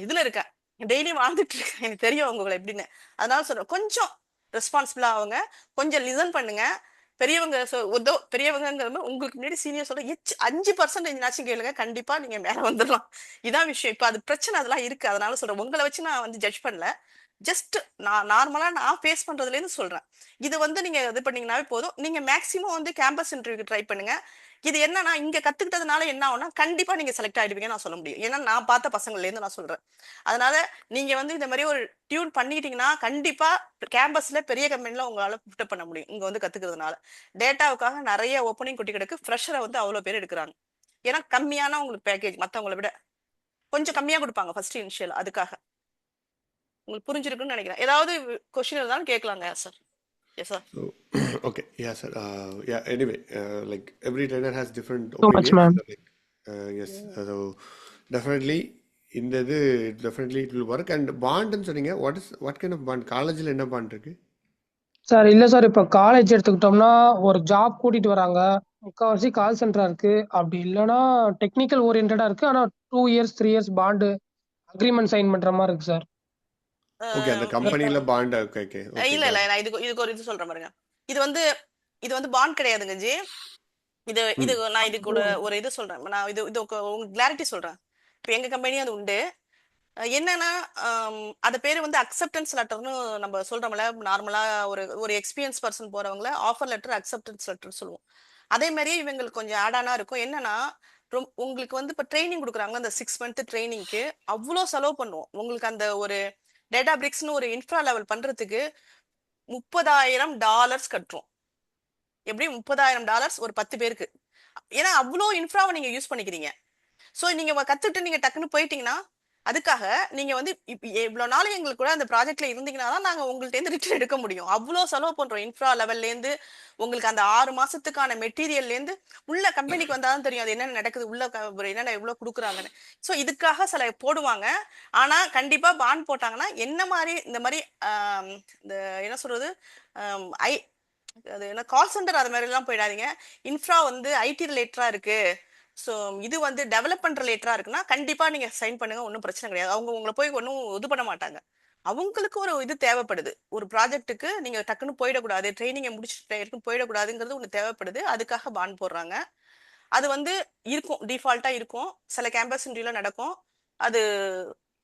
Speaker 2: இதுல இருக்கேன், டெய்லி வாழ்ந்துட்டு இருக்கேன், எனக்கு தெரியும் அவங்களை எப்படின்னு. அதனால சொல்றேன், கொஞ்சம் ரெஸ்பான்சிபிளா அவங்க கொஞ்சம் லிசன் பண்ணுங்க. பெரியவங்க பெரியவங்க உங்களுக்கு முன்னாடி சீனியர் சொல்ற 5% கேளுங்க, கண்டிப்பா நீங்க மேல வந்துடலாம். இதான் விஷயம். இப்ப அது பிரச்சனை அதெல்லாம் இருக்கு. அதனால சொல்றேன், உங்களை வச்சு நான் வந்து ஜட்ஜ் பண்ணல. ஜஸ்ட் நான் நார்மலா நான் ஃபேஸ் பண்றதுல இருந்து சொல்றேன். இது வந்து நீங்க இது பண்ணீங்கன்னாவே போதும். நீங்க மேக்சிமம் வந்து கேம்பஸ் இன்டர்வியூக்கு ட்ரை பண்ணுங்க. இது என்னன்னா, இங்க கத்துக்கிட்டதுனால என்ன ஆகும்னா, கண்டிப்பா நீங்க செலக்ட் ஆயிடுவீங்க நான் சொல்ல முடியும். ஏன்னா நான் பார்த்த பசங்கள்ல இருந்து நான் சொல்றேன். அதனால நீங்க வந்து இந்த மாதிரி ஒரு டியூன் பண்ணிக்கிட்டீங்கன்னா கண்டிப்பா கேம்பஸ்ல பெரிய கம்பெனில உங்களால புட்டப் பண்ண முடியும். இங்க வந்து கத்துக்கிறதுனால டேட்டாவுக்காக நிறைய ஓப்பனிங் கொட்டி கிடக்கு. ஃப்ரெஷரை வந்து அவ்வளவு பேர் எடுக்கிறாங்க. ஏன்னா கம்மியான உங்களுக்கு பேக்கேஜ் மத்தவங்களை விட கொஞ்சம் கம்மியா கொடுப்பாங்க ஃபர்ஸ்ட் இனிஷியல். அதுக்காக உங்களுக்கு புரிஞ்சிருக்குன்னு நினைக்கிறேன். ஏதாவது கொஸ்டின் இருந்தாலும் கேட்கலாங்க sir. Yes sir.
Speaker 1: So, okay, yeah, sir. Yeah, anyway, like every trainer has different
Speaker 4: So much,
Speaker 1: opinions.
Speaker 4: ma'am.
Speaker 1: So, like, yes, so definitely இந்த இது definitely it will work. And bondன்னு சொன்னீங்க, what kind of bond? காலேஜில் என்ன bond இருக்கு?
Speaker 4: Sir இல்லை sir, இப்போ college எடுத்துக்கிட்டோம்னா ஒரு ஜாப் கூட்டிட்டு வராங்க, முக்கால்வாசி கால் சென்டரா இருக்கு. அப்படி இல்லைன்னா டெக்னிக்கல் ஓரியன்டா இருக்கு. ஆனால் 2 years 3 years bond agreement sign பண்ற மாதிரி இருக்கு சார்.
Speaker 1: ஓகே, அந்த கம்பெனில பாண்ட். Okay okay okay.
Speaker 2: இல்ல இல்ல, நான் இதுக்கு ஒரு இது சொல்றேன் பாருங்க. இது வந்து பாண்ட் கிடையாதுங்க ஜி. இது நான் இதுக்கு ஒரு இது சொல்றேன். நான் இது உங்களுக்கு கிளாரிட்டி சொல்றேன். இப்போ எங்க கம்பெனி அது உண்டு. என்னன்னா, அது பேரு வந்து அக்செப்டன்ஸ் லெட்டர்னு நம்ம சொல்றோம்ல. நார்மலா ஒரு எக்ஸ்பீரியன்ஸ் பர்சன் போறவங்கள ஆஃபர் லெட்டர் அக்செப்டன்ஸ் லெட்டர் சொல்லுவோம். அதே மாதிரி இவங்களுக்கு கொஞ்சம் ஆட் ஆனா இருக்கும். என்னன்னா, உங்களுக்கு வந்து இப்போ ட்ரைனிங் கொடுக்குறாங்க, அந்த 6 month ட்ரைனிங்க்கு அவ்வளோ செலவு பண்ணுவோம். உங்களுக்கு அந்த ஒரு டேட்டா பிரிக்ஸ்னு ஒரு இன்ஃப்ரா லெவல் பண்றதுக்கு $30,000 கட்டுறோம். எப்படி $30,000 ஒரு 10 பேருக்கு? ஏன்னா அவ்வளோ இன்ஃப்ராவை நீங்க யூஸ் பண்ணிக்கிறீங்க. ஸோ நீங்க கத்துட்டு நீங்க டக்குன்னு போயிட்டீங்கன்னா, அதுக்காக நீங்க வந்து இவ்வளவு நாள் எங்களுக்கு கூட அந்த ப்ராஜெக்ட்ல இருந்தீங்கன்னா தான் நாங்க உங்கள்ட்ட இருந்து ரிட்டர்ன் எடுக்க முடியும். அவ்வளோ செலவு பண்றோம் இன்ஃப்ரா லெவல்ல இருந்து. உங்களுக்கு அந்த 6 மாசத்துக்கான மெட்டீரியல்ல இருந்து உள்ள கம்பெனிக்கு வந்தாதான் தெரியும் அது என்னென்ன நடக்குது, உள்ள என்னென்ன எவ்வளவு கொடுக்குறாங்கன்னு. ஸோ இதுக்காக சில போடுவாங்க. ஆனா கண்டிப்பா பாண்ட் போட்டாங்கன்னா என்ன மாதிரி இந்த மாதிரி இந்த என்ன சொல்றது, ஐ அது என்ன கால் சென்டர் அது மாதிரி எல்லாம் போயிடாதீங்க. இன்ஃப்ரா வந்து ஐடி ரிலேட்டடா இருக்கு, ஸோ இது வந்து டெவலப்மெண்ட் ரிலேட்டடா இருக்குன்னா கண்டிப்பா நீங்க சைன் பண்ணுங்க, ஒன்றும் பிரச்சனை கிடையாது. அவங்க உங்களை போய் ஒன்றும் இது பண்ண மாட்டாங்க. அவங்களுக்கு ஒரு இது தேவைப்படுது, ஒரு ப்ராஜெக்ட்டுக்கு நீங்க டக்குன்னு போயிடக்கூடாது, ட்ரைனிங்கை முடிச்சுட்டு போயிடக்கூடாதுங்கிறது ஒன்று தேவைப்படுது. அதுக்காக பாண்ட் போடுறாங்க. அது வந்து இருக்கும், டிஃபால்ட்டா இருக்கும். சில கேம்பஸ் இன்டர்வியூல நடக்கும். அது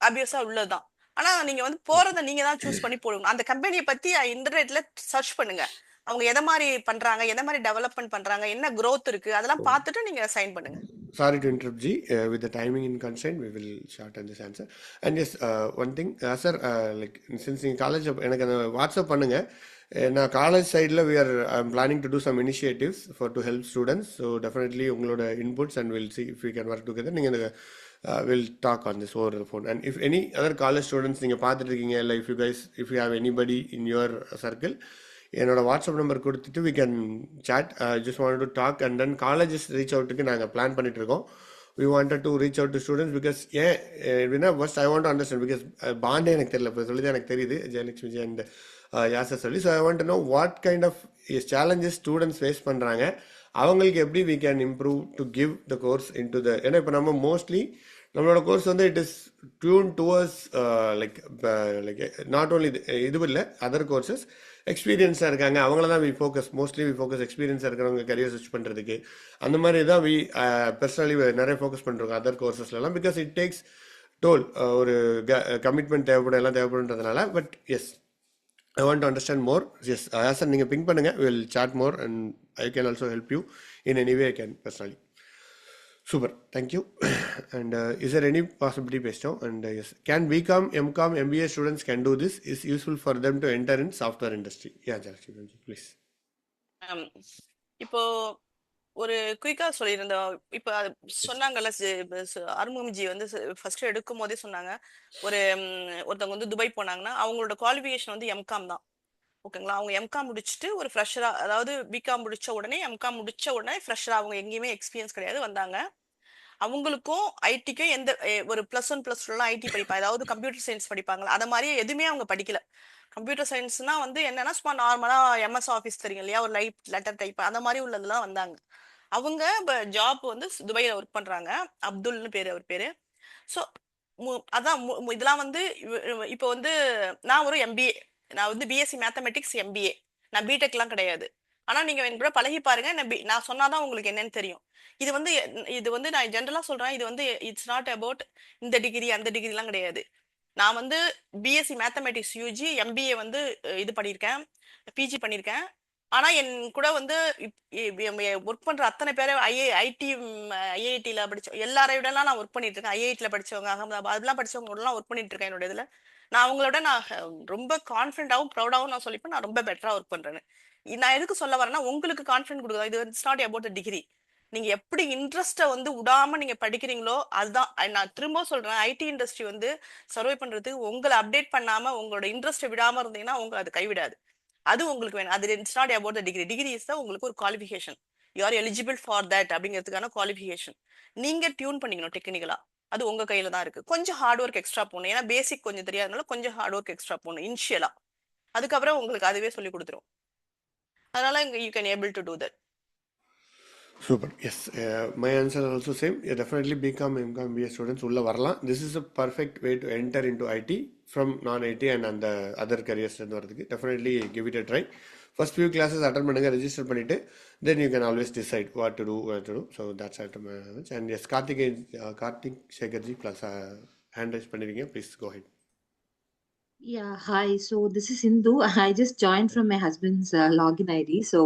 Speaker 2: ஆப்வியஸா உள்ளதுதான். ஆனா நீங்க வந்து போறதை நீங்க தான் சூஸ் பண்ணி போடுங்க. அந்த கம்பெனியை பத்தி இன்டர்நெட்ல சர்ச் பண்ணுங்க. அவங்க எதை மாதிரி பண்றாங்க, எதை மாதிரி டெவலப்மெண்ட் பண்றாங்க, என்ன growth இருக்கு, அதெல்லாம் பார்த்துட்டு நீங்க சைன் பண்ணுங்க.
Speaker 1: Sorry to interrupt, G. With the timing in constraint, we will shorten this answer. And yes, one thing, sir, like since in college, எனக்கு அந்த வாட்ஸ்அப் பண்ணுங்க. நான் காலேஜ் சைடில் I'm planning to do some initiatives to help students. So definitely உங்களோட inputs and we'll see if we can work together. நீங்கள் we'll talk on this over the phone. And if any other college students நீங்கள் பார்த்துட்டு இருக்கீங்க, இல்லை if you have anybody in your circle, என்னோட WhatsApp number கொடுத்துட்டு we can chat. Just wanted to talk and then colleges reach outக்கு நாங்கள் plan பண்ணிட்டு இருக்கோம். we wanted to reach out to students because first I want to understand because bond எனக்கு தெரியல இப்போ சொல்லி தான் எனக்கு தெரியுது ஜெயலட்சுமி and யாசர் சொல்லி. So I want to know what kind of challenges students face பண்ணுறாங்க, அவங்களுக்கு எப்படி we can improve to give the course into the ஏன்னா இப்போ நம்ம மோஸ்ட்லி நம்மளோட கோர்ஸ் வந்து it is tune towards like not only இது இல்லை அதர் கோர்சஸ் எக்ஸ்பீரியன்ஸாக இருக்காங்க அவங்கள தான் வி ஃபோக்கஸ் எக்ஸ்பீரியன்ஸாக இருக்கிறவங்க கரியர் ஸ்விட்ச் பண்ணுறதுக்கு அந்த மாதிரி தான் வி பர்சனலி நிறைய ஃபோக்கஸ் பண்ணுறோம் அதர் கோர்சஸ்லாம் பிகாஸ் இட் டேக்ஸ் டோல் ஒரு கமிட்மெண்ட் எல்லாம் தேவைப்படுன்றதுனால. But yes I want to understand more. Yes sir நீங்கள் பிங்க் பண்ணுங்கள், will chat more and I can also help you in any way I can personally. Super, thank you. And is there any possibility based on? And yes, can BCom, MCom, MBA students can do this? Is useful for them to enter in software industry? Yeah, Jalakshmi, please.
Speaker 2: இப்போ ஒரு குயிக்கா சொல்லியிருந்தோம். இப்போ சொன்னாங்கல்ல அருமுகம்ஜி வந்து first எடுக்கும் போதே சொன்னாங்க ஒருத்தவங்க வந்து துபாய் போனாங்கன்னா அவங்களோட குவாலிஃபிகேஷன் வந்து எம்காம் தான். ஓகேங்களா, அவங்க எம்காம் முடிச்சுட்டு ஒரு ஃப்ரெஷரா, அதாவது பிகாம் முடிச்ச உடனே எம்காம் முடிச்ச உடனே ஃப்ரெஷரா, அவங்க எங்கேயுமே எக்ஸ்பீரியன்ஸ் கிடையாது வந்தாங்க. அவங்களுக்கும் ஐடிக்கும் எந்த ஒரு +1 +2 ஐடி படிப்பாங்க, அதாவது கம்ப்யூட்டர் சயின்ஸ் படிப்பாங்களா, அதை மாதிரி எதுவுமே அவங்க படிக்கல. கம்ப்யூட்டர் சயின்ஸ்னா வந்து என்னன்னா சும்மா நார்மலா எம்எஸ் ஆஃபீஸ் தெரியும் இல்லையா, ஒரு லெட்டர் டைப் அந்த மாதிரி உள்ளதெல்லாம் வந்தாங்க. அவங்க இப்போ ஜாப் வந்து துபாயில ஒர்க் பண்றாங்க. அப்துல்னு பேரு அவர் பேரு. ஸோ அதான் இதெல்லாம் வந்து இப்போ வந்து நான் ஒரு எம்பிஏ, நான் வந்து பிஎஸ்சி மேத்தமெட்டிக்ஸ் எம்பிஏ, நான் பிடெக்லாம் கிடையாது. ஆனா நீங்க என் கூட பழகி பாருங்க, நான் சொன்னாதான் உங்களுக்கு என்னன்னு தெரியும். இது வந்து நான் ஜென்ரலா சொல்றேன், இது வந்து இட்ஸ் நாட் அபவுட் இந்த டிகிரி அந்த டிகிரிலாம் கிடையாது. நான் வந்து பிஎஸ்சி மேத்தமெட்டிக்ஸ் யூஜி எம்பிஏ வந்து இது பண்ணியிருக்கேன், பிஜி பண்ணியிருக்கேன். ஆனா என் கூட வந்து ஒர்க் பண்ற அத்தனை பேரை ஐஐடியில படிச்ச எல்லாரையோடலாம் நான் ஒர்க் பண்ணிட்டு இருக்கேன். ஐஐடியில படிச்சவங்க, அகமதாபாத்லாம் படிச்சவங்களோடலாம் ஒர்க் பண்ணிட்டு இருக்கேன் என்னோட இதுல. நான் அவங்களோட நான் ரொம்ப கான்ஃபிடண்டாகவும் ப்ரௌடாகவும் நான் சொல்லிப்பேன், நான் ரொம்ப பெட்டரா ஒர்க் பண்றேன்னு. நான் எதுக்கு சொல்ல வரேன்னா, உங்களுக்கு கான்ஃபிடன்ட் கொடுக்குறோம். இது it's not about the degree. நீங்க எப்படி இன்ட்ரெஸ்ட்டை வந்து விடாம நீங்க படிக்கிறீங்களோ அதுதான். நான் திரும்ப சொல்றேன், ஐடி இண்டஸ்ட்ரி வந்து சர்வை பண்றதுக்கு உங்களை அப்டேட் பண்ணாம உங்களோட இன்ட்ரெஸ்ட்டை விடாம இருந்தீங்கன்னா உங்க அது கைவிடாது. அது உங்களுக்கு வேணும். அது it's not about the degree. Degree is தான் உங்களுக்கு ஒரு qualification. You are eligible for that அப்படிங்கிறதுக்கான குவாலிஃபிகேஷன். நீங்க டியூன் பண்ணிக்கணும் டெக்னிக்கலா, அது உங்க கையில தான் இருக்கு. கொஞ்சம் ஹார்ட் ஒர்க் எக்ஸ்ட்ரா போகணும், ஏன்னா பேசிக் கொஞ்சம் தெரியாதனால கொஞ்சம் ஹார்ட் ஒர்க் எக்ஸ்ட்ரா போகணும் இனிஷியலா. அதுக்கப்புறம் உங்களுக்கு அதுவே சொல்லி கொடுத்துரும். அதனால you can able to do that.
Speaker 1: Super. Yes, my answer is also same. Yeah, definitely BCom, MCom, MBA students ulla varalam. This is a perfect way to enter into IT from non-IT and the other careers. Definitely give it a try. First few classes attend பண்ணுங்க, register பண்ணிட்டு then you can always decide what to do, where to do. So that's it. And yes, Karthik Shekarji plus hand raise பண்ணிருக்கீங்க, please go ahead.
Speaker 5: Yeah, hi. So this is Sindhu. I just joined from my husband's login ID. So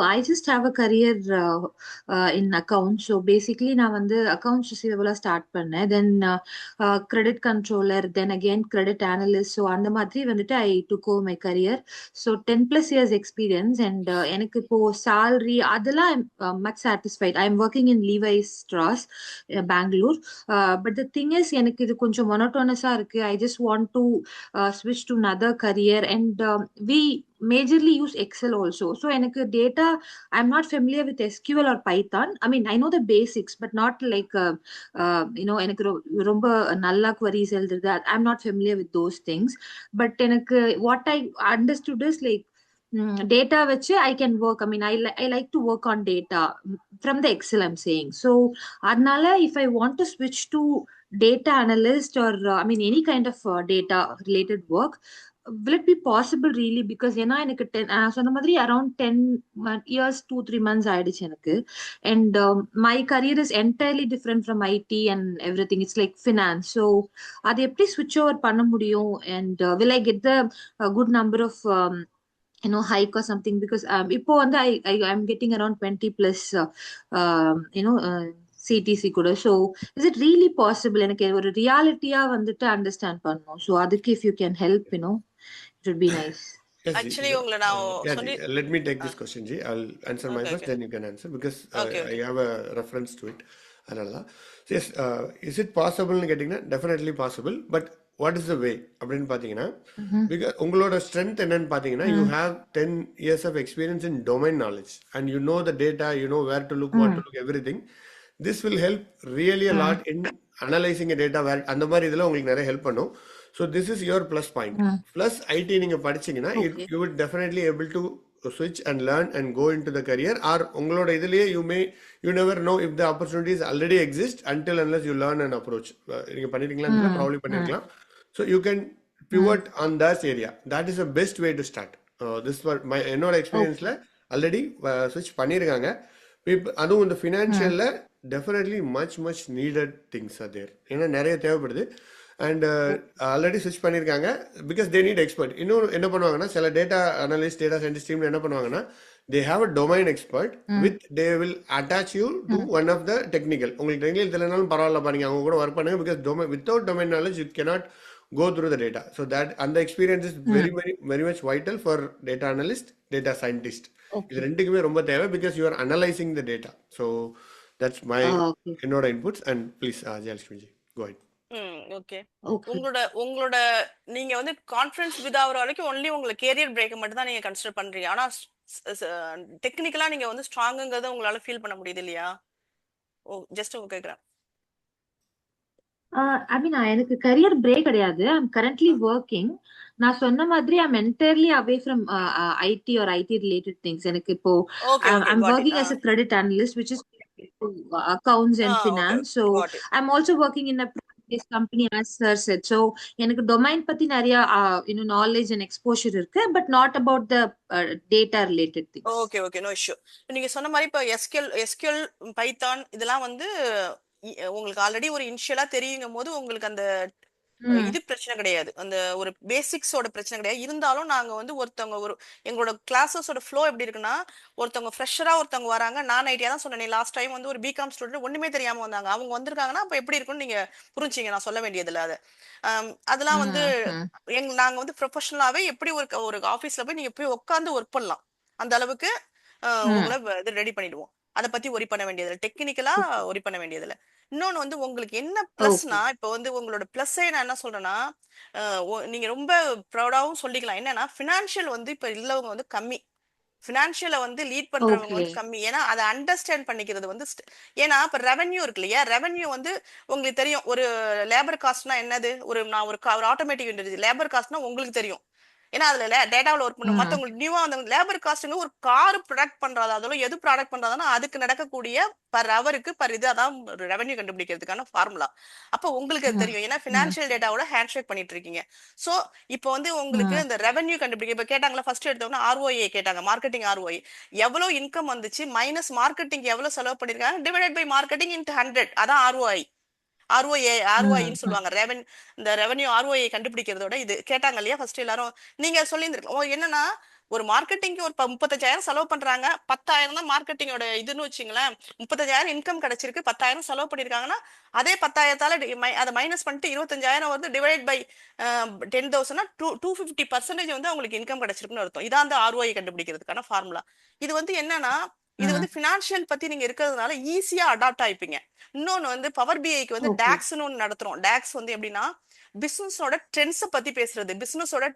Speaker 5: I just have a career in accounts. So basically, நான் வந்து accounts receivable start பண்ணேன். Then credit controller, then again credit analyst. So அந்த மாதிரி வந்துட்டு I took over my career. So 10+ years experience and எனக்கு இப்போ salary அதெல்லாம் I'm much satisfied. I'm working in Levi's Strauss, Bangalore. But the thing is, எனக்கு இது கொஞ்சம் monotonous-ஆ இருக்கு. I just want to switch to another career and we majorly use Excel also. So எனக்கு data, I'm not familiar with SQL or Python. I mean, I know the basics, but not like எனக்கு ரொம்ப நல்ல queries எழுதுறது, I'm not familiar with those things. But எனக்கு what I understood is like data வச்சு I can work. I mean, I like to work on data from the Excel, I'm saying. So அதனால if I want to switch to data analyst or I mean any kind of data related work, will it be possible really? Because ஏன்னா எனக்கு சொன்ன மாதிரி around 10 years 2-3 months ஆயிடுச்சு எனக்கு. And my career is entirely different from IT and everything. It's like finance. So அது எப்படி switch over பண்ண முடியும்? And will I get the good number of hike or something? Because இப்போ வந்து I'm getting around 20+ CTC கூட. So is it really possible? எனக்கு ஒரு ரியாலிட்டியா வந்துட்டு அண்டர்ஸ்டாண்ட் பண்ணணும். So அதுக்கு if you can help, it would be nice.
Speaker 1: Yes,
Speaker 2: Actually உங்களை நான்
Speaker 1: let me take this question, Ji. I'll answer my first, then you can answer because I have a reference to it. அதனாலதான். Yes, is it possible னு கேட்டீங்கன்னா definitely possible, but what is the way அப்படின்னு பாத்தீங்கன்னா, because உங்களோட strength என்னன்னு பாத்தீங்கன்னா, you have 10 years of experience in domain knowledge and you know the data, you know where to look, what to look, everything. this will help really a
Speaker 5: ம்
Speaker 1: lot in analyzing a data where அந்த மாதிரி இதில் உங்களுக்கு நிறைய help பண்ணும். So this is your plus point.
Speaker 5: ம்
Speaker 1: plus ID நீங்கள் படிச்சீங்கன்னா
Speaker 5: okay
Speaker 1: you will definitely able to switch and learn and go into the career, or உங்களோட இதுலயே you never know if the opportunities already exist until unless you learn and approach. நீங்க பண்ணிருக்கீங்களான்னு
Speaker 5: ம்
Speaker 1: probably
Speaker 5: ம்
Speaker 1: பண்ணிருக்கலாம். So you can
Speaker 5: ம்
Speaker 1: pivot on that area. That is the best way to start. This was my என்னோட
Speaker 5: okay
Speaker 1: எக்ஸ்பீரியன்ஸ்ல already ஸ்விட்ச் பண்ணியிருக்காங்க. அதுவும் இந்த
Speaker 5: ம்
Speaker 1: ஃபினான்ஷியலில் definitely much needed things are there. ஏன்னா நிறைய தேவைப்படுது. அண்ட் ஆல்ரெடி ஸ்விட்ச் பண்ணியிருக்காங்க பிகாஸ் தே நீட் எக்ஸ்பர்ட். இன்னும் என்ன பண்ணுவாங்கன்னா சில data analyst data scientist team என்ன பண்ணுவாங்கன்னா they have a domain expert
Speaker 5: um
Speaker 1: with they will attach you to
Speaker 5: um
Speaker 1: one of the technical. உங்களுக்கு டெக்னிக்கல் தெரியலனாலும் பரவாயில்ல பாருங்க, அவங்க கூட ஒர்க் பண்ணுங்க. Because without domain knowledge you cannot go through the data. So that and the experience is very much vital for data analyst, data scientist.
Speaker 5: Okay
Speaker 1: இது ரெண்டுக்குமே ரொம்ப தேவை because you are analyzing the data. So that's my
Speaker 5: okay
Speaker 1: என்னோட inputs. And please Jayalakshmi ji, go ahead.
Speaker 2: Okay.
Speaker 5: Okay
Speaker 2: உங்களோட நீங்க வந்து confidence with ஆகிற வரைக்கும் ஒன்லி உங்களுக்கு கேரியர் பிரேக் மட்டும் தான் நீங்க கன்சிடர் பண்றீங்க. ஆனா டெக்னிக்கலா நீங்க வந்து ஸ்ட்ராங்குங்கிறத உங்களால ஃபீல் பண்ண முடியுது இல்லையா? ஜஸ்ட் உங்க கேக்குறேன்.
Speaker 5: ஐ மீன் எனக்கு கரியர் பிரேக் கிடையாது. I'm currently working. நான் சொன்ன மாதிரி I'm entirely away from IT or IT related things. எனக்கு இப்போ
Speaker 2: okay okay
Speaker 5: I'm
Speaker 2: got it.
Speaker 5: Working as a credit analyst which is accounts and
Speaker 2: okay
Speaker 5: finance. So
Speaker 2: got it.
Speaker 5: I'm also working in a product-based company as sir said. So எனக்கு domain பத்தி நிறைய knowledge and exposure இருக்கு, but not about the data related things.
Speaker 2: Okay okay no issue. நீங்க சொன்ன மாதிரி இப்போ SQL Python இதெல்லாம் வந்து உங்களுக்கு ஆல்ரெடி ஒரு இனிஷியலா தெரியுங்கும் போது உங்களுக்கு அந்த
Speaker 5: ம்
Speaker 2: இது பிரச்சனை கிடையாது. அந்த ஒரு பேசிக்ஸோட பிரச்சனை கிடையாது. இருந்தாலும் நாங்க வந்து ஒருத்தவங்க எங்களோட கிளாஸஸோட ஃப்ளோ எப்படி இருக்குன்னா, ஒருத்தவங்க ஃப்ரெஷரா ஒருத்தவங்க வராங்க. நான் ஐடியா தான் சொன்னேன் லாஸ்ட் டைம் வந்து ஒரு பிகாம் ஸ்டூடெண்ட் ஒண்ணுமே தெரியாம வந்தாங்க. அவங்க வந்திருக்காங்கன்னா அப்ப எப்படி இருக்கும்னு நீங்க புரிஞ்சுங்க. நான் சொல்ல வேண்டியதுல அது அதெல்லாம் வந்து
Speaker 5: ம் ம்
Speaker 2: நாங்க வந்து ப்ரொஃபஷனலாவே எப்படி ஒரு ஆபீஸ்ல போய் நீங்க போய் உட்காந்து ஒர்க் பண்ணலாம். அந்த அளவுக்கு
Speaker 5: ம்
Speaker 2: உங்களை இது ரெடி பண்ணிடுவோம். அதை பத்தி ஒரி பண்ண வேண்டியதில்லை. டெக்னிக்கலா
Speaker 5: ஓகே
Speaker 2: ஒரி பண்ண வேண்டியதில்லை. இன்னொன்னு வந்து உங்களுக்கு என்ன
Speaker 5: ஓகே
Speaker 2: பிளஸ்னா, இப்போ வந்து உங்களோட பிளஸ்ஸே நான் என்ன சொல்றேன்னா, நீங்க ரொம்ப ப்ரௌடாவும் சொல்லிக்கலாம். என்னன்னா பினான்சியல் வந்து இப்ப இல்லவங்க வந்து கம்மி. பினான்சியலை வந்து லீட் பண்றவங்க
Speaker 5: ஓகே
Speaker 2: வந்து கம்மி. ஏன்னா அதை அண்டர்ஸ்டாண்ட் பண்ணிக்கிறது வந்து ஏன்னா இப்ப ரெவன்யூ இருக்கு இல்லையா? ரெவன்யூ வந்து உங்களுக்கு தெரியும். ஒரு லேபர் காஸ்ட்னா என்னது? நான் ஒரு ஆட்டோமேட்டிக் லேபர் காஸ்ட்னா உங்களுக்கு தெரியும். ஏன்னா அதுல டேட்டாவில் ஒர்க் பண்ணும்.
Speaker 5: ம்
Speaker 2: மற்றவங்களுக்கு நியூவா அந்த லேபர் காஸ்ட்டுங்க ஒரு கார் ப்ராடக்ட் பண்றாது, அதெல்லாம் எது ப்ராடக்ட் பண்றாதுன்னா அதுக்கு நடக்கக்கூடிய பர் ஹவருக்கு பர் இது அதான் ரெவன்யூ கண்டுபிடிக்கிறதுக்கான ஃபார்முலா. அப்போ உங்களுக்கு அது
Speaker 5: ம்
Speaker 2: தெரியும். ஏன்னா
Speaker 5: ம்
Speaker 2: பினான்சியல் டேட்டாவோட ஹேண்ட் ஷேக் பண்ணிட்டு இருக்கீங்க. ஸோ இப்போ வந்து உங்களுக்கு
Speaker 5: ம்
Speaker 2: இந்த ரெவன்யூ கண்டுபிடிக்க இப்போ கேட்டாங்களா, ஃபர்ஸ்ட் எடுத்தோம்னா ஆர்ஓஏ கேட்டாங்க. மார்க்கெட்டிங் ஆர்ஓஐ எவ்வளவு இன்கம் வந்துச்சு மைனஸ் மார்க்கெட்டிங் எவ்வளவு செலவு பண்ணிருக்காங்க டிவைடட் பை மார்க்கெட்டிங் இன்ட்டு 100, அதான் ஆர்ஓஐ. ஆர்ஓஐன்னு சொல்லுவாங்க. இந்த ரெவன்யூ ஆர்ஓஐ கண்டுபிடிக்கிறதோட இது கேட்டாங்க இல்லையா ஃபர்ஸ்ட் எல்லாரும். நீங்க சொல்லியிருந்திருக்கலாம் என்னன்னா, ஒரு மார்க்கெட்டிங்க்கு ஒரு 35,000 செலவு பண்றாங்க, 10,000 தான் மார்க்கெட்டிங்கோட இதுன்னு வச்சுங்களேன். 35,000 இன்கம் கிடைச்சிருக்கு, 10,000 செலவு பண்ணிருக்காங்கன்னா அதே 10,000 அதை மைனஸ் பண்ணிட்டு 25,000 வந்து டிவைட் பை 10,000 250% வந்து அவங்களுக்கு இன்கம் கிடைச்சிருக்குன்னு அர்த்தம். இதான் அந்த ஆர்ஓஐ கண்டுபிடிக்கிறதுக்கான ஃபார்முலா. இது வந்து என்னன்னா, இது வந்து பினான்சியல் பத்தி நீங்க இருக்கிறதுனால ஈஸியா அடாப்ட் ஆயிப்பீங்க. இன்னொன்னு வந்து பவர் பிஐக்கு வந்து
Speaker 5: ஓகே
Speaker 2: டாக்ஸ்னு ஒன்று நடத்துறோம். டாக்ஸ் வந்து எப்படின்னா பிசினஸோட ட்ரெண்ட்ஸை பத்தி பேசுறது, பிசினஸோட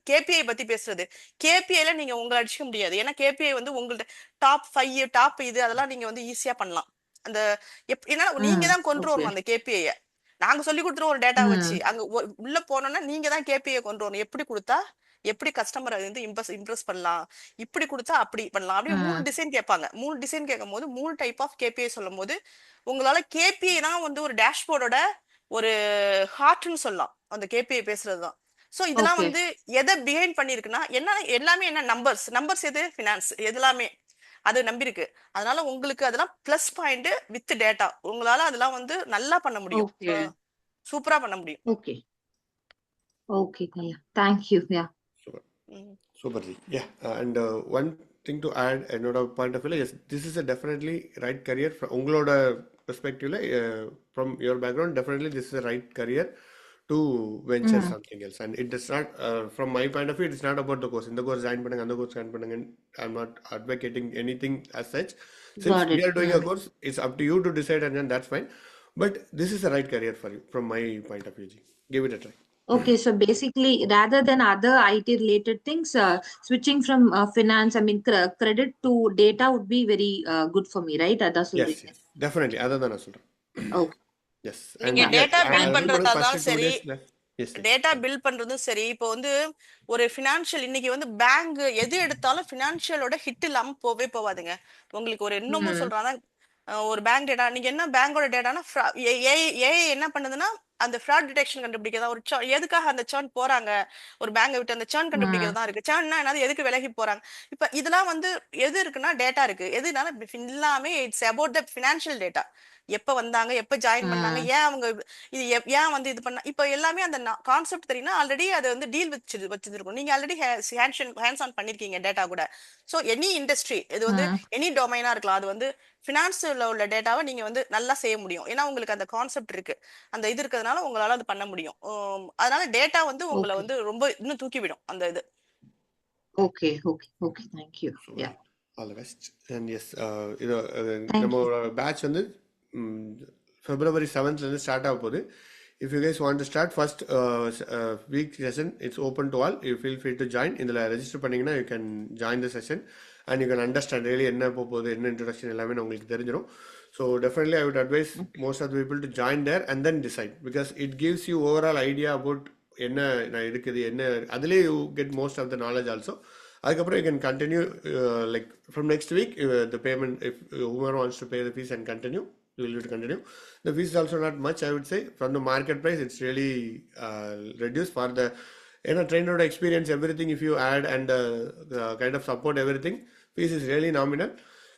Speaker 2: கேபிஐ பத்தி பேசுறது. கேபிஐல நீங்க உங்களை அடிச்சுக்க முடியாது. ஏன்னா கேபிஐ வந்து உங்கள்ட்ட டாப் 5 டாப் இது அதெல்லாம் நீங்க வந்து ஈஸியா பண்ணலாம். அந்த ஏன்னா நீங்க
Speaker 5: ம்
Speaker 2: தான் கொண்டு
Speaker 5: ஓகே
Speaker 2: வரணும் அந்த கேபிஐ. நாங்க சொல்லி கொடுத்துருவோம் ஒரு டேட்டா வச்சு.
Speaker 5: ம்
Speaker 2: அங்க உள்ள போனோம்னா நீங்க தான் கேபிஐ கொண்டு வரணும். எப்படி கொடுத்தா எப்படி கஸ்டமரை வந்து இம்ப்ரெஸ் பண்ணலாம், இப்படி கொடுத்தா அப்படி பண்ணலாம். அப்படியே 3
Speaker 5: ம்
Speaker 2: டிசைன் கேட்பாங்க. 3 டிசைன் கேட்கும் போது 3 டைப் ஆஃப் கேபிஐ சொல்லும் போது உங்களால கேபிஐ தான் வந்து ஒரு டேஷ்போர்டோட ஒரு ஹார்ட்னு சொல்லலாம். அந்த கேபிஐ பேசுறதுதான். ஸோ இதெல்லாம்
Speaker 5: ஓகே
Speaker 2: வந்து எதை பிஹைண்ட் பண்ணிருக்குன்னா என்ன, எல்லாமே என்ன நம்பர்ஸ் எது ஃபினான்ஸ் எல்லாமே அது நம்பிருக்கு. அதனால உங்களுக்கு அதெல்லாம் பிளஸ் பாயிண்ட் வித் டேட்டா. உங்களால அதெல்லாம் வந்து நல்லா பண்ண முடியும்,
Speaker 5: ஓகே
Speaker 2: சூப்பரா பண்ண முடியும்.
Speaker 5: ஓகே ஓகே கையா, தேங்க்யூ. யா
Speaker 1: Super.
Speaker 2: ம்.
Speaker 1: Super ji. Yeah. And one thing to add, என்னோட point of view, yes, this is a definitely right career from உங்களோட perspective, from your background, definitely this is a right career to venture
Speaker 5: ம்
Speaker 1: something else. And it does not, from my point of view, it's not about the course. இந்த course join பண்ணுங்க, அந்த course join பண்ணுங்க. I'm not advocating anything as such. Since
Speaker 5: got
Speaker 1: we
Speaker 5: it.
Speaker 1: are doing a course, it's up to you to decide, and then that's fine. But this is the right career for you, from my point of view ji. Give it a try.
Speaker 5: Okay, so basically, rather than other IT related things, switching from finance, I mean, credit to data would be very good for me, right? That's all.
Speaker 1: Yes yes definitely அதை தான் நான் சொல்கிறேன்.
Speaker 5: Okay,
Speaker 1: yes
Speaker 2: நீங்க
Speaker 1: and
Speaker 5: yeah,
Speaker 2: data
Speaker 1: AI
Speaker 2: build
Speaker 1: agree
Speaker 5: thank
Speaker 1: பண்ணுறது
Speaker 2: பண்றதா
Speaker 1: first 2
Speaker 2: சரி,
Speaker 1: டேஸில். S S
Speaker 2: data build பண்றதும் சரி. இப்போ வந்து ஒரு ஃபினான்ஷியல் இன்னைக்கு வந்து பேங்க் எது எடுத்தாலும் ஃபினான்ஷியலோட ஹிட் இல்லாம போவாதுங்க. உங்களுக்கு ஒரு
Speaker 5: you.
Speaker 2: இன்னமும் சொல்றாங்க, ஒரு பேங்க் டேட்டா நீங்க என்ன பேங்கோட டேட்டானா ஏஐ என்ன பண்ணுதுன்னா அந்த ஃப்ராட் டிடெக்ஷன் கண்டுபிடிக்கிறதா ஒரு எதுக்காக அந்த சேர்ன் போறாங்க ஒரு பேங்கை விட்டு அந்த சேர்ன் கண்டுபிடிக்கிறதா இருக்கு. சேர்ன்னா என்னது, எதுக்கு விலகி போறாங்க. இப்ப இதெல்லாம் வந்து எது இருக்குன்னா டேட்டா இருக்கு. எதுனால எல்லாமே it's about the financial data. எப்ப வந்தாங்க, எப்ப ஜாயின் பண்ணாங்க, ஏன் அவங்க இது ஏன் வந்து இது பண்ண, இப்ப எல்லாமே அந்த கான்செப்ட் தெரியும்னா ஆல்ரெடி அதை வந்து டீல் வச்சிருக்கும். நீங்க ஆல்ரெடி ஹேண்ட்ஸ் ஆன் பண்ணிருக்கீங்க டேட்டா கூட. ஸோ எனி இண்டஸ்ட்ரி இது வந்து எனி டொமைனா இருக்கலாம், அது வந்து ஃபினான்ஸ்ல உள்ள டேட்டாவை நீங்க வந்து நல்லா செய்ய முடியும். ஏன்னா உங்களுக்கு அந்த கான்செப்ட் இருக்கு, அந்த இது இருக்கிறதுனால உங்களால அது பண்ண முடியும். அதனால டேட்டா வந்து உங்களை
Speaker 5: Okay,
Speaker 2: வந்து ரொம்ப இன்னும் தூக்கிவிடும் அந்த இது.
Speaker 5: okay, thank you. Yeah,
Speaker 1: all the best. And yes இது
Speaker 5: thank you.
Speaker 1: நம்மளோட பேட்ச் வந்து February 7th ஸ்டார்ட் ஆக போகுது. If you guys want to start first week session, it's open to all. You feel free to join. இதில் register பண்ணிங்கன்னா you can join the session and you can understand really என்ன போகுது, என்ன introduction எல்லாமே உங்களுக்கு தெரிஞ்சிடும். So definitely I would advise most of the people to join there and then decide, because it gives you overall idea about என்ன நான் இருக்குது என்ன அதிலே you get most of the knowledge also. அதுக்கப்புறம் you can continue like from next week the payment, if whoever wants to pay the fees and continue, you will need to continue. The fees is also not much, I would say. From the market price, it's really reduced for the trainer experience, everything. If you add and kind of support everything, fees is really nominal.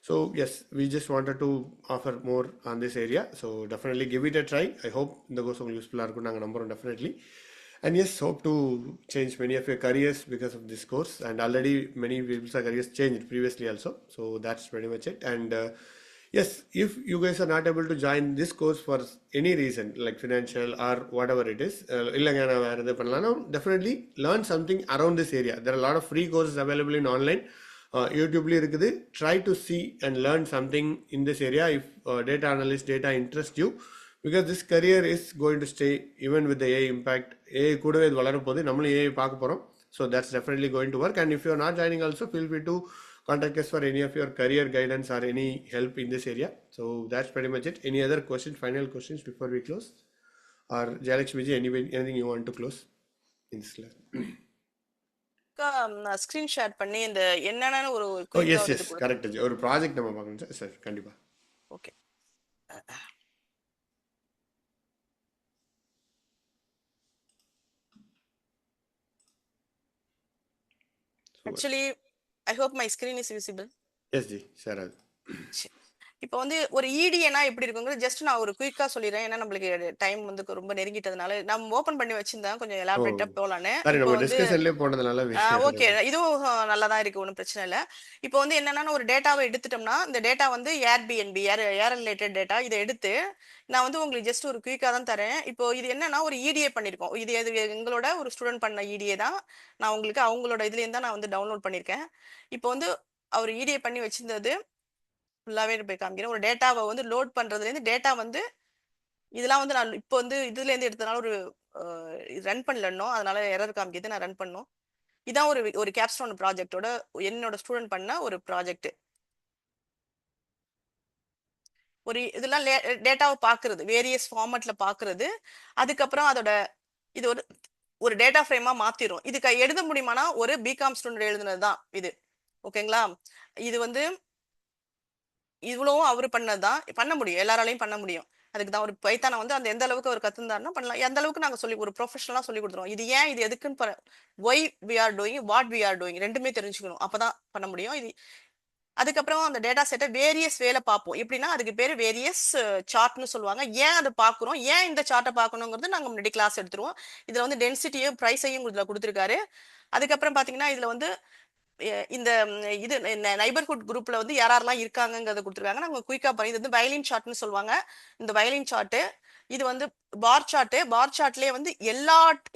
Speaker 1: So yes, we just wanted to offer more on this area. So definitely give it a try. I hope the goes useful number definitely. And yes, hope to change many of your careers because of this course. And already many people's careers changed previously also. So that's pretty much it. And yes, if you guys are not able to join this course for any reason, like financial or whatever it is, definitely learn something around this area. There are a lot of free courses available in online. YouTube இருக்குது. Try to see and learn something in this area if data analyst data interests you, because this career is going to stay even with the AI impact. AI கூடவே இது வளர போகுது, நம்மளும் AI பார்க்க போகிறோம். So that's definitely going to work. And if you are not joining also, feel free to contact us for any of your career guidance or any help in this area. So that's pretty much it. Any other questions, final questions before we close? Or Jayalakshmi ji, anything you want to close in this class?
Speaker 2: Screen share பண்ணி இந்த என்னென்னு ஒரு
Speaker 1: Oh yes, yes, correct. ஒரு project நம்ம பார்க்கணும் sir, கண்டிப்பா.
Speaker 2: Okay. Actually, I hope my screen is visible.
Speaker 1: Yes ji, sir.
Speaker 2: இப்போ வந்து ஒரு இடிஏனா எப்படி இருக்குங்கிறது ஜஸ்ட் நான் ஒரு குயிக்கா சொல்லிடுறேன். ஏன்னா நம்மளுக்கு டைம் வந்து ரொம்ப நெருங்கிட்டதுனால நம்ம ஓபன் பண்ணி வச்சிருந்தேன், கொஞ்சம் எலாபரேட்டா போலான்னு. இப்போ வந்து ஓகே, இதுவும் நல்லா தான் இருக்கு, ஒன்றும் பிரச்சனை இல்லை. இப்போ வந்து என்னன்னா ஒரு டேட்டாவை எடுத்துட்டோம்னா இந்த டேட்டா வந்து ஏர்பிஎன்பி ஏர் ரிலேட்டட் டேட்டா, இதை எடுத்து நான் வந்து உங்களுக்கு ஜஸ்ட் ஒரு குயிக்கா தான் தரேன். இப்போ இது என்னன்னா ஒரு இடிஏ பண்ணிருக்கோம். இது எங்களோட ஒரு ஸ்டூடெண்ட் பண்ண இடிஏ தான். நான் உங்களுக்கு அவங்களோட இதுலேருந்து தான் நான் வந்து டவுன்லோட் பண்ணியிருக்கேன். இப்போ வந்து அவர் இடிஏ பண்ணி வச்சிருந்தது ஃபுல்லாவே போய் காமிக்கிறேன். ஒரு டேட்டாவை வந்து லோட் பண்றதுலேருந்து டேட்டா வந்து இதெல்லாம் வந்து நான் இப்போ வந்து இதுலேருந்து எடுத்தனால ஒரு ரன் பண்ணலன்னோ, அதனால எரர் காமிக்கிறது, நான் ரன் பண்ணோம். இதான் ஒரு கேப்ஸ்டோன் ப்ராஜெக்டோட என்னோட ஸ்டூடெண்ட் பண்ண ஒரு ப்ராஜெக்ட். ஒரு இதெல்லாம் டேட்டாவை பார்க்கறது, வேரியஸ் ஃபார்மேட்ல பார்க்கறது, அதுக்கப்புறம் அதோட இது ஒரு டேட்டா ஃப்ரேமா மாத்திரும். இதுக்கு எழுத முடியுமானா ஒரு பிகாம் ஸ்டூடெண்ட் எழுதுனது தான் இது. ஓகேங்களா? இது வந்து இவ்வளவும் அவர் பண்ணதான் பண்ண முடியும், எல்லாராலையும் பண்ண முடியும். அதுக்கு தான் ஒரு பைத்தானை வந்து அந்த எந்த அளவுக்கு அவர் கத்துந்தாருன்னா பண்ணலாம். எந்த அளவுக்கு நாங்க சொல்லி ஒரு ப்ரொஃபஷனலா சொல்லி கொடுத்துருவோம். இது ஏன், இது எதுக்குன்னு why we are doing, what we are doing ரெண்டுமே தெரிஞ்சுக்கணும், அப்பதான் பண்ண முடியும் இது. அதுக்கப்புறம் அந்த டேட்டா செட்டை வேரியஸ் வேலை பார்ப்போம். எப்படின்னா அதுக்கு பேர் வேரியஸ் சார்ட்னு சொல்லுவாங்க. ஏன் அதை பார்க்குறோம், ஏன் இந்த சார்ட்டை பார்க்கணுங்கிறது நாங்கள் முன்னாடி கிளாஸ் எடுத்துருவோம். இதுல வந்து டென்சிட்டியும் ப்ரைஸையும் இதுல கொடுத்துருக்காரு. அதுக்கப்புறம் பாத்தீங்கன்னா இதுல வந்து இந்த இது நைபர்ஹுட் குரூப்ல வந்து யாரெல்லாம் இருக்காங்கிறத கொடுத்துருக்காங்க. நாங்க குயிக்கா பண்ணி, இது வந்து வயலின் சார்ட்னு சொல்லுவாங்க. இந்த வயலின் சார்ட் இது வந்து பார் சார்ட்லயே வந்து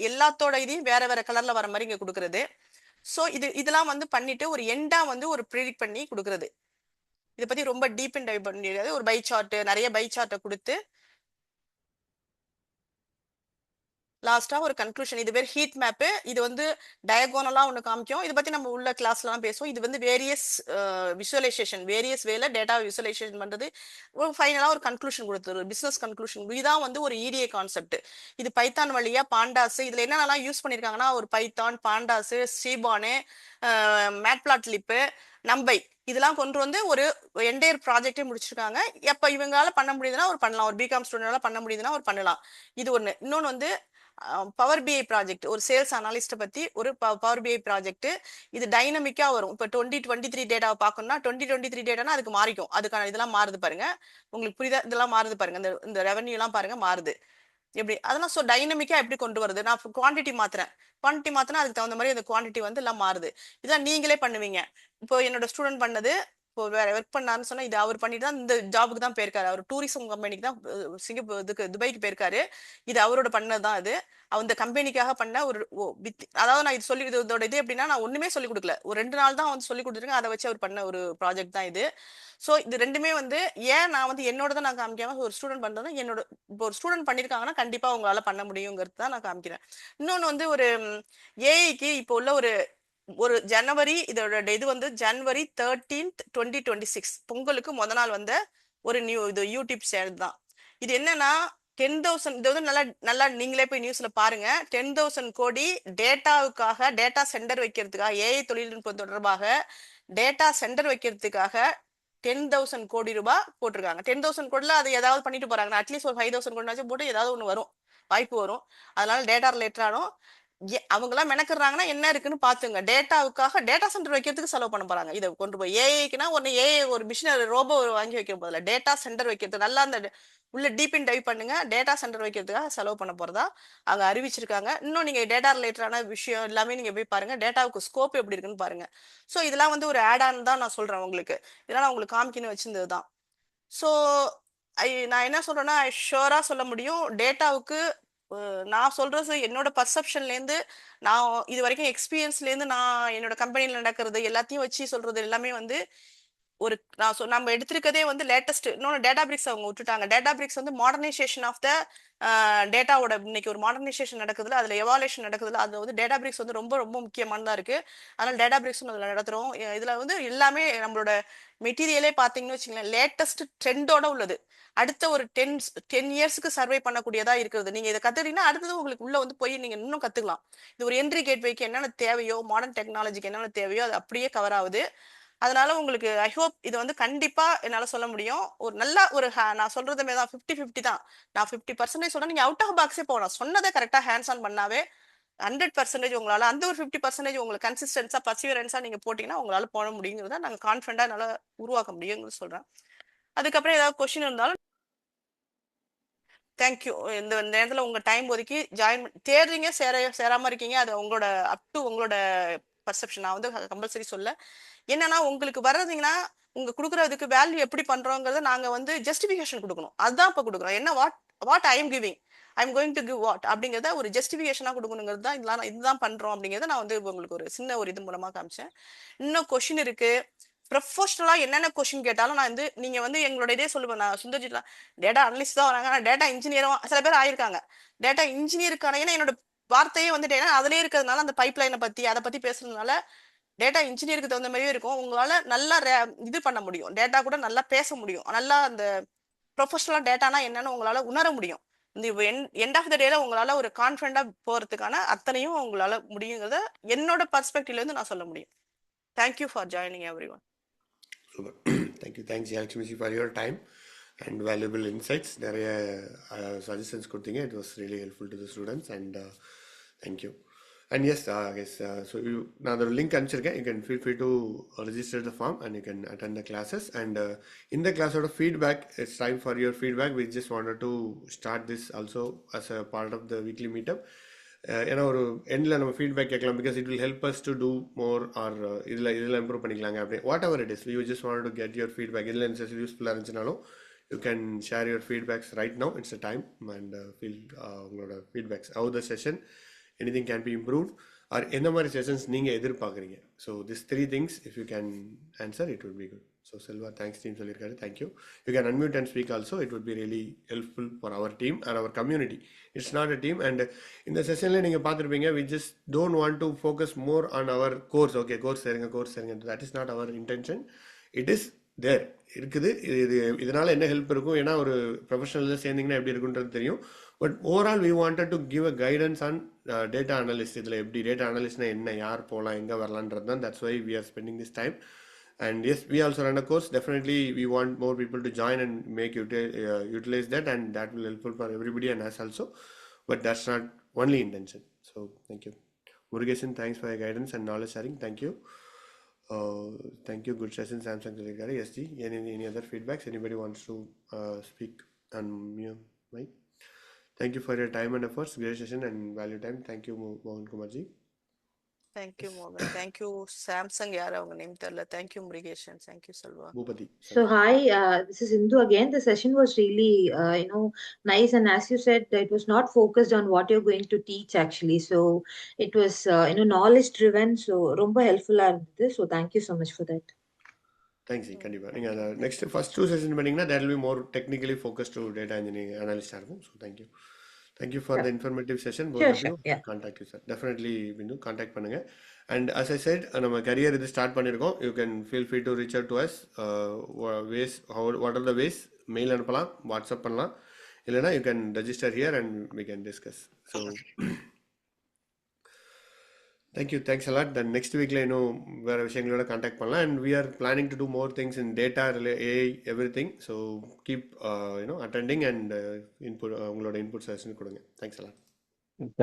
Speaker 2: எல்லாத்தோட இதையும் வேற வேற கலர்ல வர மாதிரி இங்க கொடுக்கறது. ஸோ இதெல்லாம் வந்து பண்ணிட்டு ஒரு எண்டா வந்து ஒரு ப்ரிடிக்ட் பண்ணி கொடுக்கறது. இதை பத்தி ரொம்ப டீப் அண்ட் டைவ் பண்ணிடுறது. ஒரு பை சார்ட், நிறைய பை சார்ட்டை கொடுத்து லாஸ்டா ஒரு கன்க்ளூஷன். இது பேர் ஹீட் மேப்பு. இது வந்து டயகோனலா ஒன்று காமிக்கும். இதை பத்தி நம்ம உள்ள கிளாஸ்லாம் பேசுவோம். இது வந்து வேரியஸ் விசுவலைசேஷன், வேரியஸ் வேல டேட்டா விசுவலைசேஷன் பண்றது. ஒரு ஃபைனலா ஒரு கன்க்ளூஷன் கொடுத்துரு, பிசினஸ் கன்க்ளூஷன். இதுதான் வந்து ஒரு EDA கான்செப்ட். இது பைத்தான் வழியா பாண்டாஸ், இதுல என்னென்னலாம் யூஸ் பண்ணிருக்காங்கன்னா ஒரு பைத்தான், பாண்டாஸ், சீபானு, மேட்பிளாட்லிப்பு, நம்பை, இதெல்லாம் கொண்டு வந்து ஒரு என்டையர் ப்ராஜெக்டே முடிச்சிருக்காங்க. எப்ப இவங்களால பண்ண முடியுதுன்னா ஒரு பண்ணலாம், ஒரு பிகாம் ஸ்டூடெண்டால பண்ண முடியுதுன்னா ஒரு பண்ணலாம். இது ஒண்ணு. இன்னொன்னு வந்து பவர் பிஐ ப்ராஜெக்ட், ஒரு சேல்ஸ் அனாலிஸ்ட பத்தி ஒரு பவர் பிஐ ப்ராஜெக்ட். இது டைனமிக்கா வரும். இப்போ 2023 டேட்டாவை பார்க்கணும்னா 2023 டேட்டானா அதுக்கு மாறிக்கும். அதுக்கான இதெல்லாம் மாறுது பாருங்க. உங்களுக்கு புரியுதா? இதெல்லாம் மாறுது பாருங்க. இந்த ரெவன்யூ எல்லாம் பாருங்க மாறுது எப்படி. அதெல்லாம் ஸோ டைனமிக்கா எப்படி கொண்டு வருது. நான் குவான்டிட்டி மாத்துறேன், குவான்டிட்டி மாத்தினா அதுக்கு தகுந்த மாதிரி அந்த குவான்டிட்டி வந்து எல்லாம் மாறுது. இதெல்லாம் நீங்களே பண்ணுவீங்க. இப்போ என்னோட ஸ்டூடெண்ட் பண்ணது, இப்போ வேற ஒர்க் பண்ணாருன்னு சொன்னா இது அவர் பண்ணிட்டு தான் இந்த ஜாபுக்கு தான் போயிருக்காரு. அவர் டூரிசம் கம்பெனிக்கு தான் சிங்கப்பூர் இதுக்கு துபாய்க்கு போயிருக்காரு. இது அவரோட பண்ணது தான். இது அந்த கம்பெனிக்காக பண்ண ஒரு அதாவது நான் இது சொல்லி இதோட இது எப்படின்னா நான் ஒண்ணுமே சொல்லி கொடுக்கல, ஒரு 2 நாள் தான் வந்து சொல்லி கொடுத்துருக்கேன். அதை வச்சு அவர் பண்ண ஒரு ப்ராஜெக்ட் தான் இது. ஸோ இது ரெண்டுமே வந்து ஏன் நான் வந்து என்னோட தான் நான் காமிக்காம ஒரு ஸ்டூடெண்ட் பண்றது, என்னோட இப்போ ஒரு ஸ்டூடெண்ட் பண்ணியிருக்காங்கன்னா கண்டிப்பா உங்களால பண்ண முடியுங்கிறது தான் நான் காமிக்கிறேன். இன்னொன்று வந்து ஒரு ஏஐக்கு இப்போ உள்ள ஒரு ஜனவரி, இதோட இது வந்து ஜனவரி 13th 2026 பொங்கலுக்கு முத நாள் வந்த ஒரு இது யூடியூப் சேனல் தான். இது என்னன்னா 10,000, இது வந்து நல்லா நல்லா நீங்களே போய் நியூஸ்ல பாருங்க. 10,000 கோடி டேட்டாவுக்காக, டேட்டா சென்டர் வைக்கிறதுக்காக, ஏஐ தொழில்நுட்பம் தொடர்பாக டேட்டா சென்டர் வைக்கிறதுக்காக 10,000 கோடி ரூபாய் போட்டிருக்காங்க. 10,000 கோடில அதை ஏதாவது பண்ணிட்டு போறாங்க. அட்லீஸ்ட் ஒரு 5,000 கோடினாச்சும் போட்டு ஏதாவது ஒண்ணு வரும், வாய்ப்பு வரும். அதனால டேட்டா ரிலேட்டடானும் அவங்க எல்லாம் மெனக்குறாங்கன்னா என்ன இருக்குன்னு பாத்துங்க. டேட்டாவுக்காக டேட்டா சென்டர் வைக்கிறதுக்கு செலவு பண்ண போறாங்க. இதை கொண்டு போய் ஏஐக்குன்னா ஒன்னு ஏஐ ஒரு மிஷினரி ரோபோ வாங்கி வைக்கிற போதில்ல, டேட்டா சென்டர் வைக்கிறது நல்லா அந்த உள்ள டீப் இன் டைவ் பண்ணுங்க. டேட்டா சென்டர் வைக்கிறதுக்காக செலவு பண்ண போறதா அங்க அறிவிச்சிருக்காங்க. இன்னும் நீங்க டேட்டா ரிலேட்டடான விஷயம் எல்லாமே நீங்க போய் பாருங்க. டேட்டாவுக்கு ஸ்கோப் எப்படி இருக்குன்னு பாருங்க. ஸோ இதெல்லாம் வந்து ஒரு ஆட் ஆன் தான் நான் சொல்றேன் உங்களுக்கு. இதெல்லாம் நான் உங்களுக்கு காமிக்கணும் வச்சிருந்தது தான். ஸோ நான் என்ன சொல்றேன்னா ஷுவரா சொல்ல முடியும், டேட்டாவுக்கு நான் சொல்றது என்னோட பர்செப்ஷன்லேருந்து, நான் இது வரைக்கும் எக்ஸ்பீரியன்ஸ்லேருந்து, நான் என்னோட கம்பெனியில் நடக்கிறது எல்லாத்தையும் வச்சு சொல்றது எல்லாமே வந்து ஒரு நம்ம எடுத்திருக்கதே வந்து லேட்டஸ்ட். இன்னொன்று டேட்டாபிரிக்ஸ் அவங்க விட்டுட்டாங்க. டேட்டாபிரிக்ஸ் வந்து மாடர்னைசேஷன் ஆஃப் த டேட்டாவோட இன்னைக்கு ஒரு மாடர்னைசேஷன் நடக்குதுல, அதுல எவாலுவேஷன் நடக்குதுல, அது வந்து டேட்டாபிரிக்ஸ் வந்து ரொம்ப ரொம்ப முக்கியமானதா இருக்கு. அதனால டேட்டாபிரிக்ஸ் அதுல நடத்துறோம். இதுல வந்து எல்லாமே நம்மளோட மெட்டீரியலே பாத்தீங்கன்னு வச்சுங்களேன், லேட்டஸ்ட் ட்ரெண்டோட உள்ளது. அடுத்த ஒரு 10 இயர்ஸ்க்கு சர்வே பண்ணக்கூடியதா இருக்கிறது. நீங்க இதை கத்துக்கிட்டீங்கன்னா அடுத்தது உங்களுக்கு உள்ள வந்து போய் நீங்க இன்னும் கத்துக்கலாம். இது ஒரு என்ட்ரி கேட்வேக்கு என்னென்ன தேவையோ, மாடர்ன் டெக்னாலஜிக்கு என்னென்ன தேவையோ அது அப்படியே கவர் ஆகுது. அதனால உங்களுக்கு ஐ ஹோப் இது வந்து கண்டிப்பா என்னால சொல்ல முடியும். ஒரு நல்ல ஒரு நான் சொல்றது தான் 50-50 தான். நான் 50% சொன்னா நீங்க அவுட் ஆஃப் பாக்ஸே போகலாம். சொன்னதை கரெக்டா ஹேண்ட்ஸ் ஆன் பண்ணாவே 100% உங்களால அந்த ஒரு 50% உங்களுக்கு கன்சிஸ்டன்ஸா பர்சிவரன்ஸா நீங்க போட்டீங்கன்னா உங்களால போட முடியுங்கிறத நாங்க கான்ஃபிடண்டா என்னால உருவாக்க முடியுங்கிறது சொல்றேன். அதுக்கப்புறம் ஏதாவது கொஸ்டின் இருந்தாலும் தேங்க்யூ. இந்த நேரத்துல உங்க டைம் ஒதுக்கி ஜாயின் தேடுறீங்க, சேராம இருக்கீங்க, அது உங்களோட அப் டு உங்களோட பர்செப்ஷன். நான் வந்து கம்பல்சரி சொல்ல என்னன்னா உங்களுக்கு வர்றதுங்கன்னா உங்க கொடுக்குறதுக்கு வேல்யூ எப்படி பண்றோங்கிறத நாங்க வந்து ஜஸ்டிபிகேஷன் கொடுக்கணும். அதுதான் இப்ப கொடுக்குறோம். என்ன what I am giving, I am going to give what அப்படிங்கிறத ஒரு ஜஸ்டிபிகேஷனா கொடுக்கணுங்கிறது தான். இதெல்லாம் இதுதான் பண்றோம் அப்படிங்கிறத நான் வந்து உங்களுக்கு ஒரு சின்ன ஒரு இது மூலமா காமிச்சேன். இன்னும் கொஸ்டின் இருக்கு. ப்ரொஃபஷனலா என்னென்ன கொஸ்டின் கேட்டாலும் நான் வந்து நீங்க வந்து எங்களோட இதே சொல்லுவேன். நான் சுந்தர்ஜித்லாம் டேட்டா அனலிஸ்ட் தான் வராங்க, ஆனால் டேட்டா இன்ஜினியரும் சில பேர் ஆயிருக்காங்க. டேட்டா இன்ஜினியருக்கான ஏன்னா என்னோட வார்த்தையே வந்துட்டு ஏன்னா அதுலேயே இருக்கிறதுனால அந்த பைப் லைனை பத்தி அதை பத்தி பேசுறதுனால டேட்டா இன்ஜினியருக்கு தகுந்த மாதிரியே இருக்கும். உங்களால நல்லா இது பண்ண முடியும், டேட்டா கூட நல்லா பேச முடியும், நல்லா அந்த ப்ரொஃபஷனலா டேட்டானா என்னன்னு உங்களால உணர முடியும். இந்த எண்ட் ஆஃப் த டேல உங்களால ஒரு கான்ஃபிடண்டா போறதுக்கான அத்தனையும் உங்களால முடியுங்கிறத என்னோட பர்ஸ்பெக்டிவ்ல இருந்து நான் சொல்ல முடியும். Thank you for joining every one.
Speaker 1: Super. Thanks Jayalakshmi for your time and valuable insights. நிறைய suggestions கொடுத்தீங்க. It was really helpful to the students and thank you. And yes, guys, so now the link அனுப்பிச்சிருக்கேன். You can feel free to register the form and you can attend the classes. And in the class of feedback, it's time for your feedback. We just wanted to start this also as a part of the weekly meetup. ஏன்னா ஒரு எண்டில் நம்ம feedback கேட்கலாம், because it will help us to do more or இதில் improve பண்ணிக்கலாங்க அப்படி whatever it is. You just want to get your feedback. இதில் யூஸ்ஃபுல்லாக இருந்துச்சுனாலும் you can share your feedbacks right now. It's a time and feel உங்களோட feedbacks how the session anything can be improved or எந்த மாதிரி sessions நீங்கள் எதிர்பார்க்குறீங்க. So this 3 things if you can answer it would be good. So Selva thanks team சொல்லியிருக்காரு. Thank you. You can unmute and speak also. It would be really helpful for our team and our community. It's not a team. And இந்த செஷனில் நீங்கள் பார்த்துருப்பீங்க, we just don't want to focus more on our course. Okay, course சேருங்க. That is not our intention. It is there இருக்குது. இதனால் என்ன help இருக்கும், ஏன்னா ஒரு ப்ரொஃபஷனலில் சேர்ந்தீங்கன்னா எப்படி இருக்குன்றது தெரியும். But overall we wanted to give a guidance on data analyst. இதில் எப்படி டேட்டா அனலிஸ்ட்னா என்ன, யார் போகலாம், எங்கே வரலான்றது தான். That's why we are spending this time. And yes, we also run a course. Definitely, we want more people to join and make utilize that, and that will helpful for everybody and us also. But that's not only intention. So thank you, Murugesan. Thanks for your guidance and knowledge sharing. Thank you. Thank you. Good session, Samsung. Yes, G. Any other feedbacks? Anybody wants to speak on mic? Thank you for your time and efforts. Great session and value time. Thank you, Mohan Kumar Ji.
Speaker 2: Thank you மோகன். Thank you Samsung. யார் அவங்க name தெரியல. Thank you Murugesan. Thank you Selva.
Speaker 1: Bhupati.
Speaker 5: So hi, this is Indu again. The session was really, nice, and as you said, it was not focused on what you're going to teach actually. So it was, knowledge driven. So romba helpful ah irundhudu. So thank you so much for that.
Speaker 1: Thanks. கண்டிப்பாக நீங்கள் next first 2 session பண்ணிங்கன்னா that will be more technically focus to data engineering அனலிஸ்டாக இருக்கும். So thank you for the informative session. Both of you contact you sir. Definitely Bindu contact பண்ணுங்கள். And as I said, நம்ம career இது start பண்ணியிருக்கோம். You can feel free to reach out to us. Ways what are the ways? Mail அனுப்பலாம், WhatsApp பண்ணலாம், இல்லைனா you can register here and we can discuss. So thank you. Thanks a lot. Then next வீக்கில் இன்னும் வேறு விஷயங்களோட contact பண்ணலாம். And we are planning to do more things in data, AI, everything. So keep attending and input, உங்களோட input suggestion கொடுங்க. Thanks a lot.
Speaker 3: Thanks.